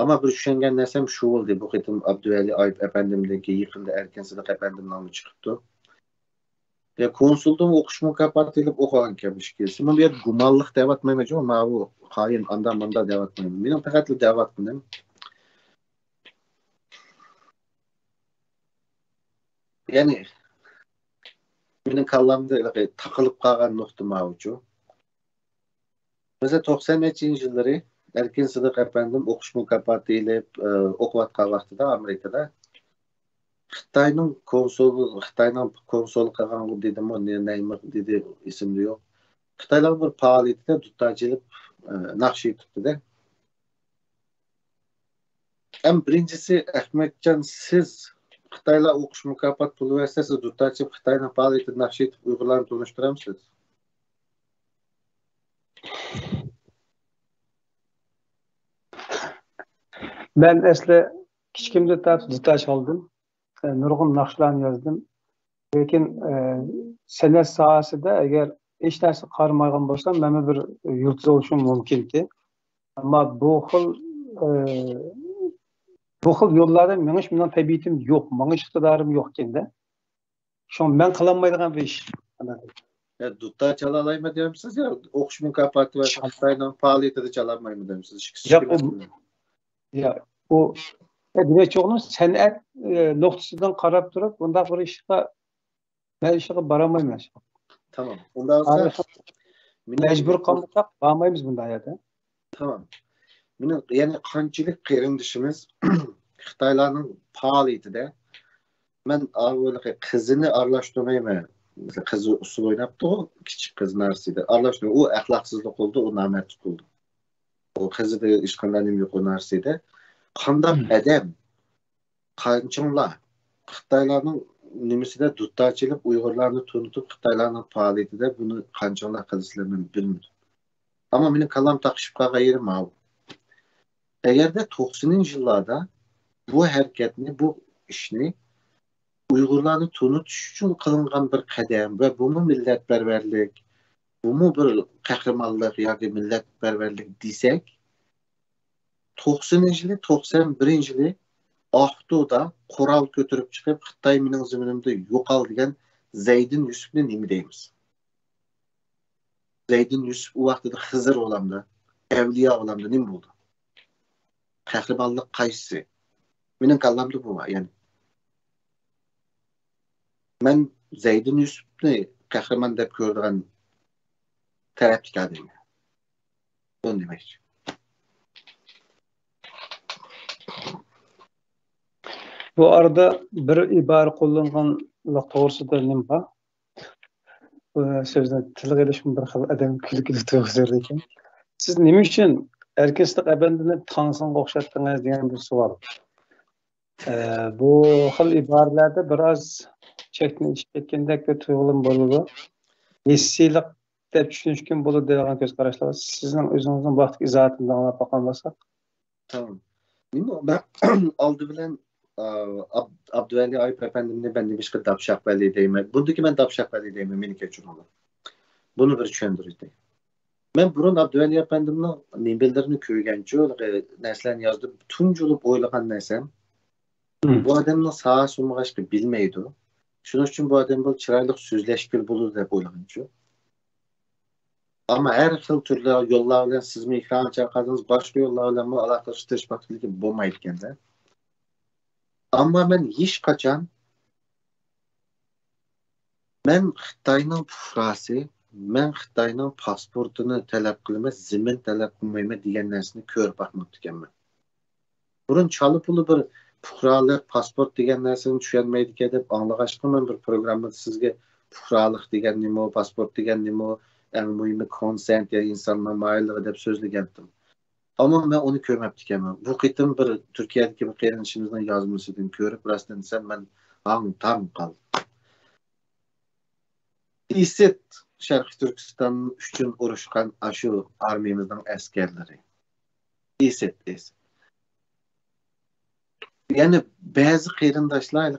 Ammo bir tushungan narsam shu bo'ldi. Bu qitim Abduvali Ayub efendimdagi yaqinda Erkin Sidiq efendim nomi chiqibdi. Ya konsuldan o'qish mukofoti deb o'qigan kabi ish kelsa, men bu yerda gumonlik da'vatmayman, ammo bu xoin andan manda da'vatmayman. Men faqat da'vat qildim. Ya'ni mening kallamda taqilib qolgan nuqta mavjud. Mesela 90-yillari Erkin Sidiq efendim o'qish mukofoti ilib o'qiyotgan vaqtida Amerikada Xitoyning konsuli qilgan dedimi, nima dedi esimda yo'q. Xitoylar bir faoliyatida duttachilik naqsh etibdi-da. Birinchisi Ahmadjon, siz Xitoylar o'qish mukofoti puli versa, siz duttachi Xitoyning faoliyatida naqsh etib Uyg'urlarni tanishtiramsiz? Ben asli kichkimda duttachi oldim. Nurg'un naqshlarni yozdim. Lekin san'at sohasida agar hech narsa qaramaygan bo'lsam, men bir yulduz bo'lishim mumkin-ki. Ama bu xil yollarda meniş mening tabiatim yo'q, meniş iqtidorim yo'q ekanda. Şu ben kılamaydigan bir iş. Ya dutta çala alayım diyor musunuz ya? Okuş mükafatı ve Xitay'dan faaliyeti de çalamayım diyor musunuz? Ya o demek çoğunun sanat noktasından qarab turib, bunda bir işe ben işe baramayım. Tamam. Ondan sonra mecbur kalmasak baramayız bunda hayata. Tamam. Yani qanchalik qarindishimiz Xitoylarning faoliyatida men avvalgi qizini aralashtirmayman. Mesela qizi usul o'ynabdi, kichik qiz narsida aralashtirmay, u axloqsizlik qildi, u namard qildi. O qizida hech qanday nim yo'q o narsida. Qandaq adam qanchonlar Xitoylarning nimasida duttachilik Uyg'urlarni tunutib Xitoylarning faoliyatida buni qanchonlar qilishlarni bilmadim. Ama mening kallam taqishib qolgan yerim bu. Eğer de 90'lı yıllarda bu hareketini, bu işini Uygurlarını tunutish uchun qilingan bir qadam ve bu mu milletperverlik, bu mu bir kahramanlık yoki milletperverlik desek, 90'lı yılı, 91'inci yılı Ahdu'da Koral götürüp çıkıp Xitay mening ziminimde yo'qol degan Zeydin Yusuf'ni nima deymiz? Zeydin Yusuf o vaqtida Xizr olamda, Evliya olamda nima bo'ldi? Kahramanlık qaysi? Mening kallamda bu var yani. Ben Zeydin Yusuf'ni kahraman deb ko'radigan tarafdagi odam. Bunu demek. Bu arada bir ibare kullanganlık to'g'risida nima bor? Bu so'zni tilga ilishim bir xil adam kulgili to'g'risida ekan. Siz nima uchun erkeklik abandini tansınga o'xshatdingiz degan bir savol. Bu xil iboralarda biraz chekni ishib ketgandek bir tuyg'ulim bo'ladi. Hissiylik deb tushunishkim bo'ladi degan ko'z qarashlar. Sizning o'zingizning vaqtga izohatingizni anglab boqgan bo'lsak. Tamam. Ben aldı bilen Abdüveli Ayıp Efendim'le ben demiş ki Dapşak Veli deyim. Bundaki ben Dapşak Veli deyim. Meni keçin olur. Bunu bir düşündürüldü. Ben burun Abdüveli Efendim'le nimbellerini köygenci neslen yazdı. Tunç olup oylagan nesem. Bu adamın sağa sunma aşkı bilmeydi. Şunun için bu adam bu çıraylık süzleşkül bulur dep oylagancu. Ama her xil türlü yollar bilen siz mi ikram çakadınız, başka yollar bilen mi alakaştırışmak gibi bulmaydı kendi. Ama ben hiç kaçan ben Xitayning fuqarosi, men Xitayning pasportini talab qilmas, zimin talab qilmayman degan narsani ko'rib boqmabdi ekanman. Burun chalib puli bir fuqarolik, pasport degan narsani tushunmaydi ekan deb anglag'achqa men bir programmada sizga fuqarolik degan nima, pasport degan nima, eng muhimi consent ya insonning moyilligi deb so'zlagandim. Ama ben onu ko'rmabdi ekanman. Bu qitim bir Turkiyadagi bir qarinishimizning yozmasidan ko'rib, rostdan desam men tam qoldim. İset Şarkı Türkistan üçün uğraşkan aşı armiyamızdan askerleri. İset. Yani bazı qeyrindaşlar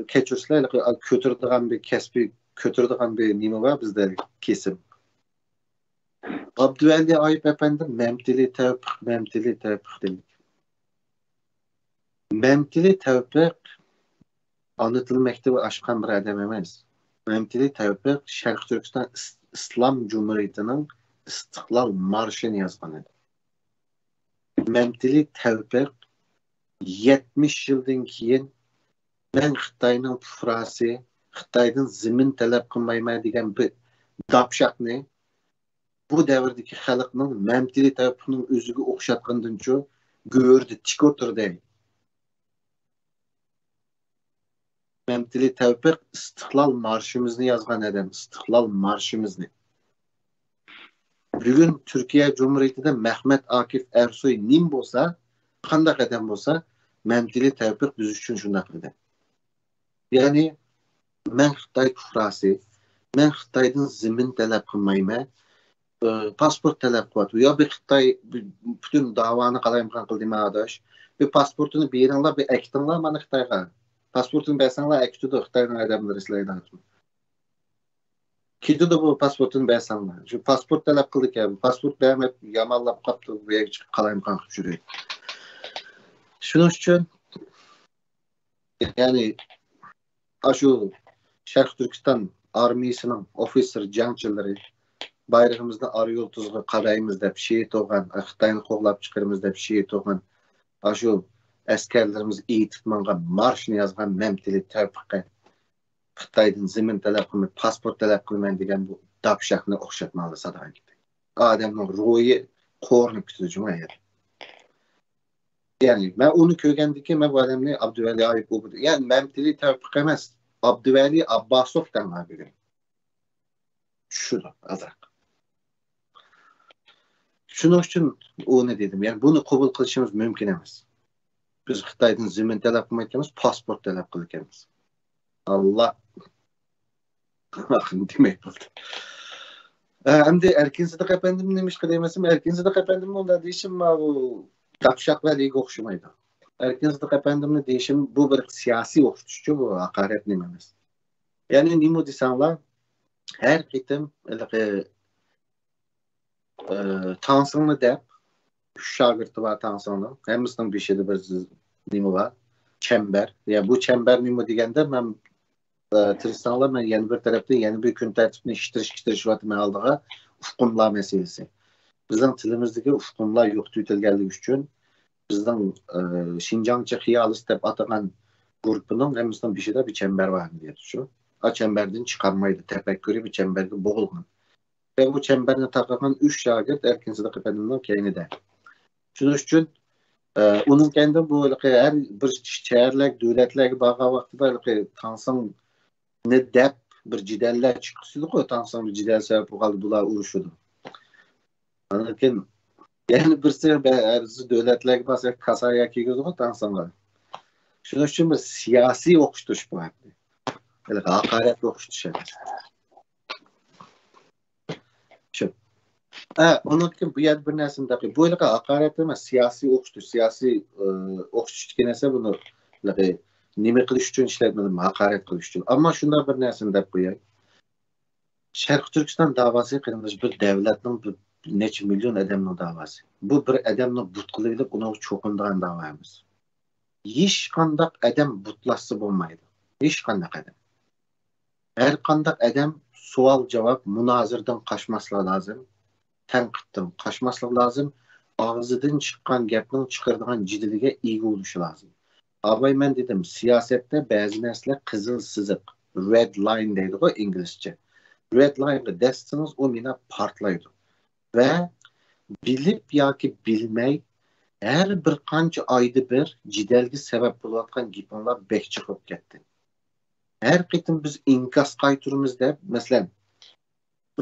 keçirsizlar kötürdüğün bir kesbi kötürdüğün bir nima var bizde kesim. Abdüveli Ayıp Efendi memtili tevfik dedik. Memtili tevfik anlatılmakta ve aşkan bir adam emas. Memtili tevfik Şarkı Türkistan İslam Cumhuriyeti'nin İstiklal Marşı'nı yazgan edi. Memtili tevfik 70 yıldan keyin ben Xitayning fuqarosi, Xitoydan zimin talab qilmayman degan bir dapshaqni bu davrdagi xalqning memtili tevfikning o'ziga o'xshatgandan-chu go'rdi, tik o'tirdi. Memtili tevfik İstiklal Marşımızını yazgan adam, İstiklal Marşımızını. Bugün Türkiye Cumhuriyeti'de Mehmet Akif Ersoy nim bolsa, qanday adam bolsa, memtili tevfik biz üçün şunday adam. Yani men Xitoy fuqarosi, men Xitoydan zimin talab qilmayman, pasport talab qilyapti. Yo bir Xitoy bütün davoni qalayimqan qildimi adash. Bir pasportini beringlar, bir aktinglar mana Xitoyga. Pasportini bersanglar akitdi Xitoyning odamlari ishlaydi. Kedi de bu pasportun besanlar. Şu pasport talep kıldık ya. Pasport beğenmep yamallap kaptı. Buraya çıkıp kalayım kankıp şuraya. Şunun için yani şu Şarkı Türkistan armiyasının officer jangçıları bayrağımızda arı yıldızı qarayımız dep şehit olgan, Xitayni qo'llab chiqarimiz dep şehit olgan şu askarlarimiz eğitip mangan marşını yazgan memtili tevfiqe Xitaydan zimin talep qilmay, pasport talep qilmayman degan bu dapşaqni o'xshatmali sadaqan gibi. Adamning ruhi qo'rnib ketdi. Yani ben onu köygəndiki mən bu adamni Abdüvəli Ayıpov. Yani memtili tevfiq emas. Abdüvəli Abbasov'dan haberi. Şudur azak. Şunun için o ne dedim? Yani bunu kabul kılışımız mümkün emas. Biz Xitaydan zimin talep qilmayotganmiz, pasport talep qilganmiz. Allah bakın demek bo'ldi. Endi Erkin Sidiq efendim demiş ki demesim Erkin Sidiq efendim onda deyişim bu Tapşak ve Liga okşamaydı. Erkin Sidiq efendimle deyişim bu bir siyasi okşuşçu bu hakaret nememiz. Yani nimo desanlar her kitim tansını dep şagirti var tansını. Hemimizin bir şeyde bir nimo var. Çember. Ya bu çember nimo degende ben Tristanlar ben yeni bir tarafta yeni bir gün tertibini iştiriş vaatimi aldığa ufkunlar meselesi. Bizden tilimizdeki ufkunlar yok tüytelgeldiği için bizden Şinjançı Hiyalıs dep atagan grubunun hemimizden bir şeyde bir çember var diye düşün. O çemberden çıkarmaydı. Tefekkürü bir çemberde boğulgan. Ve bu çemberine takakan 3 şagird Erkin Sidiq efendimden keyni de. Şunun için onun kendi bu her bir şehirler, devletler bağa vaxtıda tansın ne dep bir cideller çıkışıydı o tansın bir cidel sebep oldu bular uruşudu. Anlakin yani bir sefer arası devletler basa kasaya kiyodu o tansınlar. Şunun için bir siyasi okuştuş bu. Yani hakaret okuştuş. Şu. Onun için bu yer bir nesin tabi. Bu ilk hakaret ama siyasi okuştuş, siyasi okuştuş genelse bunu nime kılış için işletmedim, hakaret kılış için. Ama şunda bir nesin tabi bu yer. Şarkı Türkistan davası kırılmış bir devletin bir neçe milyon adamın davası. Bu bir adamın butkılıyla onu çokunduğun davamız. Hiç kandak adam butlaşsı olmaydı. Hiç kandak adam. Her kandak adam sual cevap münazırdan kaçmasla lazım. Tenkitten kaçmasla lazım. Ağzıdan çıkan gapning çıkardığın ciddilige iyi oluşu lazım. Abay ben dedim siyasette bazı nesler kızıl sızık. Red line deydi o İngilizce. Red line'ı destiniz o mina partlaydı. Ve bilip ya ki bilmey her bir kanca ayda bir cidelgi sebep bulatkan gipanlar bek çıkıp gitti. Her kıtım biz inkas kayturumuzda mesela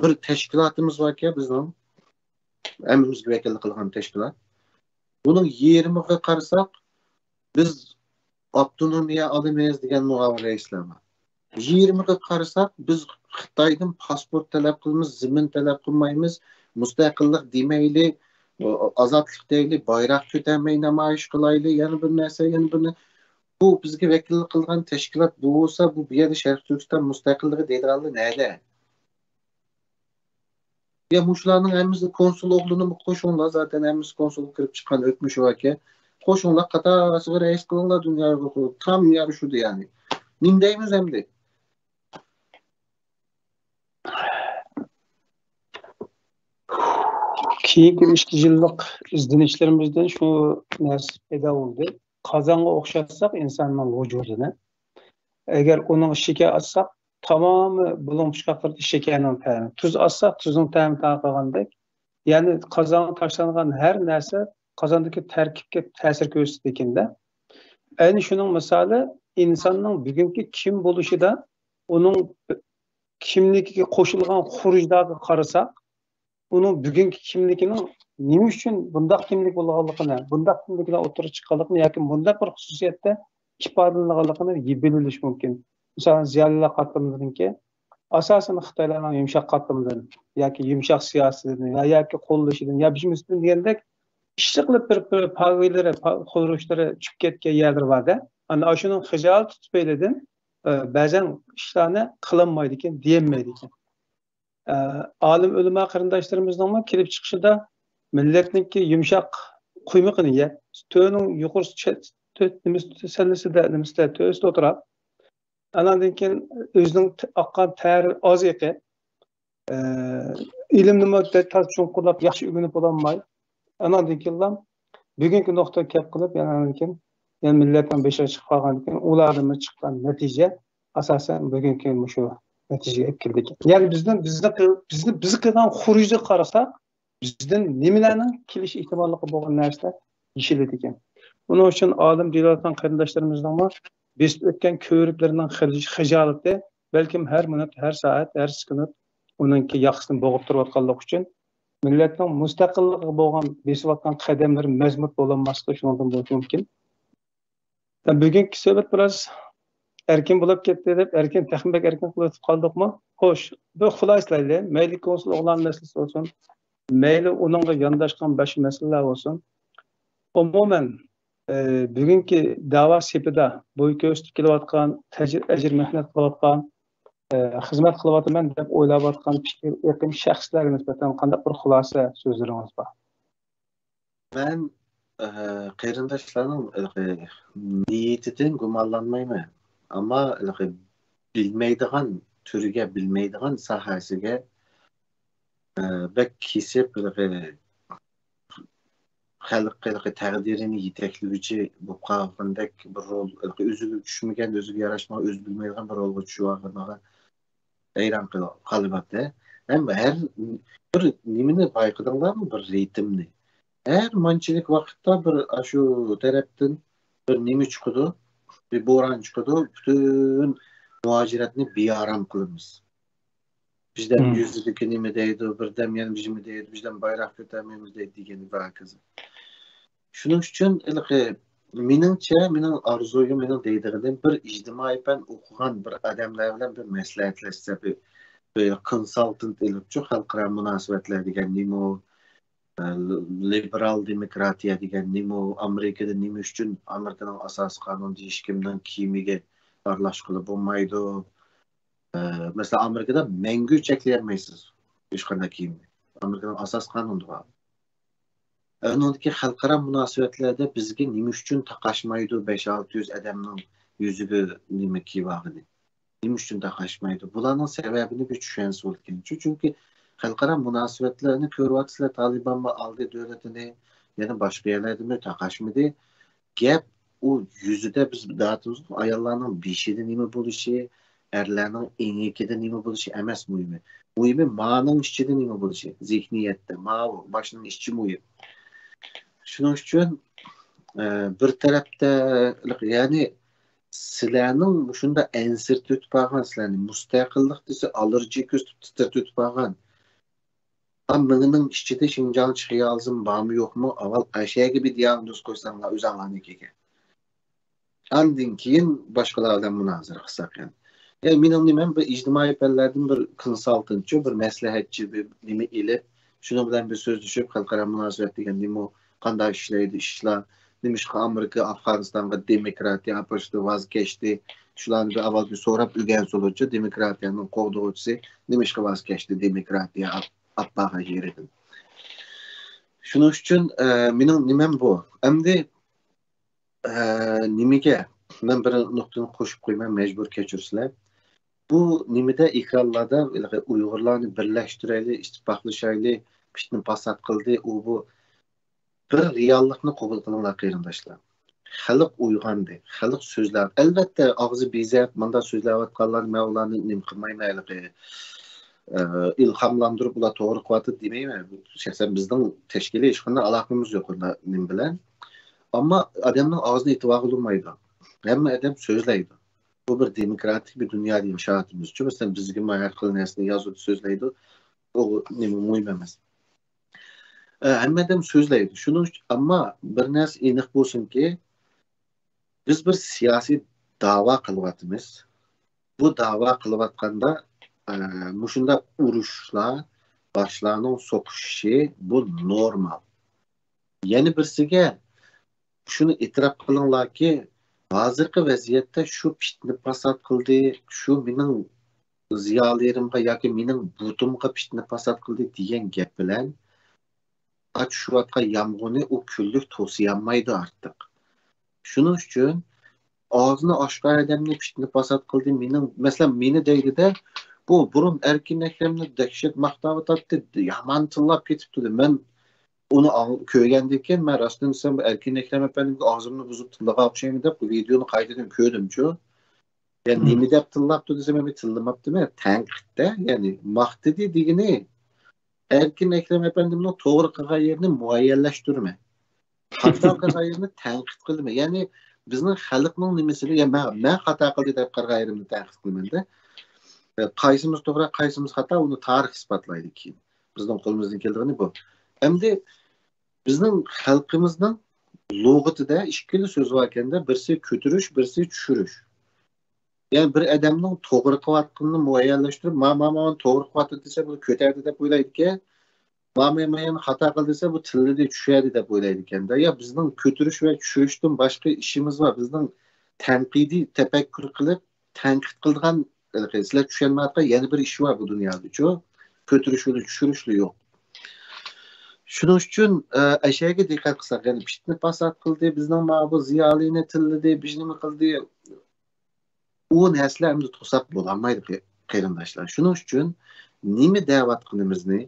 bir teşkilatımız var ki bizim emrimizge vekillik kılgan teşkilat. Bunun 20'ye karsak biz Abdünomiye alamayız degan muavin reisler var. 20'ye karsak biz Xitaydan pasport talep kılmız, zimin talep kılmayımız, müstakillik demeyli, azatlık deyli, bayrak kötəməy namayiş kılaylı, yani bir nərsə, yani bir nərsə. Bu bizge vekillik kılgan teşkilat bu olsa bu bir yerde Şərq Türkistan müstakilliği deyilgalı nədə? Ya muşlarının hemimiz konsul oğlunu mu koşunlar zaten hemimiz konsul kırıp çıkan ötmüş var ki koşunlar katası reis kılınlar dünyaya tam yarışıdı yani. Nimdeyimiz hem de. Keyingi 2 yıllık izlenişlerimizden şu nasip eda oldu. Kazanğa okşatsak insanın vücudunu. Eğer onun şeker atsak tamamı bulunmuşkakları şekerinin təmi. Tuz atsak tuzun təmi taqağandak. Yani kazanğa taşlanğan her nerse kazandaki terkipke tesir gösterdikinde. Aynı şunun misali insanın bugünkü kim buluşu da onun kimligiga qo'shilgan xurujlarga qarasak, onun bugünkü kimliginin nima uchun bundaq kimlik bo'lganligini, bundaq kimliklar o'tirib chiqqanligini yoki bundaq bir xususiyatda ifodalanganligini bilish mumkin. Masalan, ziyolilar qatlamidanki asosan Xitoylarning yumshoq qatlamidan yoki yumshoq siyosatidan yoki qo'llashidan yo bizimizdan degandek ishchi qilib bir pag'ilari, xurujlari tushib ketgan yerlar borda. Ana shuning xijolat tufaylidan ba'zan ishlarni qilinmaydi ekan, deyilmaydi ekan. Alim ulama qarindoshlarimizningmi kelib chiqishida millatniki yumshoq quymoqini yeb, to'ning yuqori sallisida nimsida to'sida o'tirib, andan keyin o'zining oqqan tari oz eqib, ilmni muddat chunqurlab yaxshi o'rganib bo'lolmay, andan keyin bugungi nuqta kelib qilib, yani millatning beshiga chiqib qolgan ekan, ulardan chiqqan natija asosan bugungi shu natijaga keldik. Yani bizni qilgan xurujga qarasak, bizden nimalarning kelish ehtimolli bo'lgan narsa yeshiladi ekan. Buning uchun olim deyotgan qarindoshlarimizni besib o'tgan ko'riklarining xijolati balkim har minut, har soat, har sekund uningki yaxshisini bo'g'ib turayotganligi uchun millatning mustaqilligiga bo'lgan besayotgan qadamlari mazmut bo'lolmasligi shundan bo'lishi mumkin. Bugungi suhbat biroz erkin bo'lib ketdi deb, erkin texnik erkin qilib qoldikmi? Xo'sh, bu xulosalayli, mayli konsul o'g'lon masalasi bo'lsin, mayli uningga yondashgan boshqa masalalar bo'lsin. Umuman bugungi da'vo sepida bo'y ko'rsatib kelayotgan, ajr mehnat qilayotgan, xizmat qilyapman deb o'ylayotgan yaqin shaxslarga nisbatan qanday bir xulosa so'zlaringiz bor? Men qarindoshlarning niyatidan gumonlanmayman. Ama bilmeydiğin türüge, bilmeydiğin sahasıge bek kesip halkı takdirini yetekleyici bu kavgandaki bir rol, özü düşünmegen, özü yaraşma, öz bilmeydiğin bir rol geçiyor. Eyran kalıbatı. Ama her bir nimini baykıdınlar mı bir ritimli? Her mançilik vakitte bir şu taraftan bir nimi çıkıdı. Bir boran çıkıdı, bütün muhaciretini bir aram kılımız. Bizden yüzlülükü nimedeydi, birden yanımızımıdeydi, bizden bayrak götürmemizdeydi diyeni vakızı. Şunun için, benim arzuyum, benim deydiğim bir ictimai ben okuyan bir adamlarla bir məsləhətləşsə, bir consultant elib, çox xalqara münasibətlər digən nimo, liberal demokratiya degan nima, Amerikada nima uchun Amerikaning asosiy qonun deyish kimdan kiyimiga aralash qilib bo'lmaydi. Mesela Amerikada mangu cheklayolmaysiz hech qanday kiyimni. Amerikaning asosiy qonuni bor. Uningdagi xalqaro munosabatlarda bizga nima uchun taqashmaydi 5-600 odamning yuziga nima kiyibag'ini? Nima uchun taqashmaydi? Bularning sababini bir tushunsa bo'lgan. Chunki xalqaro munosabatlarni ko'ryapsizlar, Taliban aldı davlatini, yana boshqa yerlarda taqashmadi. Gap u yuzida biz da'atimiz ayollarning beshida nima bo'lishi, erlarning engikida nima bo'lishi emas muhimi. Muhimi ma'ning ichida nima bo'lishi, zihniyatda, boshning ichi muhim. Shuning uchun bir tarafda ya'ni sizlarning shunda ansir tutib qolgan, sizlarning mustaqillik desa allerji ko'z tutib qolgan. Ammanın işçide Şinjan çıkıyalızın bağımı yok mu? Aval aşağı gibi diagnoz koysanlar özanlarınkiga. Andın keyin başkalardan münazara qilsak yani. Yani men bir ictimai pellerden bir konsultantçı, bir məsləhətçi, bir nima elib, şunu bilan bir söz düşüp xalqaro munosabat degan nima qanday ishlaydi ishlar, nimishqa Amerika Afg'onistonga demokratiya apashdi, vaz kechdi. Shularni bir avval bir so'rab o'rgan so'lovchi demokratiyaning qo'g'dovchisi nimishqa vaz kechdi demokratiya atbağa yeredim. Şunun için benim nimem bu. Endi nimige ben bir noktanı koşup koymaya mecbur geçirsizler. Bu nimede ekranlarda Uygurlarını birleştireli, istihbaratlaşaylı, piştin pasat kıldı. O bu bir reallıkını kabul kılınlar kıyırındaşlar. Halk uygandı, halk sözler. Elbette ağzı bizet, manda sözler vatkallar, mevlanı nim kılmaymaylı. İlhamlandırıp ula doğru kıvatı demeyeyim. Şahsen bizden teşkili işkinde alakamız yok onda nim bilen. Ama adamın ağzına itibar olunmaydı. Hem adam sözleydi. Bu bir demokratik bir dünya yaşatımız. Çünkü mesela bizgi mayar kılınasını yazılı sözleydi. O nimi muymemez. Hem adam sözleydi. Şunu ama bir nas enik bolsun ki biz bir siyasi dava kılvatımız. Bu dava kılvatkanda muşunda uruşlar, başlarının sokuşu bu normal. Yeni birisiga şunu itiraf kılınlar ki hazırki vaziyette şu pitni pasat kıldı, şu benim ziyolilarimga yoki mening butumga fitna fasod qildi degan gap bilan tushayotgan yomg'irni u kunlik to'siyolmaydi ortiq. Shuning uchun og'zini ochgan odamni fitna fasod qildi, masalan meni deydida, bu burun Erkin Akremni dahshat maqtab o'tdi, yomon tillab ketibdi. Men uni ko'rgandan keyin men rostdan desam Erkin Akrem efendimga og'zimni buzib tillagan o'xshaymi deb bu videoni qaytadan ko'rdim-ku. Yani nima deb tillabdi desam, men tillamabdimi? Tanqidda, ya'ni maqtadi degani Erkin Akrem efendimning to'g'ri qilgan yerini muayyanlashtirma. Xato qilgan yerini tanqid qilma. Ya'ni bizning xalqning nimasini, ya men xato qildi deb qilgan yerimni tanqid qilmanda, qaysimiz to'g'ri, qaysimiz xato, uni tarix isbotlaydi keyin. Bizning qo'limizdan keldigani bu. Endi bizning xalqimizning lug'atida ikkili so'z bor ekanda, birisi ko'tirish, birisi tushirish. Yani bir adamning to'g'ri qilayotganini muayyanlashtirib, "Men to'g'ri qilyapti" desa, bu ko'tardi deb o'ylaydi-ki, "Men xato qildi" desa, bu tilida tushadi deb o'ylaydi ekanda. Ya bizning ko'tirish va tushirishdan boshqa ishimiz bor. Bizning tanqidiy tafakkur qilib, tanqid qilgan, sizlar tushunmayotgan yana bir ish bor bu dunyoda-ku. Ko'tirish va tushirish yo'q. Shuning uchun ashyaga diqqat qilsak, ya'ni fitna fasod qildi, bizning bu ziyolini tilladi, biz nima qildi? U narsalar endi to'sab bo'lolmaydi qarindoshlar. Shuning uchun nima da'vatqinimizni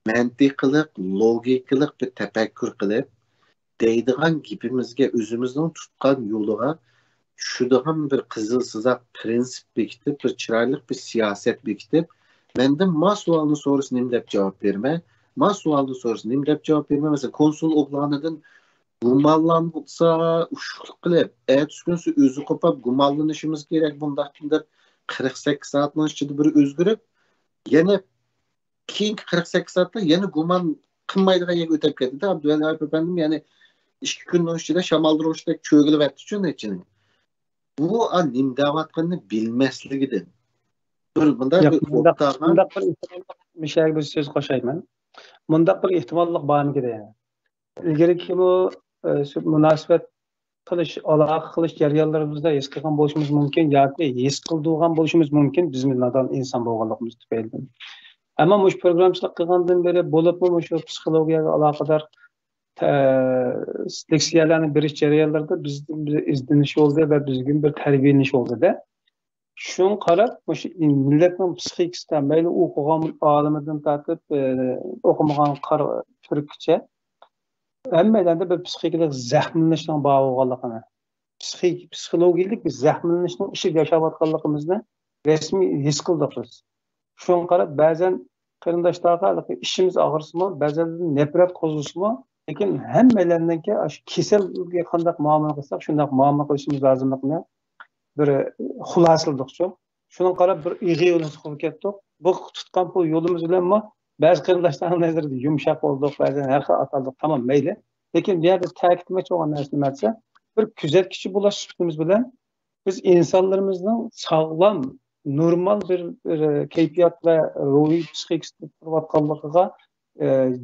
mantiqliq, logikaliq bir tafakkur qilib, deydigan gapimizga o'zimizning tutgan yo'liga tushadigan bir qizil sizoq prinsip bekitib, bir chiroyli bir siyosat bekitib, mendan ma savolni so'rasa nima deb javob berma, ma savolni so'rasa nima deb javob berma. Masalan, konsul o'g'lonidan gumonlansa ushqilib qilib, ertasi o'zi qopab gumonlanishimiz kerak bundaqdan deb 48 soatning ichida bir o'zgarib, yana keyingi 48 soatda yana gumon qilmaydigan yerga o'tib ketdi. Abduvali efendim, ya'ni 2 kunning ichida shamoldirovchdek cho'gilib o'tdi-chu nechini. Bu nim da'vatqanni bilmasligidan. Bunda bir bir so'z qo'shayman. Bunda bir ehtimollik borligida yana. İlgiriki bu munosabat qilish, aloqa qilish jarayonlarimizda his qilgan bo'lishimiz mumkin yoki his qildigan bo'lishimiz mumkin bizning nodon inson bo'lganligimiz tufayli. Ammo mush programchilik qilgandan beri bo'libmi shu psixologiyaga aloqador leksiyalarni berish jarayonlarida bizning bir izlanish oldi va bizga bir tarbiyalanish oldida. Shun qarab, mush millatning psixikasida mayli o'qigan olimidan tortib o'qimagan turkcha hammalarda bir psixikalik zaxmlanishning bor bo'lganligini, psixologik bir zaxmlanishning ishida yashayotganligimizni rasmiy his qildik biz. Shun qarab ba'zan qarindoshlarga ishimiz og'irsimi, ba'zan nafrat qo'zg'asimi, lekin hammalardan keyin shu kasalga qanday muomala qilsak, shunday muomala qilishimiz lozimligini bir xulosaladikchu. Shuni qarab bir ig'i yo'lni tutib ketdik. Bu tutgan bu yo'limiz bilanmi ba'zi qarindoshlarning nazarida yumshoq bo'ldik, ba'zan har xil ataldik, tamam mayli. Lekin bu yerda ta'kidlamoqchi bo'lgan narsa nima desa, bir kuzatkichi bo'lish sifatimiz bilan biz insonlarimizning sog'lom, normal bir kayfiyat va ruhiy psixikasida turayotganligiga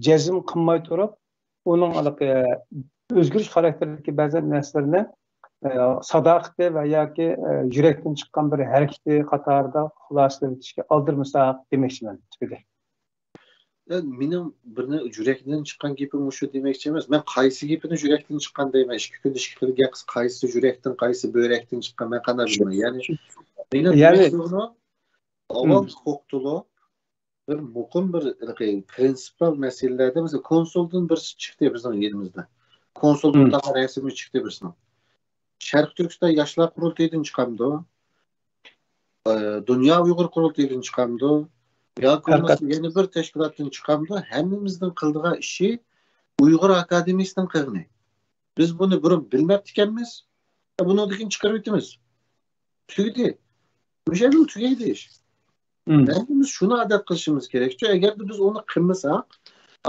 jazm qilmay turib, uning o'zgarish xarakterli ba'zi narsalarni sadoqati va yoki yurakdan chiqqan bir harakati qatorida xulosalatishga oldirmasak demoqchiman. Mening birni yurakdan chiqqan gapim shu demoqchi emas. Men qaysi gapini yurakdan chiqqan deyman. 2 kun gap qaysi yurakdan, qaysi börekdan chiqqan men qanday bilmayman. Ya'ni avval qo'qtilib bir muqim bir prinsipal masalalarda mesela konsuldan birisi chiqdi bizning yerimizda. Konsuldan rasmi chiqdi birisi. Sharq Turkiston yoshlar qurultayidan chiqamdi. Dunyo Uyg'ur qurultayidan chiqamdi. Yoki yana bir tashkilotdan chiqamdi. Hammamizning qildigan ishi Uyg'ur akademiyasidan qilgan. Biz buni burun bilmab ekanmiz. Buni degan chiqarib o'tamiz. Tugdi. O'sha yo'l tugaydi ish. Biz shuni odat qilishimiz kerak. Chunki agar biz uni qilmasak,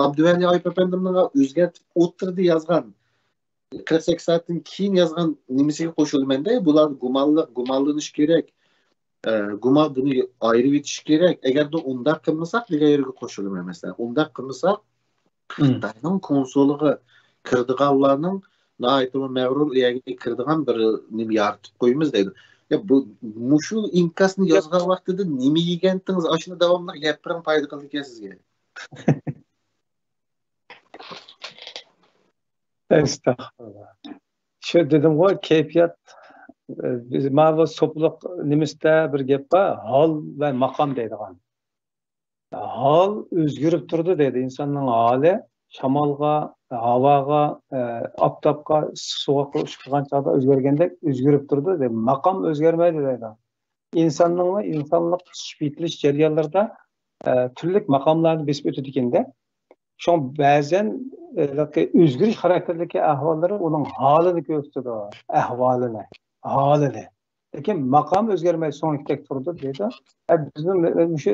Abduvali efendimning o'zgartib o'tirdi yozgan 48 soatdan keyin yozgan nimasiga qo'shilmanda, bular gumonlanish kerak. Gumon buni ayirib etish kerak. Agarda unda qilmasak, degan yerga qo'shilmaydi masalan. Unda qilmasak, Xitoyning konsuliga kirdiganlarning noaytimi mag'rur uyaga kirdigan bir nima yaratib qo'yamiz deydi. Ya bu muşu inkasını yazgan vaqtida nima yegandingiz? Ashuni davomli gapiring foyda qildi ekan sizga. Estağfurullah. Şu dedim o keyfiyat biz mavi so'pliq nimisda bir gap bor, hol va maqom deydigan. Hol o'zgarib turdi deydi. İnsanning holi shamolga, havoga, oftobga, suvga chiqqan chog'da o'zgargandek o'zgarib turdi deydi. Maqom o'zgarmaydi deydi. İnsanlık bitiliş jarayonlarida turli maqomlarni besib o'tadi ekanda. Şu ba'zan o'zgarish xarakterli ahvollari uning holini ko'rsatadi, holini. Lekin maqom o'zgarmay so'ngidek turdi deydi. Bizim şu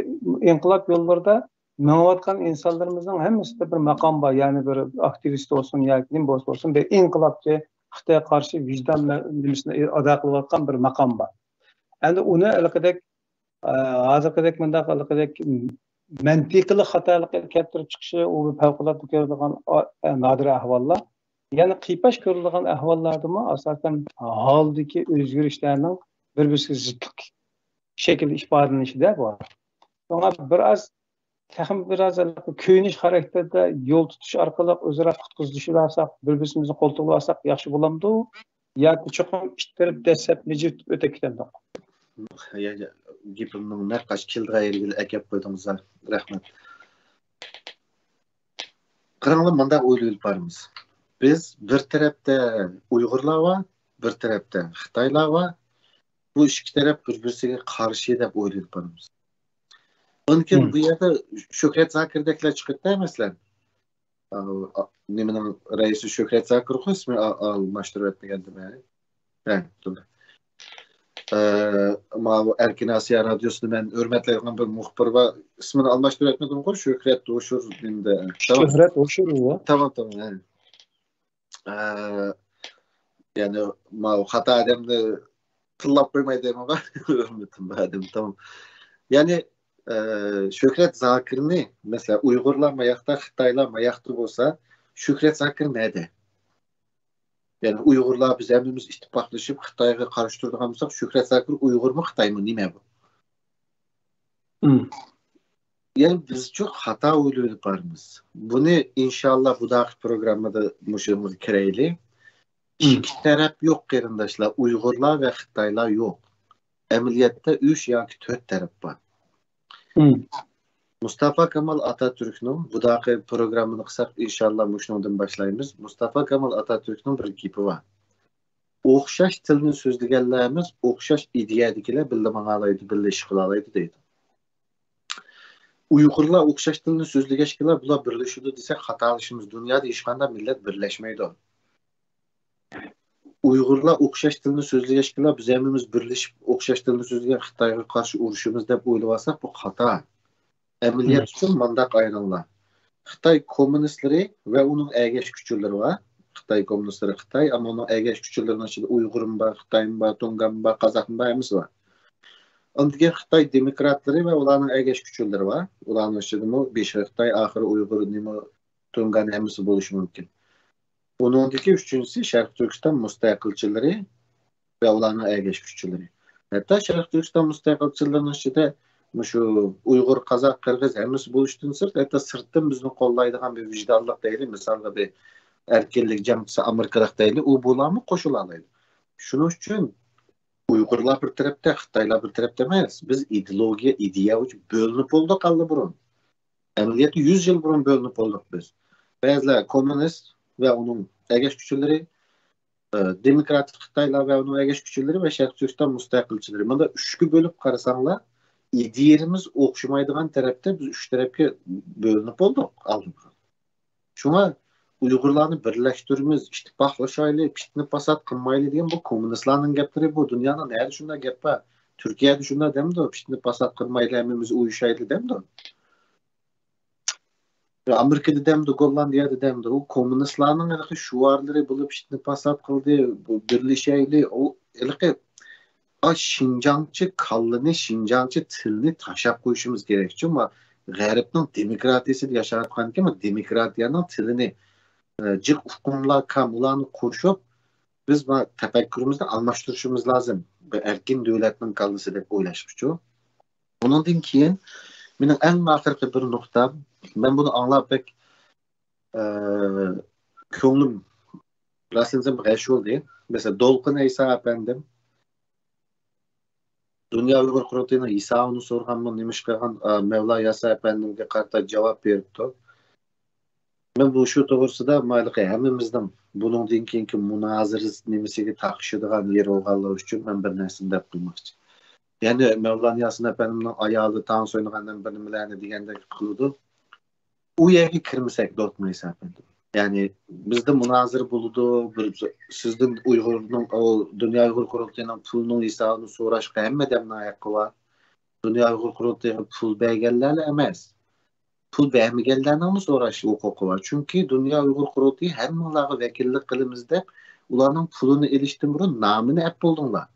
inqilab yo'llarida mengayotgan insonlarimizning hammasida bir maqom bor, ya'ni bir aktivist olsun yoki kim olsun bir inqilobchi Xitoyga qarshi vijdon nimasini ado qilayotgan bir maqom bor. Endi uni hozirgidek mundaq mantiqli xatolikqa keltirib chiqishi u favqulodda ko'rilgan nodir ahvollar. Ya'ni qiypash ko'rilgan ahvollardami asosan holdagi o'zgarishlarning bir-biriga zidlik şekilde ifadelenişi de var. Sonra biraz köyünüş karakterde yol tutuş arkalık özara kutkuzuşu varsak, birbirimizi koltuklarsak yaxşı bulamdı. Ya çoğun işlerip desep necip ötekinden de. Ya gapimning ne kaç kildiga ilgili akab qo'ydingizlar. Rahmat. Qaranglar manda o'ylayib boramiz. Biz bir tarafda Uyg'urlar va bir tarafda Xitoylar va bu ikki taraf bir-biriga qarshi deb o'ylayib boramiz. Mümkün bu yerda Shuhrat Zokirdeklar chiqadi masalan. Nimaning raisi Shuhrat Zokir ismi almashtirib o'tmagandim. Ha, to'g'ri. Ama Erkin Asya Radyosu'nda ben hürmetlerden bir muhbir var. İsmini almıştır etmedim. Şöhret Oşur dinde. Şöhret Oşur mu? Tamam. Yani, yani hata adamda tırlap koymayı demem var. Hürmetim adem tamam. Yani Şöhret Zakir'ni mesela Uygurlar mı yakta Xitaylar mı yaktı olsa Şöhret Zakir nerede? Yani Uygurlar biz hepimiz ittifaklaşıp Xitay'a karşı durduğumuzda Şöhret Zakir Uygur mu Xitay mı nime bu? Yani biz çok hata uyguluyoruz barımız. Bunu inşallah bu dahaki programda muşumuz kireyli. İki taraf yok kardeşler. Uygurlar ve Xitaylar yok. Emeliyatta 3 yoki 4 taraf var. Mustafa Kemal Atatürk'ün bu dahaki programını kısak inşallah muşundan başlayımız. Mustafa Kemal Atatürk'ün bir kipi var. Oxşaş tilini sözlügenlerimiz oxşaş ideyadikiler bildim ağalaydı, birleşik kılalaydı deydi. Uygurlar oxşaş tilini sözlügeşkiler bular birleşiyordu desek hatalışımız. Dünyada işganda millet birleşmeydi. Uygurlar oxşaş tilini sözlügeşkiler biz hemimiz birleşip oxşaş tilini sözlügen Xitay'a karşı uğraşımız deyip oylasak bu hata. Emniyet için mandak ayrılırlar. Xitay komünistleri ve onun egeş küçülleri var. Xitay komünistleri Xitay ama onun egeş küçüllerinin içinde Uygur'un var, Xitay'ın var, Tonga'nın var, Kazak'ın var, hepsi var. Ondan Xitay demokratları ve onların egeş küçülleri var. Onların içinde beşi Xitay, ahırı Uygur'un, Tonga'nın hepsi buluşu mümkün. Onundaki üçüncüsü Şarkı Türkistan müstakilçileri ve onların egeş küçülleri. Hatta Şarkı Türkistan müstakilçilerinin içinde şu Uygur, Kazak, Kırgız hepsi buluştuğun sırt, hatta sırttan bizim kollaydıgan bir vicdanlık değil. Mesela bir erkeklik cemcisi Amerika'da değil. O bulamı koşulalıydı. Şunun için Uygurlar bir tarafta, Xitaylar bir tarafta emas. Biz ideya için bölünüp olduk aldı burun. Emniyeti 100 yıl burun bölünüp olduk biz. Bazıları komünist ve onun egeş küçülleri, demokratik Xitaylar ve onun egeş küçülleri ve Şarkı Türkistan müstakilçileri. Bunda üçlü bölüp karasanlar ideyerimiz okşumaydıgan tarafta biz üç tarafga bölünüp olduk aldık. Şuna Uygurlarni birleştirimiz, ittifaqlaşaylı, fitne fasad qilmayli degan bu kommunistlarning gaplari bu. Dunyoda nerede shunday gap bor? Turkiyada shunday demdi, fitne fasad qilmayli, hammamiz uyushayli demdi. Amerikada demdi, Gollandiyada demdi. O kommunistlarning shuarlari bo'lib fitne fasad qildi, bu birlashayli, o ilqi Şinjançı kallını, Şinjançı tilini taşap koyuşumuz gerekçi ama G'arbning demokratiyasida yaşayotgan ama demokratiyaning tilini jiq hukumlar kam ularni qo'shib biz tafakkurimizni almashtirishimiz lozim. erkin devletinin kaldısı deb o'ylashibdi. Ondan keyin mening eng oxirgi bir nuqtam, ben bunu anlab pek ko'nglim raslinzim g'ash bo'ldi. Mesela Dolqin Eysa efendim Dünya Uyghur Kurultayı'nın İsa'nı sorğanmı nemish qilgan Mevla Yasa efendimga qarta javob beribdi. Men bu shu to'g'risida mayli hammamizning buningdan keyingi munozirasiz nimasiga taqishadigan yer bo'lganligi uchun men bir narsani deb qo'ymoqchi. Ya'ni Mevlana Yasin efendimning ayoli tan so'ynagandan bir nimalarni degandek qildi. U yerga kirmasak dotmaysa efendim. Yani bizde munazir buludu, sizden Uygur'un o Dünya Uygur Kurultayı'nın pulunun hesabını so'rashga hamma demni haqqi var. Dünya Uygur Kurultayı'na pul berganlarla emas. Pul bermaganlarni so'rash huquqi var. Çünkü Dünya Uygur Kurultayı hammalarga vakillik qilimizda ularning pulini elishdan burun nomini ap bo'ldinglar.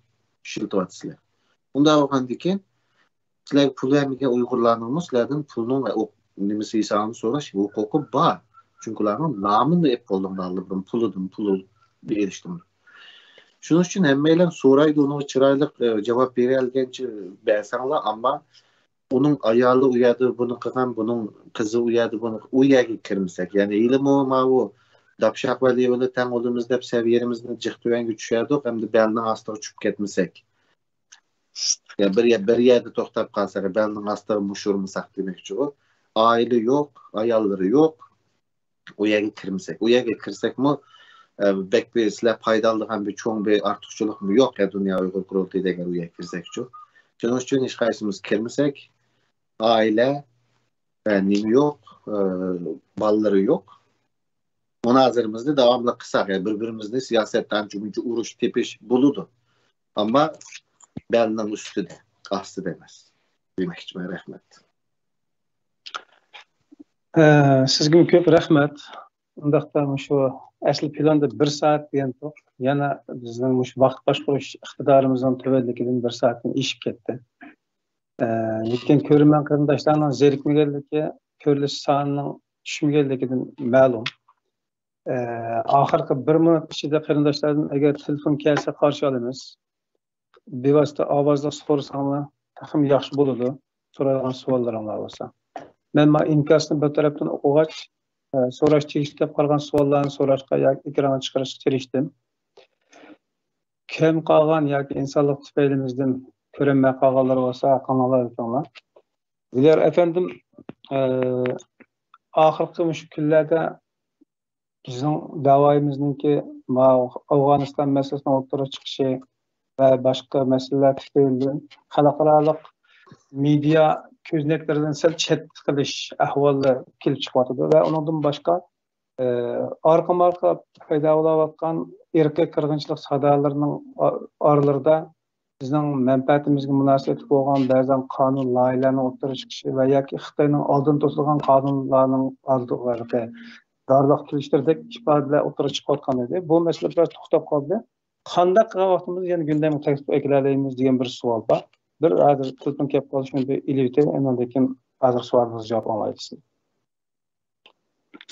Shiltovatsizlar. Unda bo'lgandan sizlar pul bermagan Uyg'urlarning sizlardan pulning nimasi hesabini so'rash huquqi bor. Çünkü ularning nomini ep qo'linglarni burun pulu berishdim. Shuning uchun hammalar so'raydi, uni chiroyli javob bera olgancha bersanglar, ammo uning ayoli u yerda buni qilgan, buning qizi u yerda buni u yerga kirmasak, ya'ni ilm o dapshaq va levada tang o'zimiz deb saviyamizni jiqtuvanga tushadi, hamda belning ostiga tushib ketmasak. Ya bir yerda to'xtab qolsak, belning ostiga mushurmasak demakchi u. Oila yo'q, ayollari yo'q. O yerga kirmasak. O yerga kirsakmi, belki sizlar foydaladigan bir cho'ng bir ortiqchilik mi yo'q ya Dünya Uyghur Kurultayı'da agar o yerga kirsakchi. Shuning uchun hech qaysimiz kirmasak, oila nima yo'q, bolalari yo'q. Munozirimizni davomli qilsak, bir-birimizni siyosatdan chunki urush tepish bo'ladi. Ammo belning ustida, ostida emas. Demoqchiman, rahmat. Sizga ko'p rahmat. Undaqda shu asl planda 1 soat degan to'q. Yana bizning shu vaqt boshqarish iqtidorimizning tubanligidan 1 soatdan eshib ketdi. Lekin ko'rman qarindoshlarning zerikmaganligi, ko'rilish sonining tushmaganligidan ma'lum. Oxirgi 1 minut ichida qarindoshlardan agar telefon kelsa qarshi olamiz. Bevosita ovozda so'rasanglar, ham yaxshi bo'ladi. So'raydigan savollaringiz bo'lsa. Men imkonsni bir tarafdan o'qig'ach, so'rash tegishli deb qolgan savollarni so'rashga yoki ekranga chiqarishga tirishdim. Kim qolgan yoki insonlik tufaylimizdan ko'rinmay qolganlar bo'lsa, qanaqalar ekanlar. Dilar efendim, oxirgi shu kunlarda bizning da'voyimizningki Afg'oniston masalasining o'rtaga chiqishi va boshqa masalalar tufayli xalqaro media ko'znaklardan sal chet qilish ahvoli kelib chiqyapti va undan boshqa orqa-marqa paydo bo'layotgan erkak qirg'inchilik sadolarining oralarida bizning manfaatimizga munosabat bo'lgan ba'zan qonun loyihalarining o'rtaga chiqishi va yoki Xitoyning oldin to'silgan qonunlarning oldiga darliq kelishtirdek ifodalar o'rtaga chiqayotgan edi. Bu masala biroz to'xtab qoldi. Qanday qilgan vaqtimizda yana gündemga taklif qilaylik degan bir savol bor. Bir hozir telefon kelib qolishini bir ilib o'tay, undan keyin hozir savolingizni javob olmaysiz.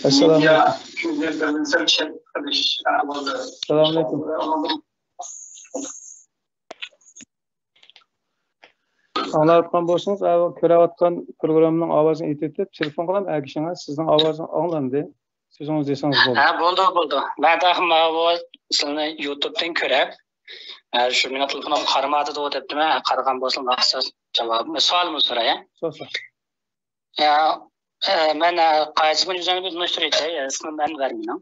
Assalomu alaykum. Anlayotgan bo'lsangiz, ko'rayotgan programning ovozini aytib, telefon qilaman, agishingiz sizning ovozingiz anglandi. So'zingiz desangiz bo'ladi. Ha, bo'ldi. Men ham sizni YouTube'dan ko'rib, shu meni telefonim qaramadi debdimi? Qaragan bo'lsam, maxsus javob. Savolimni so'ray. Ya, men qaysimin o'zimni tanishtiraychi, ismim Anvar mening.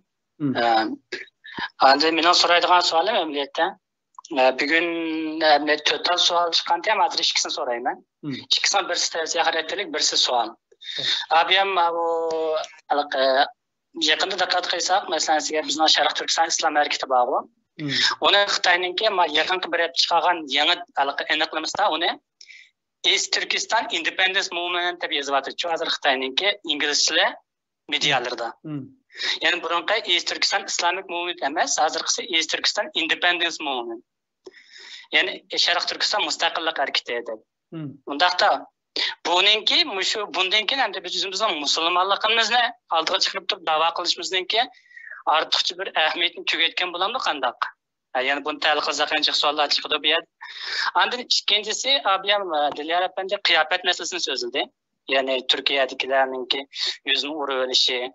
Endi mening so'raydigan savolim amaliyotda bugun to'rtta savol chiqqanda ham hozir ikkisini so'rayman. Ikkisidan birisi ziyoratlik, birisi savol. Abi ham bu yaqinda diqqat qilsak, masalan, sizga bizning Sharq Turkiston islom harakati bor. Uni Xitoyninki yaqinda bir chiqqan yangi aniqlamasida uni East Turkiston Independence Movement deb yozyapti. Hozir Xitoyninki inglizcha medialarda. Ya'ni burunqi East Turkiston Islamic Movement emas, hozirgisi East Turkiston Independence Movement. Ya'ni Sharq Turkiston mustaqillik harakati edi. Undaqda bundan keyin ham biz o'zimizning musulmonligimizni oldiga chiqarib turib da'vo qilishimizningki ortiqcha bir ahamiyatni tugatgan bo'lamdi qandaq? Yani bunu təhlil qılsaq qancha suallar çıxdı bu yer. Ondan ikincisi abiyam Dilyar efendi kıyafet meselesini sözüldü. Yani Türkiye'dekilerninki yüzünü uğruvelişi,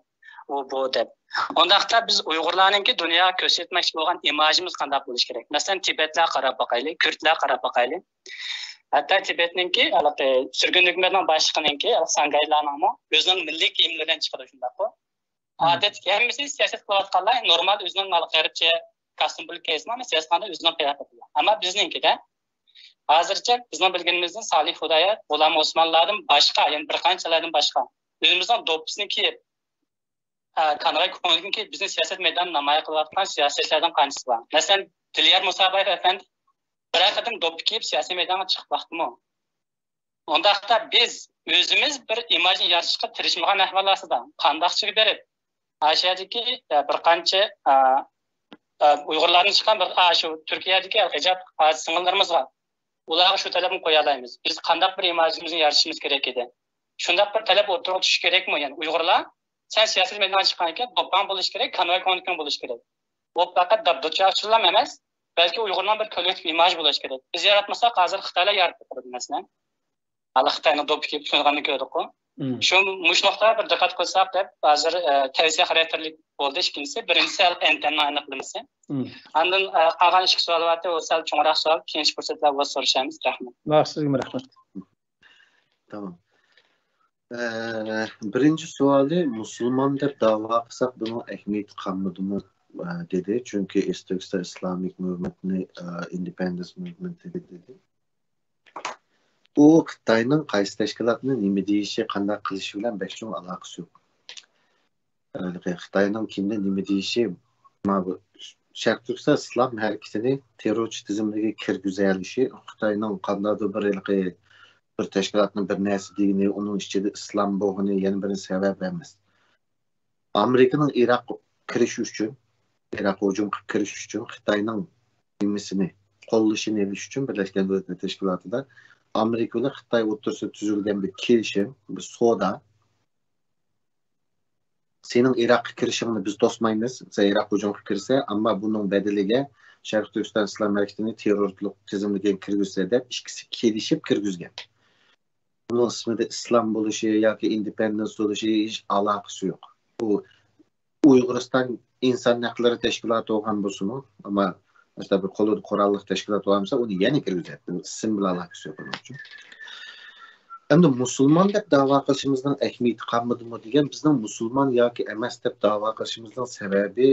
o bu deb. Ondaqda biz Uyg'urlarninki dünya ko'rsatmoqchi bo'lgan imajimiz qanday bo'lishi kerak? Masalan, Tibetlar qarab boqaylik, Kürtlar qarab boqaylik. Hatta Tibetninki, sürgün hükümetinden başkanınki, Sangaylarning o'zining milliy kiyimlaridan chiqadi shundaq-ku. Odatda hammasi siyosat qilayotganlar normal o'zining g'aribcha kostyum bo'lib kelsin, ama siyosat qilganda o'zining qiyofati bilan. Ammo bizninkida hozircha bizning bilganimizdan Salih Hudayat, G'ulom Osmonlardan boshqa, ya'ni bir qanchalardan boshqa o'zimizning do'ppisini kiyib, kanal ko'ngilga kiyib bizni siyosat maydonida namoyon qilayotgan siyosatchilardan qanchasi bor. Masalan, Dilyar Musabayev efendi bir qadim do'ppi kiyib siyosiy maydonga chiqib vaqtimi? Ondaqda biz o'zimiz bir imajni yaratishga tirishmagan ahvol ostida qandoqchiga berib, Aşağıdaki bir qancha Uyg'urlarning chiqqan bir shu Turkiyadagi hijab singillarimiz var. Ularga shu talabni qo'ya olamiz. Biz qanday bir imajimizni yaratishimiz kerak edi. Shunday bir talab o'tirib tushish kerakmi? Ya'ni Uyg'urlar sen siyosiy maydonga chiqqan ekan, do'ppan bo'lish kerak, kanal ko'nikkan bo'lish kerak. Bu faqat dabdurchilar emas, balki Uyg'urlarning bir kollektiv imaj bo'lishi kerak. Biz yaratmasak, hozir Xitoylar yaratib turibdi masalan. Hali Xitoyning do'ppi kiyib turganini ko'rdik-ku. Şu muşnaqda bir diqqat qilsak deb hozir tavsiya xarakterlik bo'ldi. Ikkinchisi, birinchisi antenna aniqlamasi. Ondan qolgan ikki savol bor, o sal cho'ngroq savol, keyingi fursatlarda o'z so'rashamiz. Rahmat. Sizga rahmat. Tamam. Birinchi savoli musulmon deb da'vo qilsak buni ahamiyati qolmadimi dedi. Chunki Turkiston Islamic Movement'ni Independence Movement dedi. Bu Xitoyning qaysi tashkilotni nima deyishi, qanday qilishi bilan becho'ng aloqasi yo'q. Xitoyning kimni nima deyishi, Sharq Turkiston islom harakatini terrorchi tizimga kirgizilishi, Xitoyning qandaydir bir tashkilotning bir narsa degani, uning ichida islom bo'lgani yana bir sabab emas. Amerikaning Iroqqa kirish uchun, Iroqqa hujum qilib kirish uchun Xitoyning nimasini qo'llashini olish uchun Birlashgan Davlatlar Tashkilotida Amerika ile Xitoy o'rtasida tuzilgan bir kelishim, bir savdo. Sening Iroqqa kirishingni biz to'smaymiz. Sen Iroqqa hujum qilib kirsa, ammo buning bedeliga Sharq Turkiston islom harakatini terrorchilik tizimiga kirgizsa deb ikkisi kelishib kirgizgan. Bunun ismida islom bo'lishi yoki independence bo'lishi hech aloqasi yo'q. Bu Uyg'uriston inson haqlari tashkiloti bo'lgan bo'lsin, ammo mesela bir qo'lida qurolli tashkilot bo'lsa, uni yana kirgizadi. Ism bilan aloqasi yo'q uning uchun. Endi musulmon deb da'vo qilishimizning ahamiyati qolmadimi degan, bizning musulmon yoki emas deb da'vo qilishimizning sababi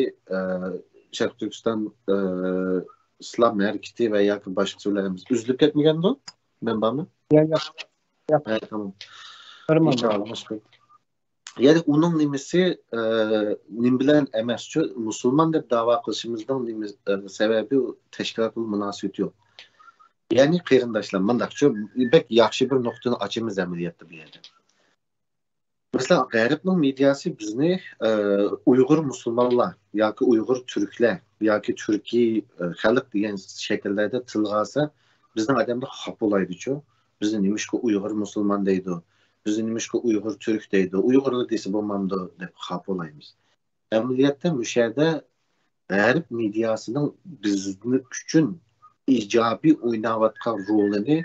Sharq Turkiston islom harakati va yoki boshqa so'zlarimiz uzilib ketmagandi? Men bormi? Yo'q. Tamam. Farmon. Yani onun nimesi nim bilen emasçı musulmon deb da'vo qilishimizning sebebi teşkilatın münasebeti yok. Yani qarindoshlar, mandaqchi bek yaxshi bir nuqtani ochamiz amaliyotda bu yerda. Mesela g'arbning mediasi bizni Uyg'ur musulmonlar yoki Uyg'ur turklar yoki turkiy xalq degan shakllarda tilga olsa, bizning odamlar xafa bo'ladi-ku. Bizni nimishqa Uyg'ur musulmon deydi. Bizni nimishqa Uyg'ur turk deydi. Uyg'urlar desa bo'lmamdi deb xafa bo'lamiz. Amaliyotda musharda g'arb mediasining bizni uchun ijobiy o'ynayotgan rolini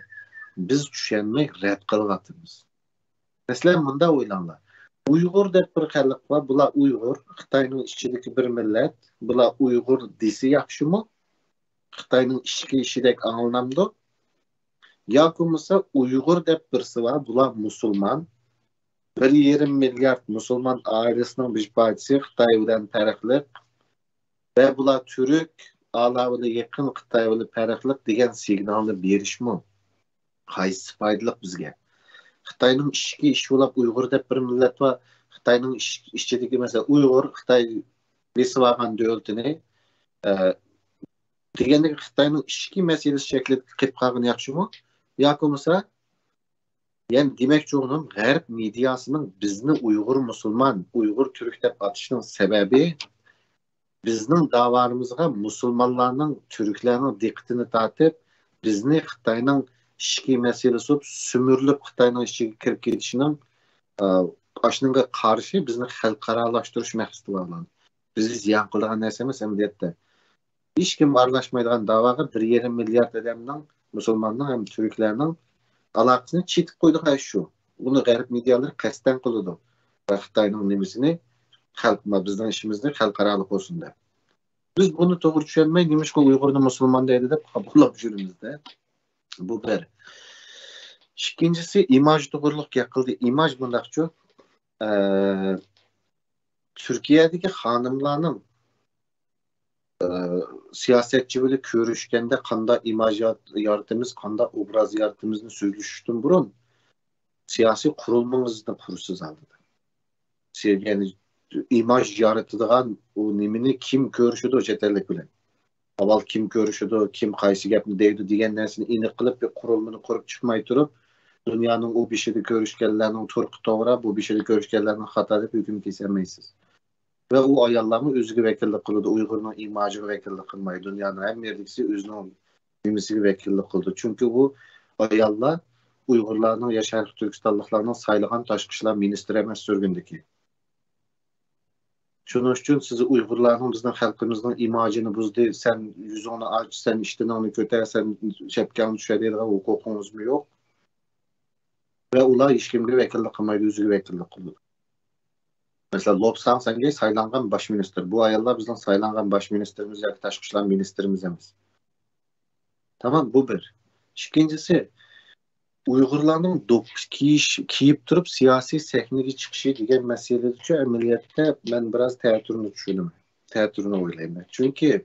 biz tushunmay rad qilyapmiz. Masalan, bunda o'ylanglar. Uyg'ur deb bir xalq bor, bular Uyg'ur, Xitoyning ichidagi bir millat, bular Uyg'ur desa yaxshimi? Xitoyning ichki ishidek anglanamdi. Yoki bo'lmasa Uyg'ur deb birisi bor, bular musulmon. 1,5 milliard musulmon oilasining bir parchasi Xitoy bilan farqli. Ve bular Türk, alavada yakın Xitoy bilan farqli degan signalni berishmi? Qaysi foydali bizga? Xitoyning ichki ishi bo'lib Uyg'ur deb bir millat va Xitoyning ichidagi mesela Uyg'ur Xitoy besib olgan davlatini degandek Xitoyning ichki masalasi shaklida qilib qolgan yaxshimi? Yoki bo'lmasa, yani demakchi o'g'lim g'arb mediasining bizni Uyg'ur musulmon, Uyg'ur turk deb atishining sababi bizning da'voimizga musulmonlarning, turklarning diqqatini tortib, bizni Xitoyning ichki masalasi sumurilib Xitoyning ichiga kirib ketishining ashunga qarshi bizni xalqaralashtirish maqsadi bilan. Biz ziyon qilgan narsa emas amaliyotda. Hiç kim aralashmaydigan davaga 1,5 milyard odamning, musulmonning ham turklarning aloqasini chetib qo'ydi shu. Buni g'arb medialari qasddan qiladi. Va Xitoyning nimasini bizning ishimizni xalqarалық olsun deb. Biz bunu to'g'ri tushunmay, nimishqa Uyg'urni musulmon deydi deb qabullab jurimizda. Bu bir. İkincisi imaj to'g'riliq yaqildi. Imaj bundaqchu. Türkiye'deki hanımlarning siyasetçi böyle görüşkende qanday imaj yaratımız, qanday obraz yaratımızını söylüşüştün burun siyasi kurulmanızda kurusuz aldı. Yani imaj yaratıdığan o nimini kim görüşüdü o yeterlik bilen. Aval kim görüşüdü, kim qaysı gapni deydi degan narsani iniq qilib bir kurulmani qurup chiqmay turib, dunyoning o beshida görüşkenlerinin turqi to'g'ri, bu beshida görüşkenlerinin xato deb hukm kesamaysiz. Ve o ayollarımı özgü vekillik kıldı. Uygur'un imajı vekillik kılmayı. Dünyanın hem yerdikisi özünün nimisi vekillik kıldı. Çünkü bu ayollar Uygurlarının yaşayan Türkistanlıklarının sayılgan taşkışlar minister emez sürgündeki. Şunun için sizi Uygurlarının bizden halkımızın imajını buzdu. Sen yüzünü aç, sen işten kötü, sen şepkanı düşer o hukukunuz mu yok? Ve ular işkimli vekillik kılmayı, özgü vekillik kıldı. Mesela Lobsang Sangay saylangan baş minister. Bu ayollar bizden saylangan baş ministerimiz ya taşkışlar ministerimiz emiz. Tamam bu bir. İkincisi Uygurlarning kiyip durup siyasi sahnege çıkışı degan meselede şu ameliyatda ben biraz teatrini düşündüm. Teatrini oylayayım. Çünkü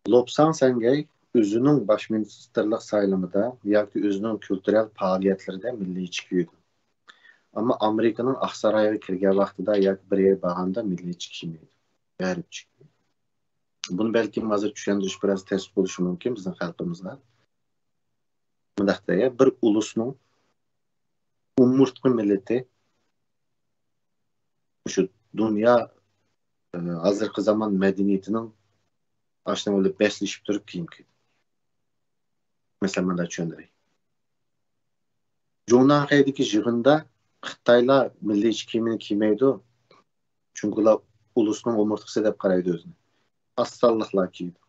Lobsang Sangay özünün baş ministerlik sayılımında yoki özünün kültürel faaliyetlerinde milli çıkıyordu. Ama Amerika'nın Aksaray'a kirgen vaxtıda yoki bir yer bağında milli çıkışmaydı. Garip çıkıyor. Bunu belki hazır düşündürüş biraz test buluşu mümkün bizim halkımızda. Mındaqda bir ulusning umurtqi milleti şu dünya hazırkı zaman medeniyetinin aşna böyle beslişip durup kiyim. Mesela ben de düşündüreyim. Jonahay'daki jığında Xitaylar milli kiyimini giymeydi. Çünkü ular ulusunun umurtqısı deb qaraydi özünü. Assallıqlar giydi.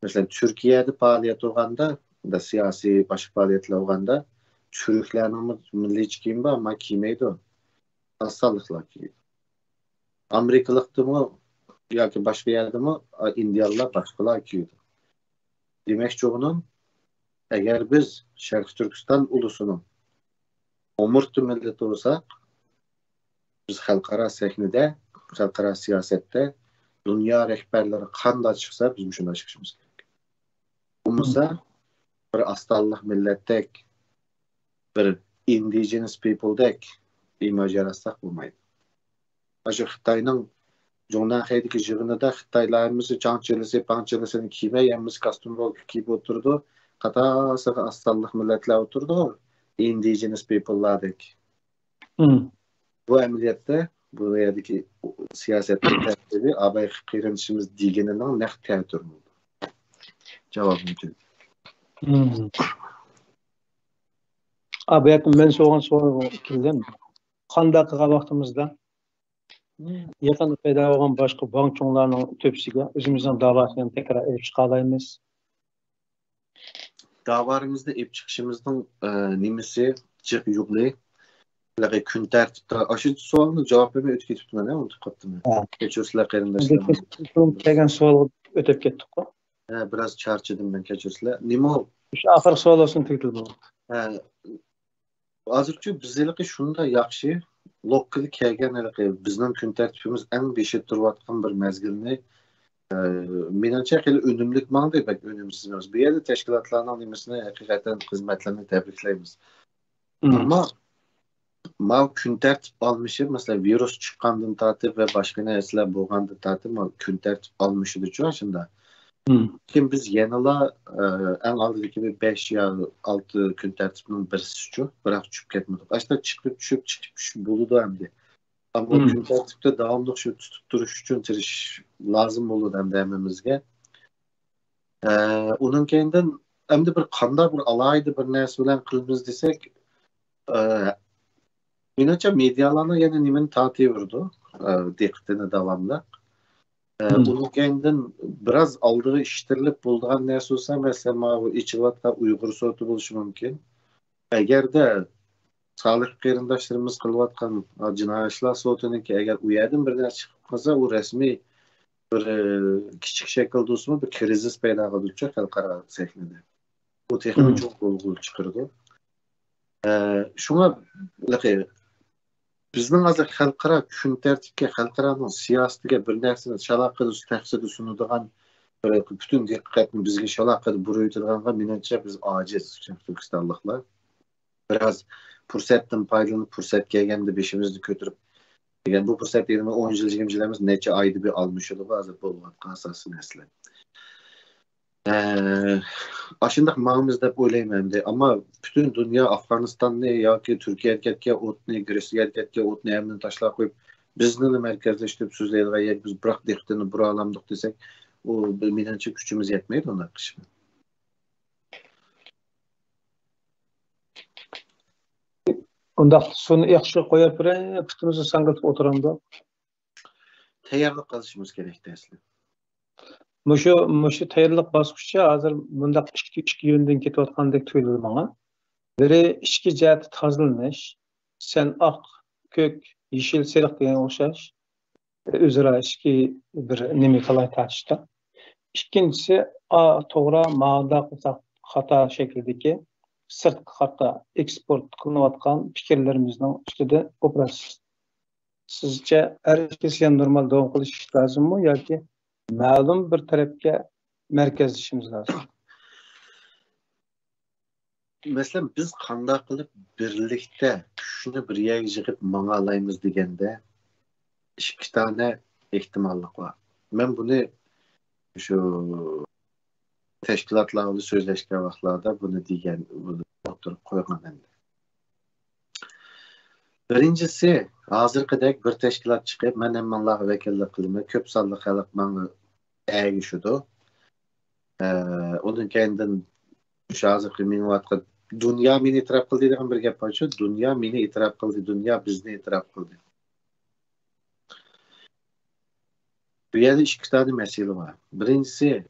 Mesela Türkiye'de faaliyet olganda da siyasi başka faaliyetler olganda Türklerinin milli kiyimi var ama giymeydi. Assallıqlar giydi. Amerikalıqdı mı yoki başka yerde mi Indiyalılar başkalar giydi. Demek çoğunun eğer biz Şarkı Türkistan ulusunun umurtqi milleti olsak biz xalqaro sahnada, xalqaro siyosatda dünya rehberleri qanday chiqsa biz shunday chiqishimiz kerak. Bo'lmasa bir astalliq millatdek, bir indigenous peopledek imaj yaratsak bo'lmaydi. Shu Xitoyning Jonahay'dagi yig'inida Xitoylarimizni panchilisi kiymay, kostyum kiyib o'tirdi. Qatorasiga astalliq millatlar o'tirdi. Indigenous people'lardek. Bu ameliyatda bu yerdeki siyasetin tertibi abay kıyırınışımız digeninin ne teatür oldu? Cevabım için. Abi yakın ben soğan kildim. Qandaqıga vaxtımızda yakın payda olan başka bank çoğunlarının töpsüge özümüzün davasını tekrar elip çıkalayımız. Davarımızda elip çıkışımızın nimesi çık yuqlu. Lagi kun tartibda aşı sualını cevap vermey ötüp ketiptim ben, unutib qaptım. Kechirsizlar qarindoshlar. Kelgan savol ötüp ketdik ku. Biraz charchadim ben, kechirsizlar. Nima? Shu oxirgi savol olsun tegdi bu. Hozircha bizlarga shunda yaxshi lokal kelgan bizning kun tartibimiz eng beshib turayotgan bir mezgilni menimcha xili unumlik ma'noda bak unumsiz emas. Bu yerda tashkilotlarning nimasini haqiqatan xizmatlarini tabriklaymiz. Ammo kun tartib almışı mesela virus çıkandan tartib ve başka narsalar bo'lgandan tartib kun tartib almışıdır aslında. Kim biz yanıla en aldaki 5 ya 6 kun tartibinin birisi şu bırak çıkıp ketmedik. Aslında çıkıp buludu hem de. Ama kun tartibde davamlı şu tutup duruş için tiriş lazım olur hem de hemimizge. Onun kendinden hem de bir kanda bir alaydı bir narsa bilen kılımız desek menimcha medialarni yana nimani tortiverdi diqqatini davomli. Onun kendinden biraz aldığı iştirilip bulduğun ne olsa mesela bu içivatta Uygur soğutu buluşu mümkün. Eğer de sağlık kıyırındaşlarımız kılvatkan cinayetçiler soğutunun ki eğer uyadın birden çıkmasa o resmi bir küçük şekilde olsun bir krizis peyda kılacak halkara sehnede. Bu teknik çok olgun çıkırdı. Şuna bizning hozir xalqaro kun tartibga xalqaro siyosatiga bir narsani shalaqada tahsili sunadigan butun diqqatni bizga shalaqada buraydigan menimcha biz ojiz Turkistonliklar biraz fursatdan foydalanib fursat kelganda beshimizni ko'tarib degan bu fursat 10 yil 20 yilimiz necha oyda bir almışydı hozir bo'layotgan asosiy masala. Aşındak mağımız dep o'ylayman de ama bütün dünya Afganistan'ı yoki Türkiye'ye o'tni, Gretsiyaga o'tni hamını tashlab qo'yib bizni markazlashtirib so'zlaydigan biz biroq diqqatini bura olamdik desak, o menimcha kuchimiz yetmaydi unda qilishga. Unda suni yaxshi qo'yib turib, putimizni sangiltib o'tiramda. Tayyorlik qilishimiz kerak asli. Mushu tayyorlik bosqichi hozir bundaq ikki yo'ndan ketayotgandek tuyuladi menga. Biri ichki jihati tozalanish, sen oq, ko'k, yeshil, sariq degan o'xshash o'zaro ichki bir nima qalay tartishda. Ikkinchisi to'g'ri ma'noda qilsak xato shakldagi sirtqi haqqa eksport qilinayotgan fikrlarimizning ustida o'pirasiz. Sizce herkes yani normal doğum qilish lazımmı yoki ma'lum bir tarafga markazlashimiz lazım? Mesela biz qanday qilib birlikda kuchni bir yerga yig'ib mang'alaymiz deganda ikki tane ehtimollik var. Men buni shu tashkilotlarni so'zlashgan vaqtlarda buni degan o'tirib qo'yganman. Birincisi, hozirgidek bir tashkilot chiqib, men hammalarga vakillik qilaman. Ko'p sonli xalq menga ergishdi. Onun kendinden shu hozirgi minvatga dunyo meni e'tirof qildi degan bir gap bor-ku, dunyo meni e'tirof qildi, dunyo bizni e'tirof qildi. Bu yerda ikki tane masala var. Birincisi,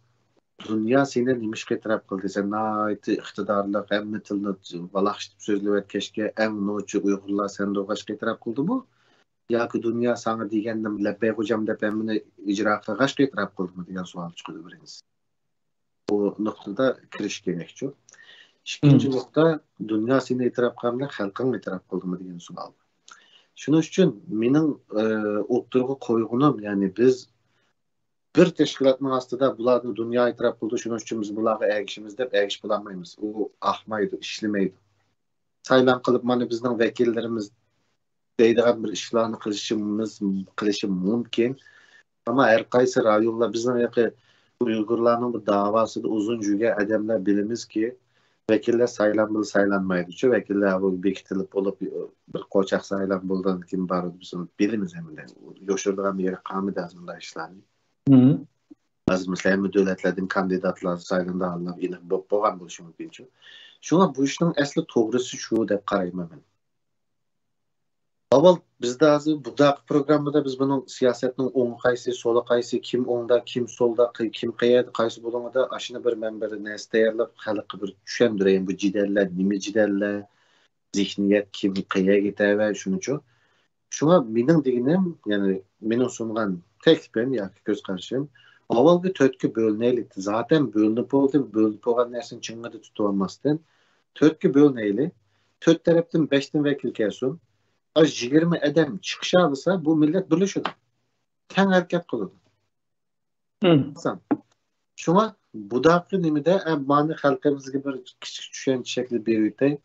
dünya seni nimişga e'tirof qildi. Sen nayt iqtidorli, hamma tilni valaqshitib so'zlayotgan keshga eng nochi Uyg'urlar senda o'qishga e'tirof qildi bu. Yoki dunyo sana deganda labbay hujam deb hamini ijro qilishga e'tirof qildimi degan savol chiqadi birinchisi. Bu nuqtada kirish kerak-ku. İkinci nokta, dünya seni e'tirof qilganda xalqing e'tirof qildimi degan savol. Shuning uchun mening o'tirg'i qo'ygunim, ya'ni biz bir teşkilatın aslında bularni dünya e'tirof qildi, shuning uchun biz bularga ergishimiz deb ergish bo'lmaymiz. U ahmaydi, ishlamaydi. Saylan qilib mana bizning vakillarimiz deydigan bir ishlarni qilishi mumkin. Ama her qaysi rayonlar bizning yoqi Uyg'urlarning bu davosida uzun yurgan odamlar bilamiz ki vakillar saylanmaydi. Shu vakillar bu bekitilib bo'lib bir qo'chaq saylan bo'lgan kim bor biz bilamiz hamda. Yoshirdigan yeri qanday bunday ishlarni. Az mesela devletlerden kandidatlar saygında alınıp yine boğan buluşu mümkün. Şuna bu işin asli doğrusu şu dep qarayman ben. Avval bizde azı bu da programda biz bunun siyasetinin oğun qaysi, solu qaysi, kim oğunda, kim solda, kim qayerda qaysi bulunmada aşını bir memberi nesi tayarlap xalqı bir düşendireyim bu ciderler, nimi ciderler, zihniyet kim qayerga gider ve şunu çok. Şuna benim deginim, yani benim sungan teklifim yoki ko'z qarashim avvalgi to'rtga bo'linaylik. Zaten bo'linib bo'lgan narsani ching'ida tutib olmasdan to'rtga bo'linaylik. To'rt tarafdan 5 vakil kelsin. 20 odam chiqish olsa bu millat birlashadi. Teng harakat qiladi. Shunga budaqi nimada mani xalqimizga bir kichik tushuncha shakli berib o'tay.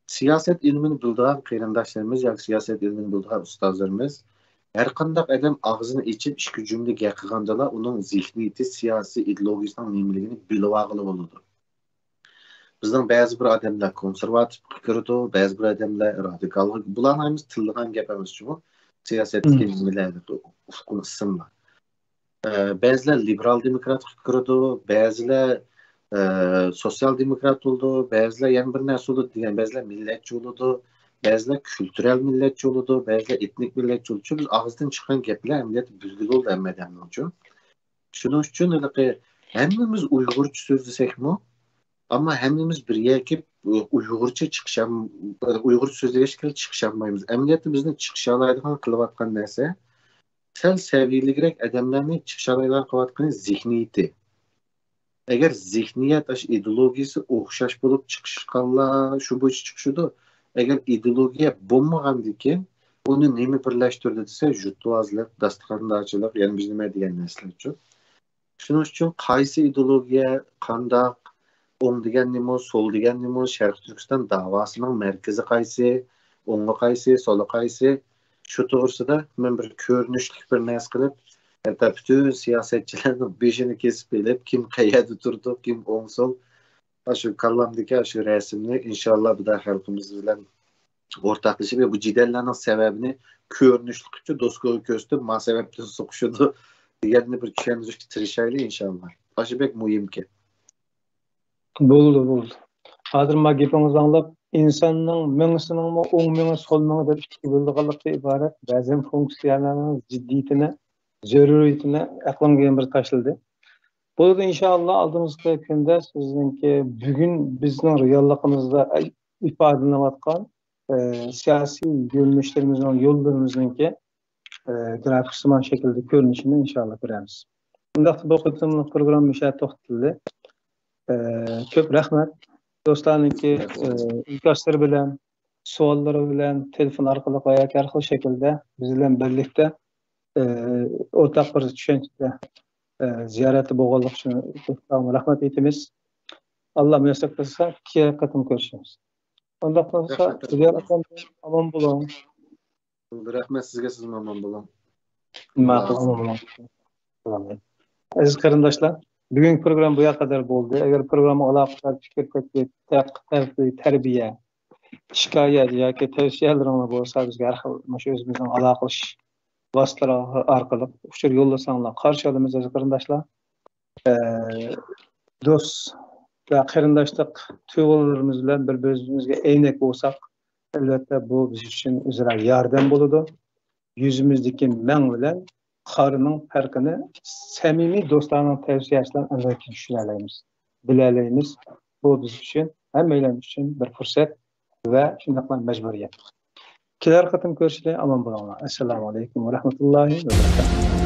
Siyaset ilmini bildiren qarindoshlarimiz yoki siyaset ilmini bildiren ustozlarimiz her qanday adam ağzını içib ikki cümle qilgandalar onun zihniyati, siyasi ideologiyasining nimaligini bilib olg'ili bo'ladi. Bizning ba'zi bir odamlar konservativ fikrda, ba'zi bir odamlar radikal. Bularni hamiz tilgan gap emas-ku. Siyosetdagi nimalarni ufqini ismlar. Ba'zilar liberal demokrat fikrda, ba'zilar sosyal demokrat bo'ldi, ba'zilar yana bir narsa bo'ldi degan, ba'zilar millatchi bo'ldi. Ba'zilar kültürel milletçi oldu, ba'zilar etnik milletçi oldu. Biz ağızdan çıkan gaplar emniyet bilgili oldu hammadan uchun. Shuning uchun hammamiz Uyg'urcha so'zlasak-mu, ammo hammamiz birga kelib Uyg'urcha Uyg'urcha so'zlashga chiqisholmaymiz. Amaliyotda bizni chiqisholmaydigan qilayotgan narsa sal saviyaliroq odamlarni chiqisholmaydigan qilayotgan zihniyati. Agar zihniyat ideologiyasi o'xshash bo'lib chiqishganlar shu bo'yicha chiqishadi. Agar ideologiya bo'lmagandan keyin uni nima birlashtirdi desa, jutuvozlik, dasturxondarchilik, ya'ni biz nima degan narsalar uchun. Shuning uchun qaysi ideologiya qandoq o'ng degan nima, so'l degan nima, Sharq Turkiston davosining markazi qaysi, o'ng'i qaysi, so'li qaysi, shu to'g'risida men bir ko'rinishlik bir narsa qilib, hatta bütün siyasetçilerin beşini kesip elip kim qayerda turdi, kim o'ng so'l shu kallamdagi shu rasmni inshaalloh bu da xalqimiz bilan o'rtoqlashib bu jidallarning sababini ko'rinishlik uchun do'stga ko'rsatib, ma sababdan so'qishadi deganni bir tushuntirishga tirishaylik inshaalloh. Ashibek muhimki. Bo'ldi. Hozir ma gapingizni anglab, insonning mingisining o'ng mingi so'l mingi deb ikki bo'lganlikdan iborat ba'zan funksiyalarning jiddiyatini, zaruriyatini aqlimga bir tashladi. Bo'ldi inshaalloh oldimizgi kunda sizningki bugun bizning realligimizda ifodalanayotgan siyosiy yo'nalishlarimizning yo'llarimizninki grafik şekilde ko'rinishini inshaalloh ko'ramiz. Bunda bu qitimli program misha to'xtaldi. Ko'p rahmat. Do'stlarningki ilkoshlari bilan, savollari bilan telefon orqali va yoki har xil shaklda biz bilan birlikda o'rtaq bir tushunchada ziyarati bo'lganlik uchun rahmat aytamiz. Alloh muyassar qilsa, keyin qatim ko'rishamiz. Unda qolsa, omon bo'ling. Rahmat sizga, siz omon bo'ling. Ma'qul, omon bo'ling. Aziz qarindoshlar, bugungi program bu kadar bo'ldi. Agar programma aloqador fikr, tarbiya, shikoyat yoki tavsiyalaringiz bo'lsa, bizga har xil o'zimizning aloqalash vositalari orqali uchur yo'llasanglar qarshi olamiz aziz qarindoshlar. Do'st va qarindoshlik tuyg'ularimiz bilan bir-birimizga aynak bo'lsak, albatta bu biz uchun o'zaro yordam bo'ladi. Yuzimizdagi mang bilan qarining farqini samimiy do'stlarning tavsiyasidan albatta tushunamiz, bilalaymiz. Bu biz uchun, hammalarimiz uchun bir fursat va shunday majburiyat. Kelar qatim ko'rishlar, omon bo'linglar. Assalomu alaykum va rahmatullohi va barakatuh.